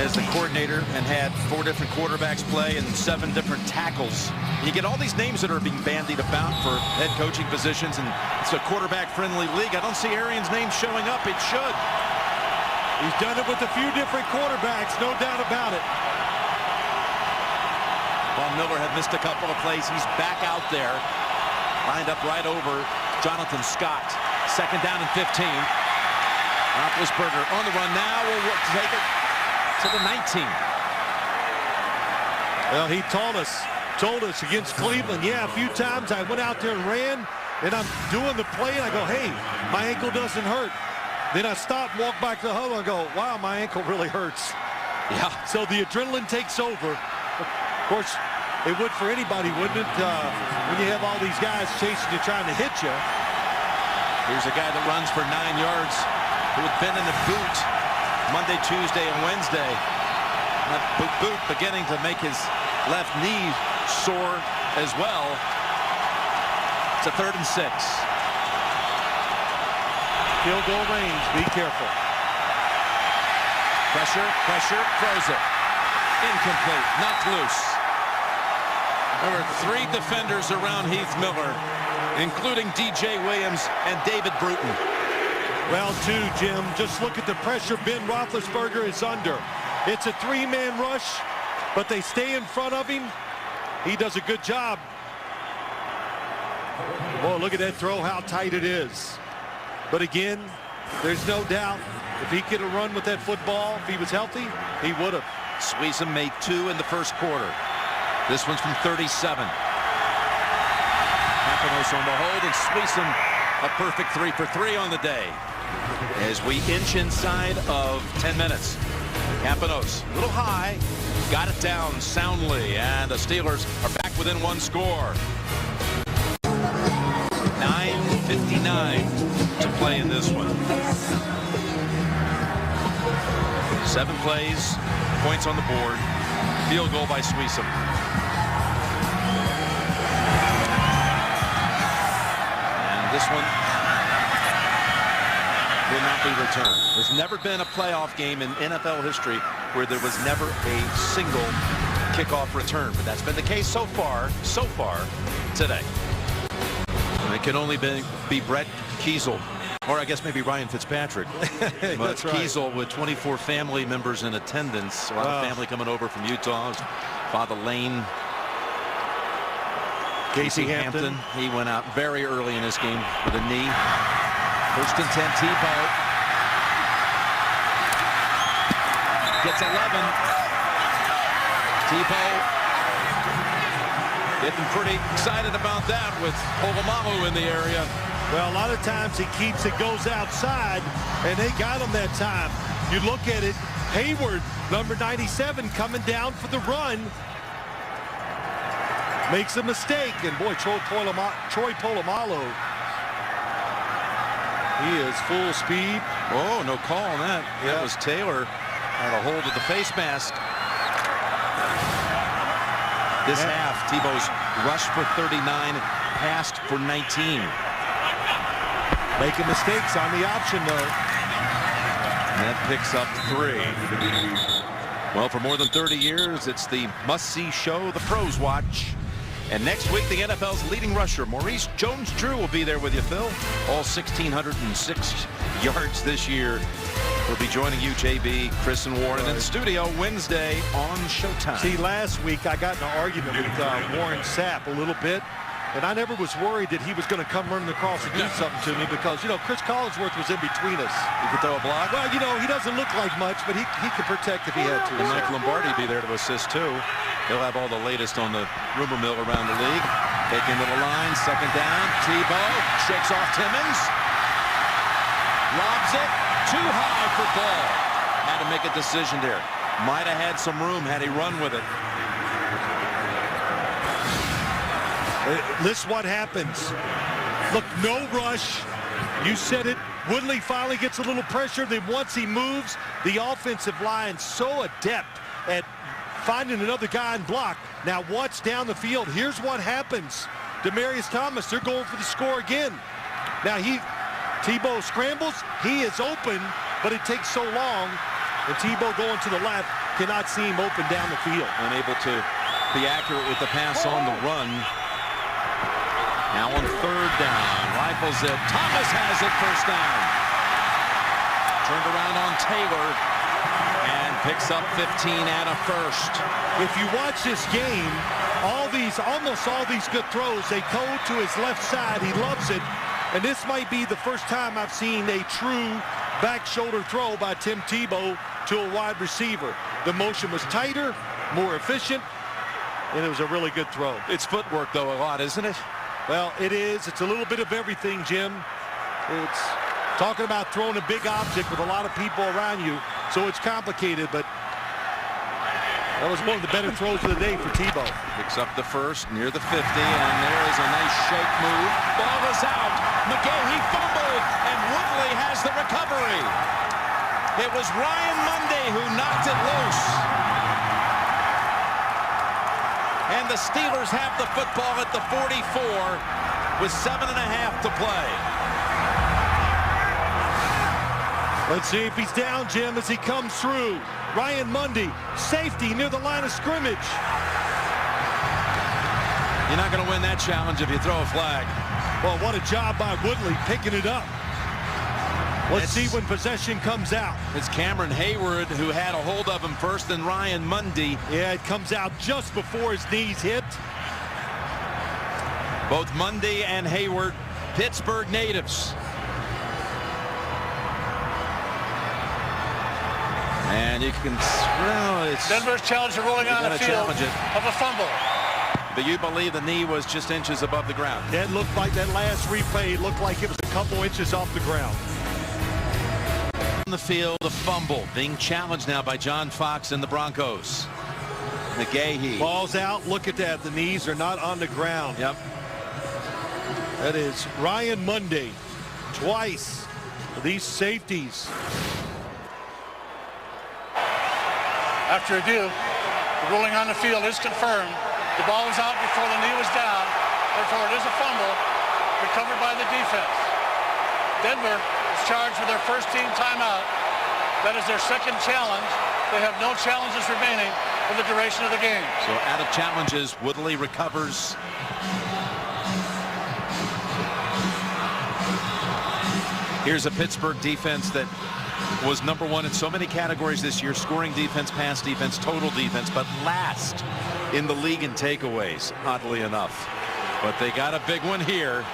as the coordinator and had 4 different quarterbacks play and 7 different tackles. And you get all these names that are being bandied about for head coaching positions, and it's a quarterback-friendly league. I don't see Arians' name showing up. It should. He's done it with a few different quarterbacks, no doubt about it. Von Miller had missed a couple of plays. He's back out there. Lined up right over Jonathan Scott. Second down and 15. Roethlisberger on the run now. Will take it to the 19. Well, he told us against Cleveland, yeah, a few times I went out there and ran, and I'm doing the play, and I go, hey, my ankle doesn't hurt. Then I stop and walk back to the huddle and go, wow, my ankle really hurts. Yeah. So the adrenaline takes over. Of course, it would for anybody, wouldn't it? When you have all these guys chasing you, trying to hit you. Here's a guy that runs for 9 yards who had been in the boot Monday, Tuesday, and Wednesday. That boot beginning to make his left knee sore as well. It's a 3rd and 6. Field goal range. Be careful. Pressure, throws it. Incomplete, knocked loose. There were 3 defenders around Heath Miller, including DJ Williams and David Bruton. Well, too, Jim, just look at the pressure Ben Roethlisberger is under. It's a 3-man rush, but they stay in front of him. He does a good job. Oh, look at that throw, how tight it is. But again, there's no doubt if he could have run with that football, if he was healthy, he would have. Sweesum made 2 in the first quarter. This one's from 37. Campanos on the hold, and Sweesum a perfect 3 for 3 on the day. As we inch inside of 10 minutes. Campanos, a little high, got it down soundly, and the Steelers are back within 1 score. 9:59 to play in this one. 7 plays, points on the board, field goal by Sweesum. And this one will not be returned. There's never been a playoff game in NFL history where there was never a single kickoff return, but that's been the case so far today. And it can only be Brett Kiesel, or I guess maybe Ryan Fitzpatrick. But that's right. Kiesel with 24 family members in attendance. A lot of family coming over from Utah. Father Lane. Casey Hampton. He went out very early in this game with a knee. 1st and 10, Tebow. Gets 11. Tebow getting pretty excited about that with Polamalu in the area. Well, a lot of times he keeps it, goes outside, and they got him that time. You look at it, Hayward, number 97, coming down for the run. Makes a mistake, and boy, Troy Polamalu, he is full speed. Oh, no call on that. That was Taylor had a hold of the face mask. This half, Tebow's rushed for 39, passed for 19. Making mistakes on the option, though. And that picks up 3. Well, for more than 30 years, it's the must-see show the pros watch. And next week, the NFL's leading rusher, Maurice Jones-Drew, will be there with you, Phil. All 1,606 yards this year. We'll be joining you, JB, Chris, and Warren in the studio Wednesday on Showtime. See, last week I got in an argument with Warren Sapp a little bit, and I never was worried that he was going to come running across and do something to me because, you know, Chris Collinsworth was in between us. He could throw a block. Well, you know, he doesn't look like much, but he could protect if he had to. And Mike Lombardi be there to assist, too. He'll have all the latest on the rumor mill around the league. Taking to the line, second down. Tebow shakes off Timmons. Lobs it. Too high for Ball. Had to make a decision there. Might have had some room had he run with it. This is what happens. Look, no rush. You said it. Woodley finally gets a little pressure. Then once he moves, the offensive line so adept at finding another guy and block. Now watch down the field. Here's what happens. Demaryius Thomas, they're going for the score again. Now Tebow scrambles. He is open, but it takes so long. And Tebow going to the left, cannot see him open down the field. Unable to be accurate with the pass on the run. Now on third down, rifles it. Thomas has it, first down. Turned around on Taylor and picks up 15 and a first. If you watch this game, almost all these good throws, they go to his left side. He loves it. And this might be the first time I've seen a true back shoulder throw by Tim Tebow to a wide receiver. The motion was tighter, more efficient, and it was a really good throw. It's footwork, though, a lot, isn't it? Well, it is. It's a little bit of everything, Jim. It's talking about throwing a big object with a lot of people around you, so it's complicated, but that was one of the better throws of the day for Tebow. Picks up the first near the 50, and there is a nice shake move. Ball is out. McGahee fumbled, and Woodley has the recovery. It was Ryan Mundy who knocked it loose. And the Steelers have the football at the 44 with 7.5 to play. Let's see if he's down, Jim, as he comes through. Ryan Mundy, safety near the line of scrimmage. You're not going to win that challenge if you throw a flag. Well, what a job by Woodley picking it up. Let's see when possession comes out. It's Cameron Hayward who had a hold of him first, and Ryan Mundy. Yeah, it comes out just before his knees hit. Both Mundy and Hayward, Pittsburgh natives. And you can, well, it's... Denver's challenge of rolling on the field of a fumble. But you believe the knee was just inches above the ground? That looked like that last replay looked like it was a couple inches off the ground. On the field, a fumble being challenged now by John Fox and the Broncos. McGahee. Ball's out. Look at that. The knees are not on the ground. Yep. That is Ryan Mundy. Twice. These safeties. After review, the ruling on the field is confirmed. The ball was out before the knee was down. Therefore, it is a fumble recovered by the defense. Denver is charged with their first team timeout. That is their second challenge. They have no challenges remaining for the duration of the game. So out of challenges, Woodley recovers. Here's a Pittsburgh defense that was #1 in so many categories this year: scoring defense, pass defense, total defense, but last in the league in takeaways, oddly enough. But they got a big one here.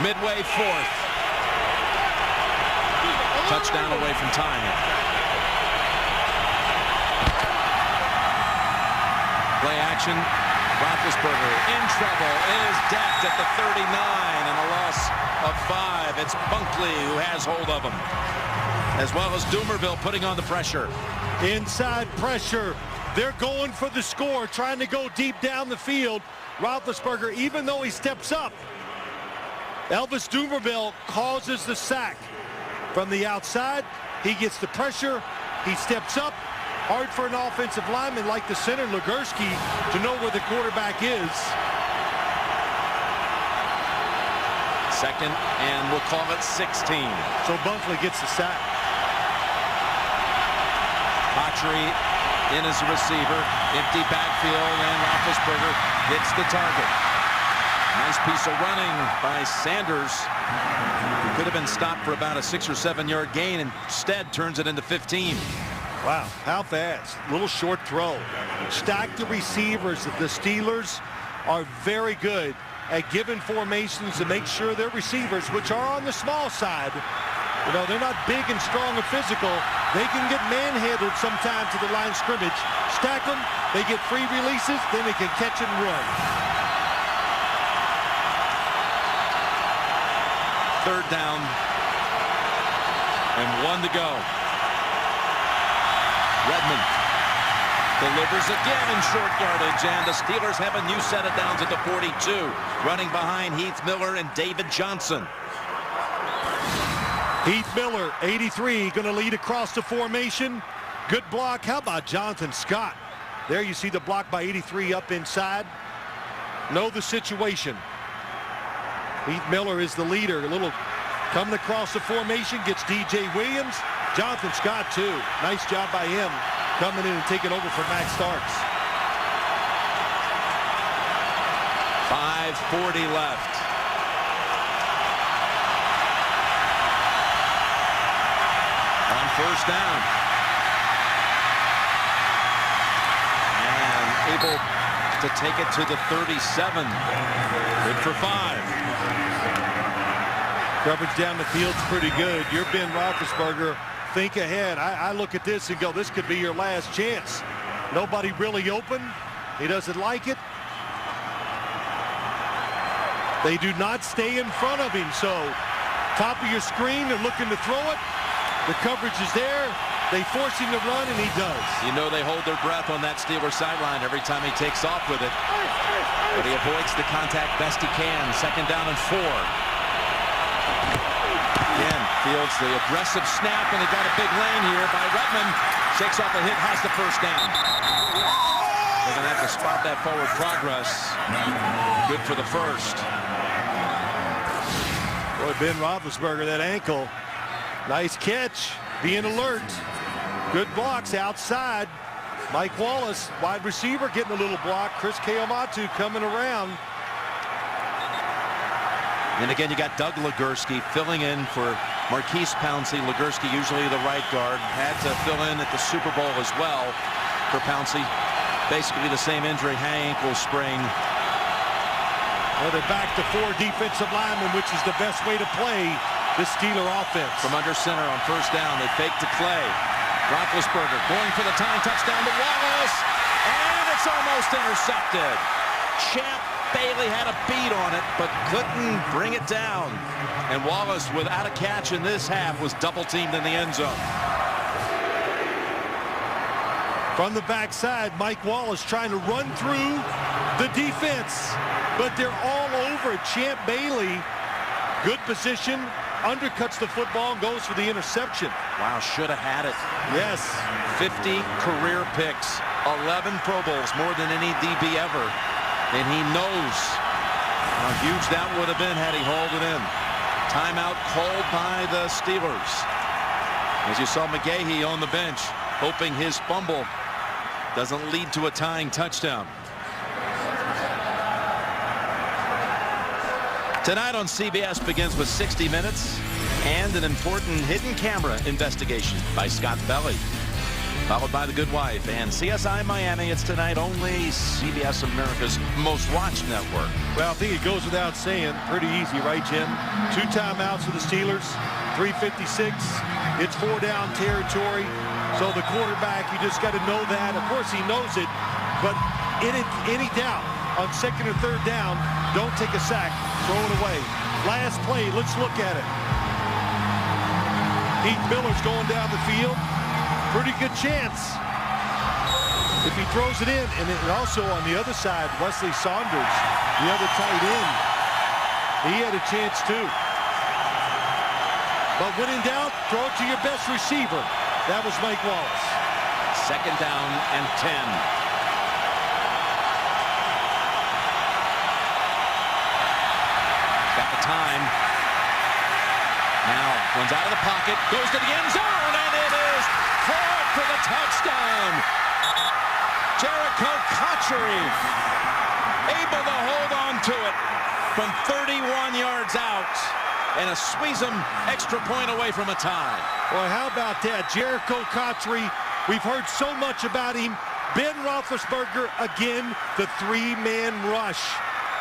Midway fourth. Touchdown away from tying it. Play action. Roethlisberger in trouble, is decked at the 39, and a loss of 5. It's Bunkley who has hold of him, as well as Doomerville putting on the pressure. Inside pressure. They're going for the score, trying to go deep down the field. Roethlisberger, even though he steps up, Elvis Doomerville causes the sack. From the outside, he gets the pressure. He steps up. Hard for an offensive lineman like the center, Legursky, to know where the quarterback is. Second, and we'll call it 16. So Bunkley gets the sack. Patry in as a receiver. Empty backfield, and Roethlisberger hits the target. Nice piece of running by Sanders. He could have been stopped for about a 6 or 7 yard gain. Instead, turns it into 15. Wow, how fast. Little short throw. Stack the receivers. The Steelers are very good at giving formations to make sure their receivers, which are on the small side, you know, they're not big and strong and physical. They can get manhandled sometimes to the line of scrimmage. Stack them, they get free releases, then they can catch and run. Third down and 1 to go. Redmond delivers again in short yardage, and the Steelers have a new set of downs at the 42. Running behind Heath Miller and David Johnson. Heath Miller, 83, going to lead across the formation. Good block. How about Jonathan Scott? There you see the block by 83 up inside. Know the situation. Heath Miller is the leader. A little coming across the formation, gets DJ Williams. Jonathan Scott, too. Nice job by him coming in and taking over for Max Starks. 5:40 left. On first down. And able to take it to the 37. Good for 5. Coverage down the field's pretty good. You're Ben Roethlisberger. Think ahead. I look at this and go, this could be your last chance. Nobody really open. He doesn't like it. They do not stay in front of him. So top of your screen, they're looking to throw it. The coverage is there. They force him to run, and he does. You know they hold their breath on that Steelers sideline every time he takes off with it. But he avoids the contact best he can. Second down and 4. Again, fields the aggressive snap, and he got a big lane here by Redmond. Shakes off a hit, has the first down. They're going to have to spot that forward progress. Good for the first. Boy, Ben Roethlisberger, that ankle. Nice catch. Being alert. Good blocks outside. Mike Wallace, wide receiver, getting a little block. Chris Keomatu coming around. And again, you got Doug Legursky filling in for Marquise Pouncey. Legursky, usually the right guard, had to fill in at the Super Bowl as well for Pouncey. Basically the same injury, high ankle sprain. Well, they're back to 4 defensive linemen, which is the best way to play this Steeler offense. From under center on first down, they fake to Clay. Roethlisberger going for the tying touchdown to Wallace, and it's almost intercepted. Champ Bailey had a beat on it, but couldn't bring it down. And Wallace, without a catch in this half, was double-teamed in the end zone. From the backside, Mike Wallace trying to run through the defense, but they're all over Champ Bailey. Good position, undercuts the football and goes for the interception. Wow, should have had it. Yes. 50 career picks, 11 Pro Bowls, more than any DB ever. And he knows how huge that would have been had he hauled it in. Timeout called by the Steelers. As you saw McGahee on the bench, hoping his fumble doesn't lead to a tying touchdown. Tonight on CBS begins with 60 Minutes and an important hidden camera investigation by Scott Belly, followed by The Good Wife and CSI Miami. It's tonight only CBS America's most watched network. Well, I think it goes without saying, pretty easy, right, Jim? 2 timeouts for the Steelers, 3:56. It's 4-down territory. So the quarterback, you just got to know that. Of course, he knows it, but any doubt on 2nd or 3rd down, don't take a sack, throw it away. Last play, let's look at it. Heath Miller's going down the field. Pretty good chance if he throws it in. And also on the other side, Wesley Saunders, the other tight end, he had a chance too. But when in doubt, throw it to your best receiver. That was Mike Wallace. 2nd down and 10. Got the time. Now runs out of the pocket, goes to the end zone, and it is caught for the touchdown. Jericho Cotchery able to hold on to it from 31 yards out and a squeeze them extra point away from a tie. Well, how about that? Jericho Cotchery, we've heard so much about him. Ben Roethlisberger again, the three-man rush.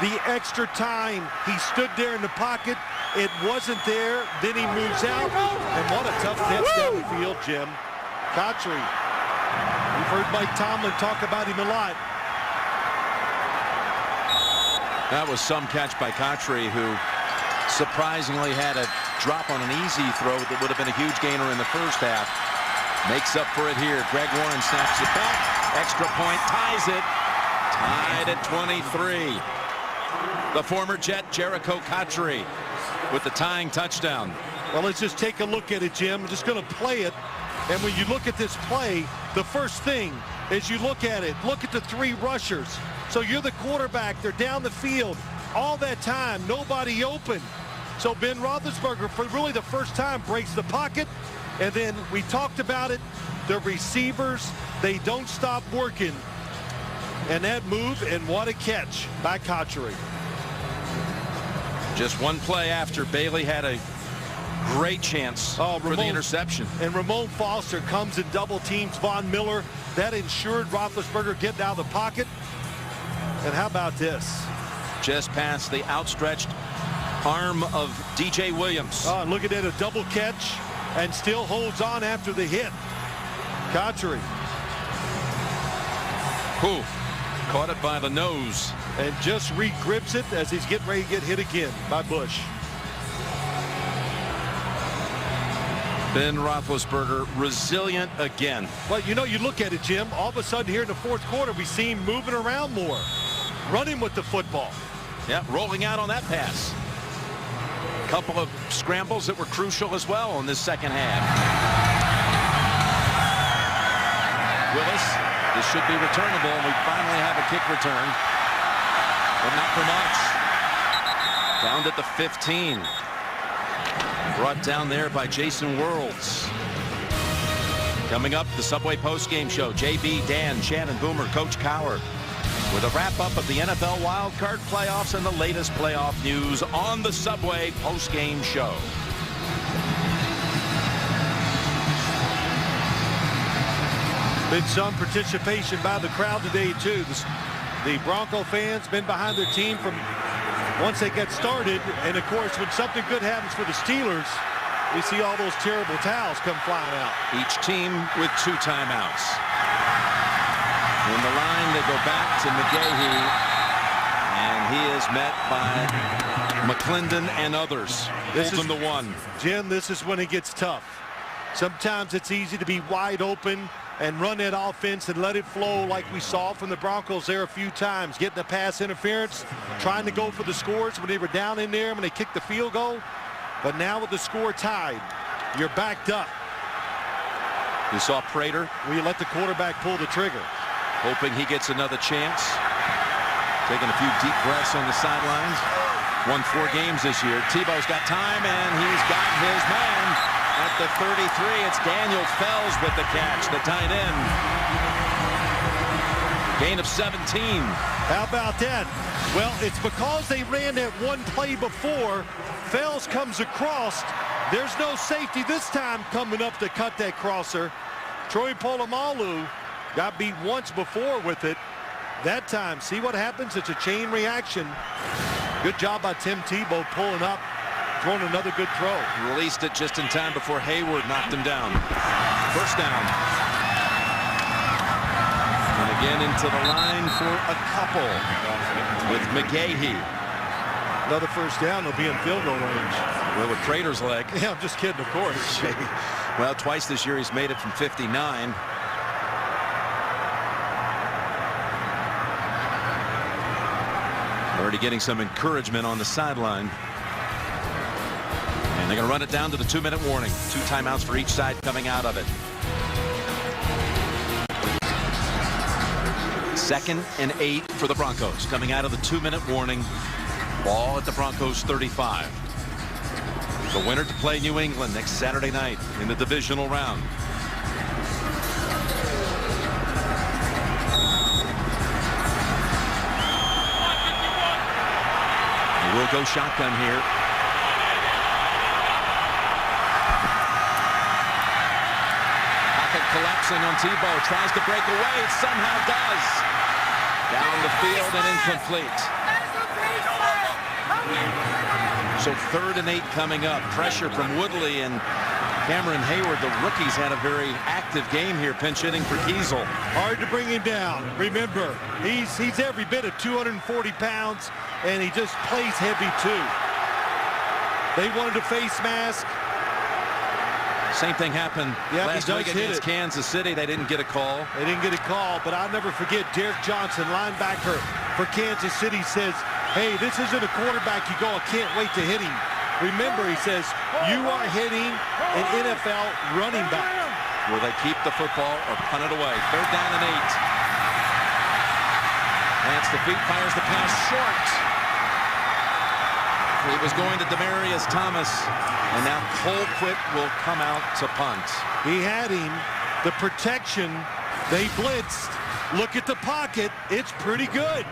The extra time, he stood there in the pocket. It wasn't there. Then he moves out. And what a tough catch down the field, Jim. Cotchery. We've heard Mike Tomlin talk about him a lot. That was some catch by Cotchery, who surprisingly had a drop on an easy throw that would have been a huge gainer in the first half. Makes up for it here. Greg Warren snaps it back. Extra point, ties it. Tied at 23. The former Jet, Jericho Cotchery, with the tying touchdown. Well, let's just take a look at it, Jim. I'm just going to play it. And when you look at this play, the first thing is you look at it. Look at the three rushers. So you're the quarterback. They're down the field. All that time, nobody open. So Ben Roethlisberger, for really the first time, breaks the pocket. And then we talked about it. The receivers, they don't stop working. And that move, and what a catch by Cotchery. Just one play after, Bailey had a great chance for the interception. And Ramon Foster comes and double teams Von Miller. That ensured Roethlisberger getting out of the pocket. And how about this? Just past the outstretched arm of DJ Williams. Oh, look at that, a double catch, and still holds on after the hit. Cotchery. Who caught it by the nose. And just re-grips it as he's getting ready to get hit again by Bush. Ben Roethlisberger resilient again. Well, you know, you look at it, Jim, all of a sudden here in the fourth quarter, we see him moving around more, running with the football. Yeah, rolling out on that pass. A couple of scrambles that were crucial as well in this second half. Willis, this should be returnable, and we finally have a kick return, but not for much. Down at the 15. Brought down there by Jason Worlds. Coming up, the Subway postgame show. JB, Dan, Shannon Boomer, Coach Cowher, with a wrap-up of the NFL wildcard playoffs and the latest playoff news on the Subway postgame show. Been some participation by the crowd today, too. The Bronco fans been behind their team from once they get started. And, of course, when something good happens for the Steelers, we see all those terrible towels come flying out. Each team with 2 timeouts. In the line, they go back to McGahee, and he is met by McClendon and others. Holds him to 1. Jim, this is when it gets tough. Sometimes it's easy to be wide open and run that offense and let it flow like we saw from the Broncos there a few times. Getting the pass interference, trying to go for the scores when they were down in there when they kicked the field goal. But now with the score tied, you're backed up. You saw Prater. We let the quarterback pull the trigger. Hoping he gets another chance. Taking a few deep breaths on the sidelines. Won 4 games this year. Tebow's got time, and he's got his man. At the 33, it's Daniel Fells with the catch, the tight end. Gain of 17. How about that? Well, it's because they ran that one play before. Fells comes across. There's no safety this time coming up to cut that crosser. Troy Polamalu got beat once before with it. That time, see what happens? It's a chain reaction. Good job by Tim Tebow pulling up. Throwing another good throw. Released it just in time before Hayward knocked him down. First down. And again into the line for a couple with McGahee. Another first down. They'll be in field goal range. Well, with Prater's leg. Yeah, I'm just kidding, of course. Well, twice this year he's made it from 59. Already getting some encouragement on the sideline. And they're going to run it down to the 2-minute warning. 2 timeouts for each side coming out of it. 2nd and 8 for the Broncos coming out of the 2-minute warning. Ball at the Broncos 35. The winner to play New England next Saturday night in the divisional round. go shotgun here. Pocket collapsing on Tebow. Tries to break away. It somehow does. Down the field and incomplete. So 3rd and 8 coming up. Pressure from Woodley and Cameron Hayward. The rookies had a very active game here, pinch hitting for Kiesel. Hard to bring him down. Remember, he's every bit of 240 pounds, and he just plays heavy too. They wanted a face mask. Same thing happened last week against Kansas City. They didn't get a call. They didn't get a call, but I'll never forget Derek Johnson, linebacker for Kansas City, says, hey, this isn't a quarterback you go, I can't wait to hit him. Remember, he says, you are hitting an NFL running back. Will they keep the football or punt it away? 3rd down and 8. Plants the feet, fires the pass short. He was going to Demaryius Thomas, and now Colquitt will come out to punt. He had him. The protection, they blitzed. Look at the pocket. It's pretty good.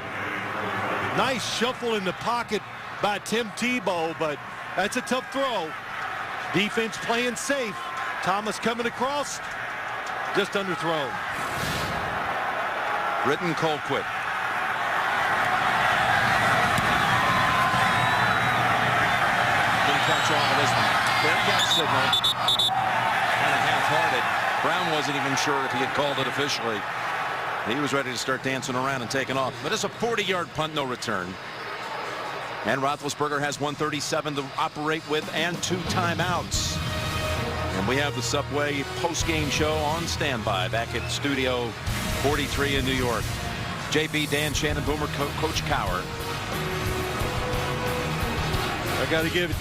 Nice shuffle in the pocket by Tim Tebow, but that's a tough throw. Defense playing safe. Thomas coming across, just underthrown. Britton Colquitt. Didn't catch all of this one. Fair catch signal. Kind of half-hearted. Brown wasn't even sure if he had called it officially. He was ready to start dancing around and taking off. But it's a 40-yard punt, no return. And Roethlisberger has 137 to operate with and 2 timeouts. And we have the Subway post-game show on standby back at Studio 43 in New York. JB, Dan, Shannon Boomer, Coach Cowher. I got to give it.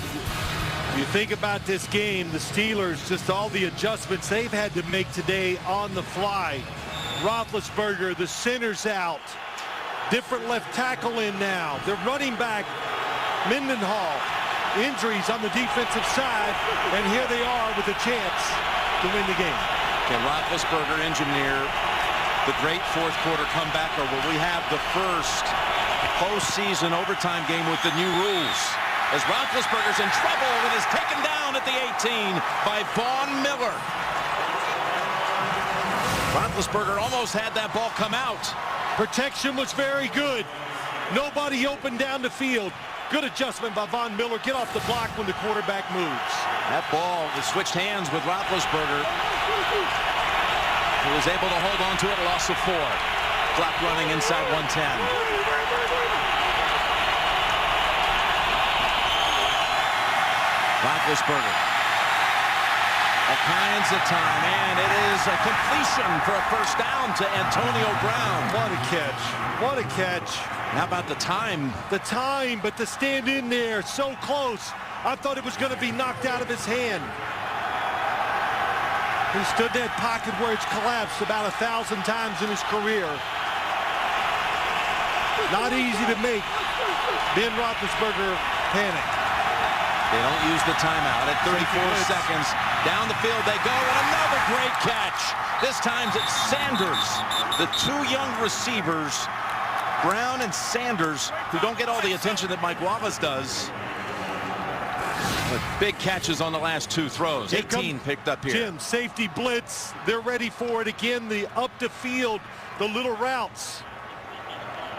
You think about this game, the Steelers, just all the adjustments they've had to make today on the fly. Roethlisberger, the center's out. Different left tackle in now. They're running back, Mendenhall. Injuries on the defensive side, and here they are with a chance to win the game. Can Roethlisberger engineer the great fourth quarter comeback, or will we have the first postseason overtime game with the new rules? As Roethlisberger's in trouble and is taken down at the 18 by Von Miller. Roethlisberger almost had that ball come out. Protection was very good. Nobody open down the field. Good adjustment by Von Miller. Get off the block when the quarterback moves. That ball was switched hands with Roethlisberger. He was able to hold on to it, loss of 4. Clock running inside 110. Roethlisberger. All kinds of time, and it is a completion for a first down to Antonio Brown. What a catch. What a catch. How about the time? The time, but to stand in there so close. I thought it was going to be knocked out of his hand. He stood that pocket where it's collapsed about 1,000 times in his career. Not easy to make Ben Roethlisberger panic. They don't use the timeout at 34 seconds. Down the field they go, and another great catch. This time it's Sanders. The 2 young receivers, Brown and Sanders, who don't get all the attention that Mike Wallace does. But big catches on the last 2 throws. 18 picked up here. Jim, safety blitz. They're ready for it again. The up the field, the little routes.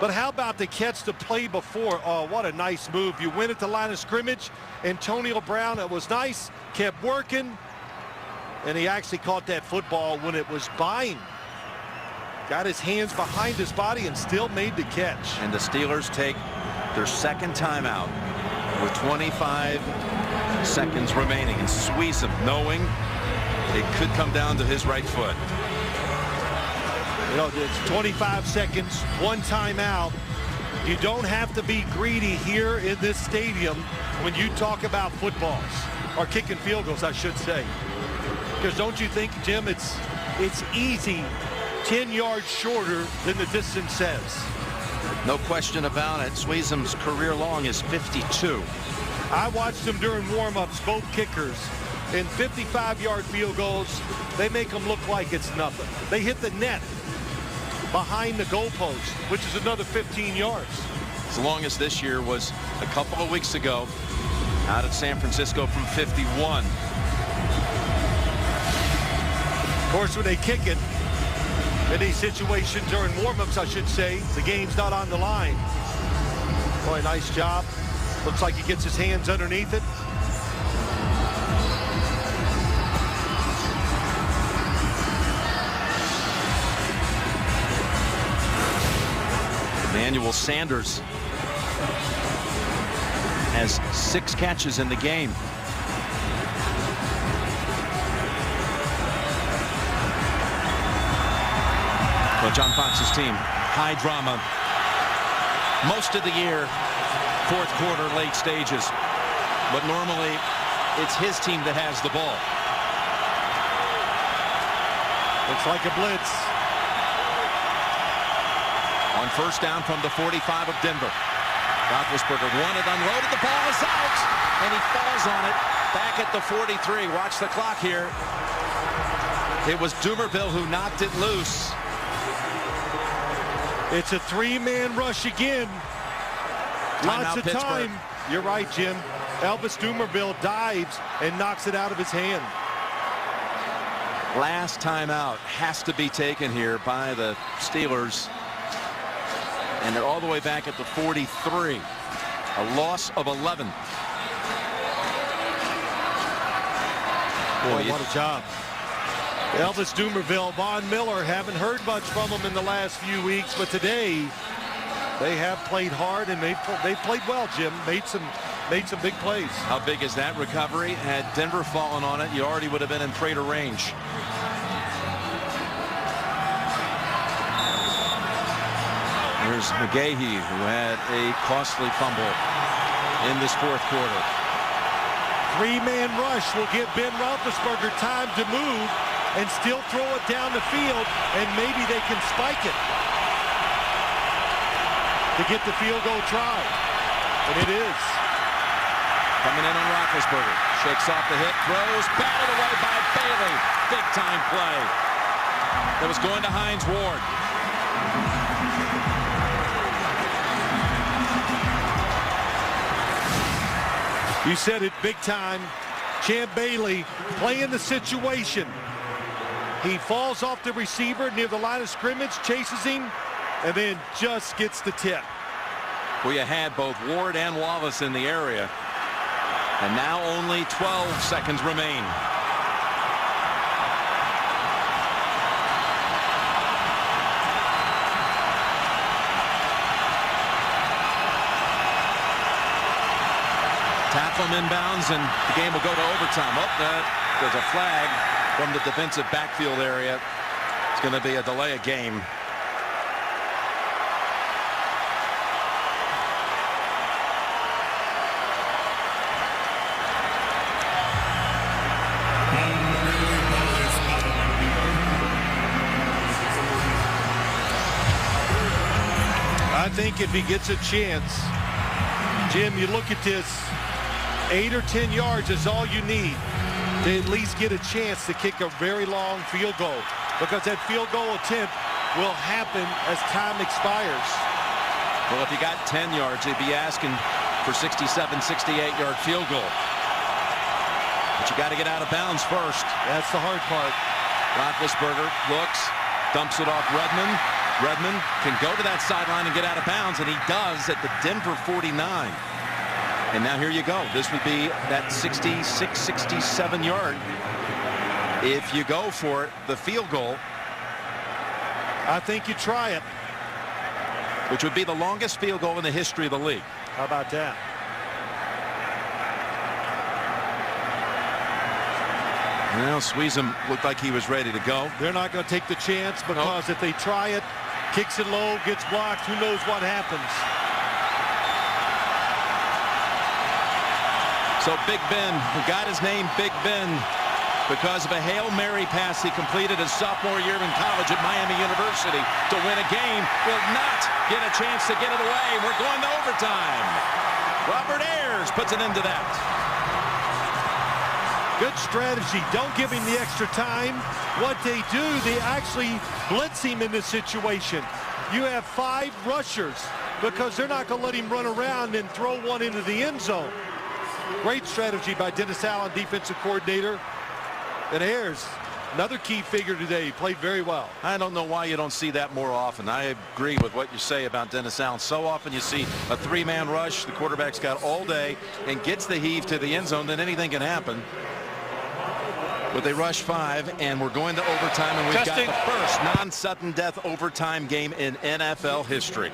But how about the catch the play before? Oh, what a nice move. You win at the line of scrimmage. Antonio Brown, it was nice, kept working, and he actually caught that football when it was by him. Got his hands behind his body and still made the catch. And the Steelers take their second timeout with 25 seconds remaining, and Sweezum knowing it could come down to his right foot. You know, it's 25 seconds, 1 timeout. You don't have to be greedy here in this stadium when you talk about footballs, or kicking field goals, I should say. Because don't you think, Jim, it's easy 10 yards shorter than the distance says. No question about it. Sweezum's career long is 52. I watched them during warm-ups, both kickers. In 55-yard field goals, they make them look like it's nothing. They hit the net behind the goalpost, which is another 15 yards. As long as this year was a couple of weeks ago out at San Francisco from 51. Of course, when they kick it in these situations during warm-ups, I should say, the game's not on the line. Boy, nice job. Looks like he gets his hands underneath it. Emmanuel Sanders has 6 catches in the game. Well, John Fox's team, high drama most of the year, fourth quarter, late stages. But normally, it's his team that has the ball. Looks like a blitz. On first down from the 45 of Denver. Roethlisberger wanted, unloaded, the ball is out, and he falls on it back at the 43. Watch the clock here. It was Dumerville who knocked it loose. It's a 3-man rush again. Lots of Pittsburgh. time. You're right, Jim. Elvis Dumerville dives and knocks it out of his hand. Last timeout has to be taken here by the Steelers. And they're all the way back at the 43. A loss of 11. Boy, what a job. Elvis Dumerville, Von Miller, haven't heard much from him in the last few weeks, but today they have played hard and they've played well, Jim. Made some big plays. How big is that recovery? Had Denver fallen on it, you already would have been in Prater range. There's McGahee, who had a costly fumble in this fourth quarter. 3-man rush will give Ben Roethlisberger time to move and still throw it down the field, and maybe they can spike it to get the field goal try. And it is. Coming in on Roethlisberger. Shakes off the hit, throws, batted away by Bailey. Big time play. That was going to Hines Ward. You said it, big time. Champ Bailey playing the situation. He falls off the receiver near the line of scrimmage, chases him, and then just gets the tip. We had both Ward and Wallace in the area. And now only 12 seconds remain. Tackle him inbounds, and the game will go to overtime. Oh, there's a flag from the defensive backfield area. It's going to be a delay of game. I think if he gets a chance, Jim, you look at this, 8 or 10 yards is all you need to at least get a chance to kick a very long field goal, because that field goal attempt will happen as time expires. Well, if you got 10 yards, you'd be asking for 67, 68-yard field goal. But you got to get out of bounds first. That's the hard part. Roethlisberger looks, dumps it off Redmond. Redmond can go to that sideline and get out of bounds, and he does at the Denver 49. And now here you go. This would be that 66, 67 yard. If you go for it, the field goal. I think you try it. Which would be the longest field goal in the history of the league. How about that? Well, Sweezum looked like he was ready to go. They're not going to take the chance, because if they try it, kicks it low, gets blocked, who knows what happens. So Big Ben, who got his name Big Ben because of a Hail Mary pass he completed his sophomore year in college at Miami University to win a game, will not get a chance to get it away. We're going to overtime. Robert Ayers puts an end to that. Good strategy. Don't give him the extra time. What they do, they actually blitz him in this situation. You have 5 rushers. because they're not going to let him run around and throw one into the end zone. Great strategy by Dennis Allen, defensive coordinator. And Ayers, another key figure today. He played very well. I don't know why you don't see that more often. I agree with what you say about Dennis Allen. So often you see a three-man rush. The quarterback's got all day and gets the heave to the end zone, then anything can happen. But they rush 5, and we're going to overtime, and we've got the first non-sudden death overtime game in NFL history.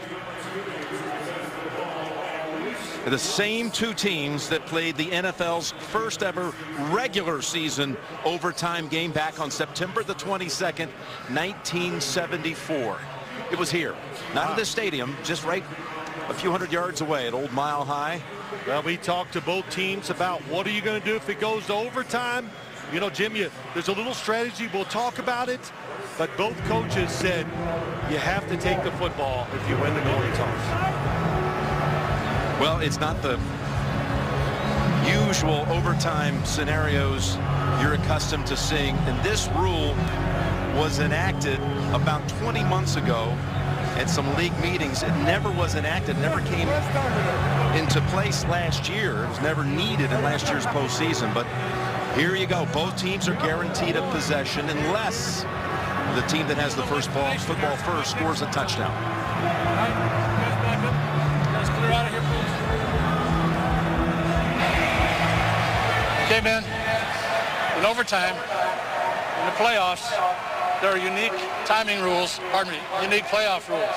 The same two teams that played the NFL's first ever regular season overtime game back on September the 22nd, 1974. It was here, not at this stadium, just right a few hundred yards away at Old Mile High. Well, we talked to both teams about what are you going to do if it goes to overtime. You know, Jim, there's a little strategy. We'll talk about it. But both coaches said you have to take the football if you win the coin toss. Well, it's not the usual overtime scenarios you're accustomed to seeing. And this rule was enacted about 20 months ago at some league meetings. It never was enacted, never came into place last year. It was never needed in last year's postseason. But here you go. Both teams are guaranteed a possession unless the team that has the first football first scores a touchdown. Clear out of here, please. Okay, man. In overtime, in the playoffs, there are unique timing rules, unique playoff rules.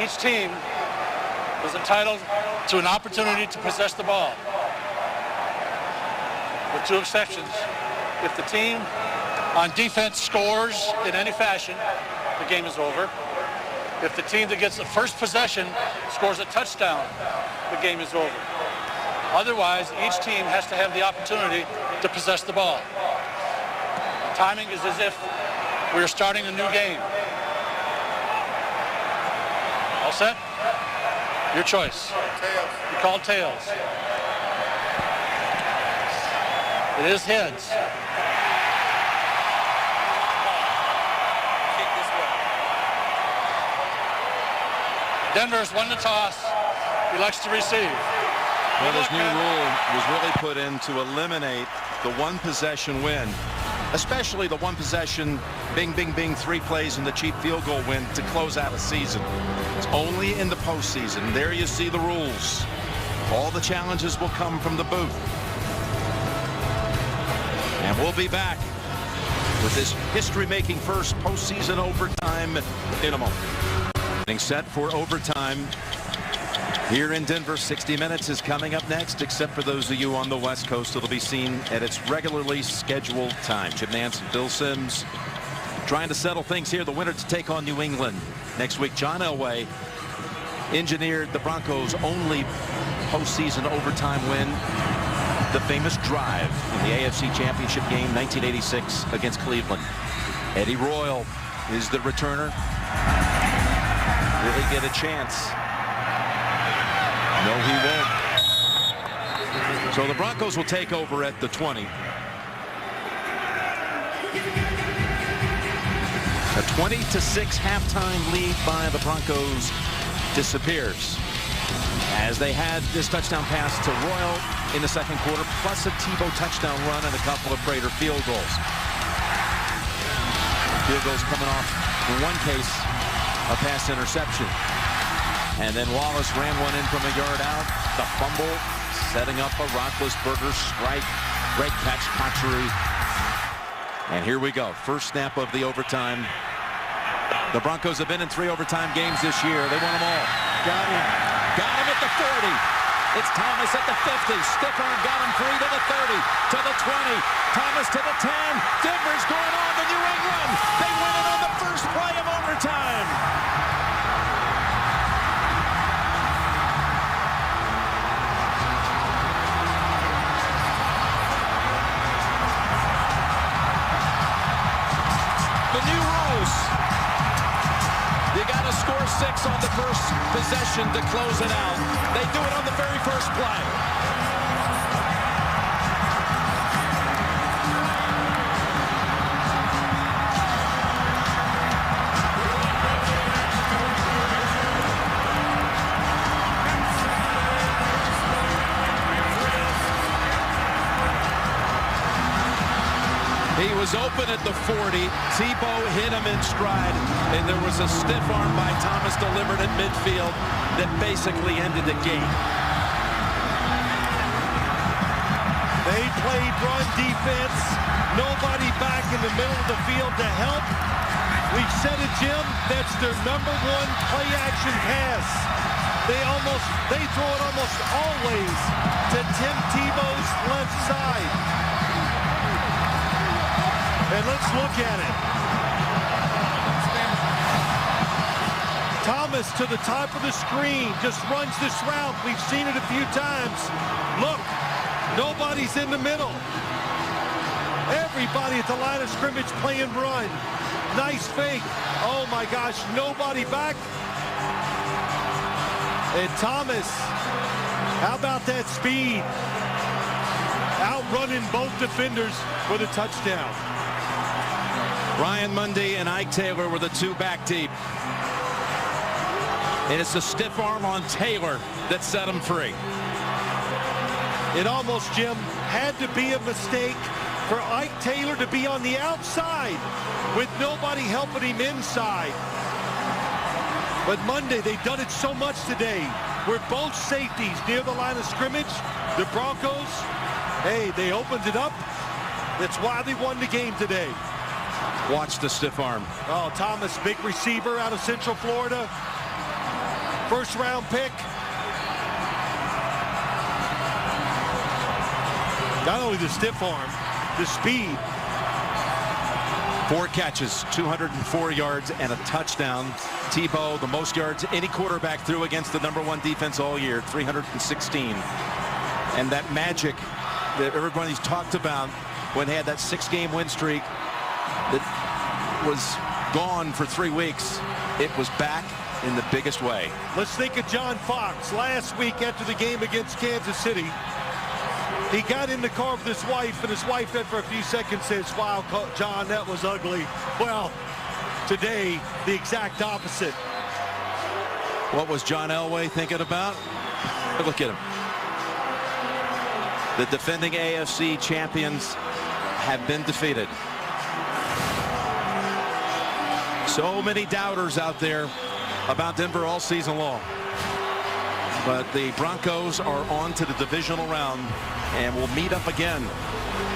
Each team is entitled to an opportunity to possess the ball, with 2 exceptions. If the team on defense scores in any fashion, the game is over. If the team that gets the first possession scores a touchdown, the game is over. Otherwise, each team has to have the opportunity to possess the ball. Timing is as if we're starting a new game. All set? Your choice. You called tails. It is heads. Denver's won the toss. He likes to receive. Well, this new rule was really put in to eliminate the one possession win, especially the one possession bing, bing, bing, 3 plays and the cheap field goal win to close out a season. It's only in the postseason. There you see the rules. All the challenges will come from the booth. And we'll be back with this history-making first postseason overtime in a moment. Getting set for overtime here in Denver. 60 minutes is coming up next, except for those of you on the West Coast. It'll be seen at its regularly scheduled time. Jim Nance and Bill Sims trying to settle things here. The winner to take on New England next week. John Elway engineered the Broncos' only postseason overtime win, the famous drive in the AFC Championship game 1986 against Cleveland. Eddie Royal is the returner. Will he get a chance? No, he won't. So the Broncos will take over at the 20. A 20-6 halftime lead by the Broncos disappears as they had this touchdown pass to Royal in the second quarter, plus a Tebow touchdown run and a couple of Prater field goals. Field goals coming off, in one case, a pass interception. And then Wallace ran one in from a yard out. The fumble, setting up a Roethlisberger strike. Great catch, Patchery. And here we go. First snap of the overtime. The Broncos have been in 3 overtime games this year. They won them all. Got him. Got him at the 40. It's Thomas at the 50. Stifford got him free to the 30, to the 20. Thomas to the 10. Denver's going on to New England. They win it on the first play of overtime. The new rules. You got to score 6 on the first possession to close it out. They do it on the very first play. was open at the 40. Tebow hit him in stride, and there was a stiff arm by Thomas delivered at midfield that basically ended the game. They played run defense. Nobody back in the middle of the field to help. We've said it, Jim, that's their number one play action pass. They throw it almost always to Tim Tebow's left side. And let's look at it. Thomas to the top of the screen, just runs this route. We've seen it a few times. Look, nobody's in the middle. Everybody at the line of scrimmage playing run. Nice fake. Oh my gosh, nobody back. And Thomas, how about that speed? Outrunning both defenders for the touchdown. Ryan Mundy and Ike Taylor were the two back deep. And it's a stiff arm on Taylor that set him free. It almost, Jim, had to be a mistake for Ike Taylor to be on the outside with nobody helping him inside. But Monday, they've done it so much today. Where both safeties near the line of scrimmage, the Broncos, hey, they opened it up. That's why they won the game today. Watch the stiff arm. Oh, Thomas, big receiver out of Central Florida. First round pick. Not only the stiff arm, the speed. 4 catches, 204 yards, and a touchdown. Tebow, the most yards any quarterback threw against the #1 defense all year, 316. And that magic that everybody's talked about when they had that 6-game win streak that was gone for 3 weeks, it was back in the biggest way. Let's think of John Fox last week after the game against Kansas City. He got in the car with his wife, and his wife after a few seconds says, "Wow, John, that was ugly." Well, today, the exact opposite. What was John Elway thinking about? Look at him. The defending AFC champions have been defeated. So many doubters out there about Denver all season long. But the Broncos are on to the divisional round and will meet up again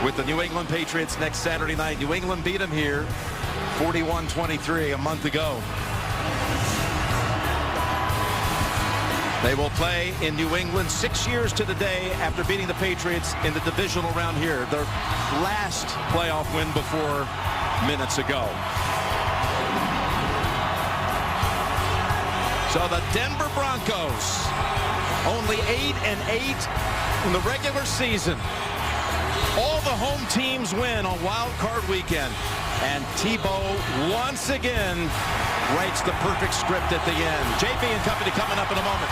with the New England Patriots next Saturday night. New England beat them here 41-23 a month ago. They will play in New England 6 years to the day after beating the Patriots in the divisional round here. Their last playoff win before minutes ago. So the Denver Broncos, only 8-8 in the regular season. All the home teams win on Wild Card Weekend. And Tebow once again writes the perfect script at the end. JB and company coming up in a moment.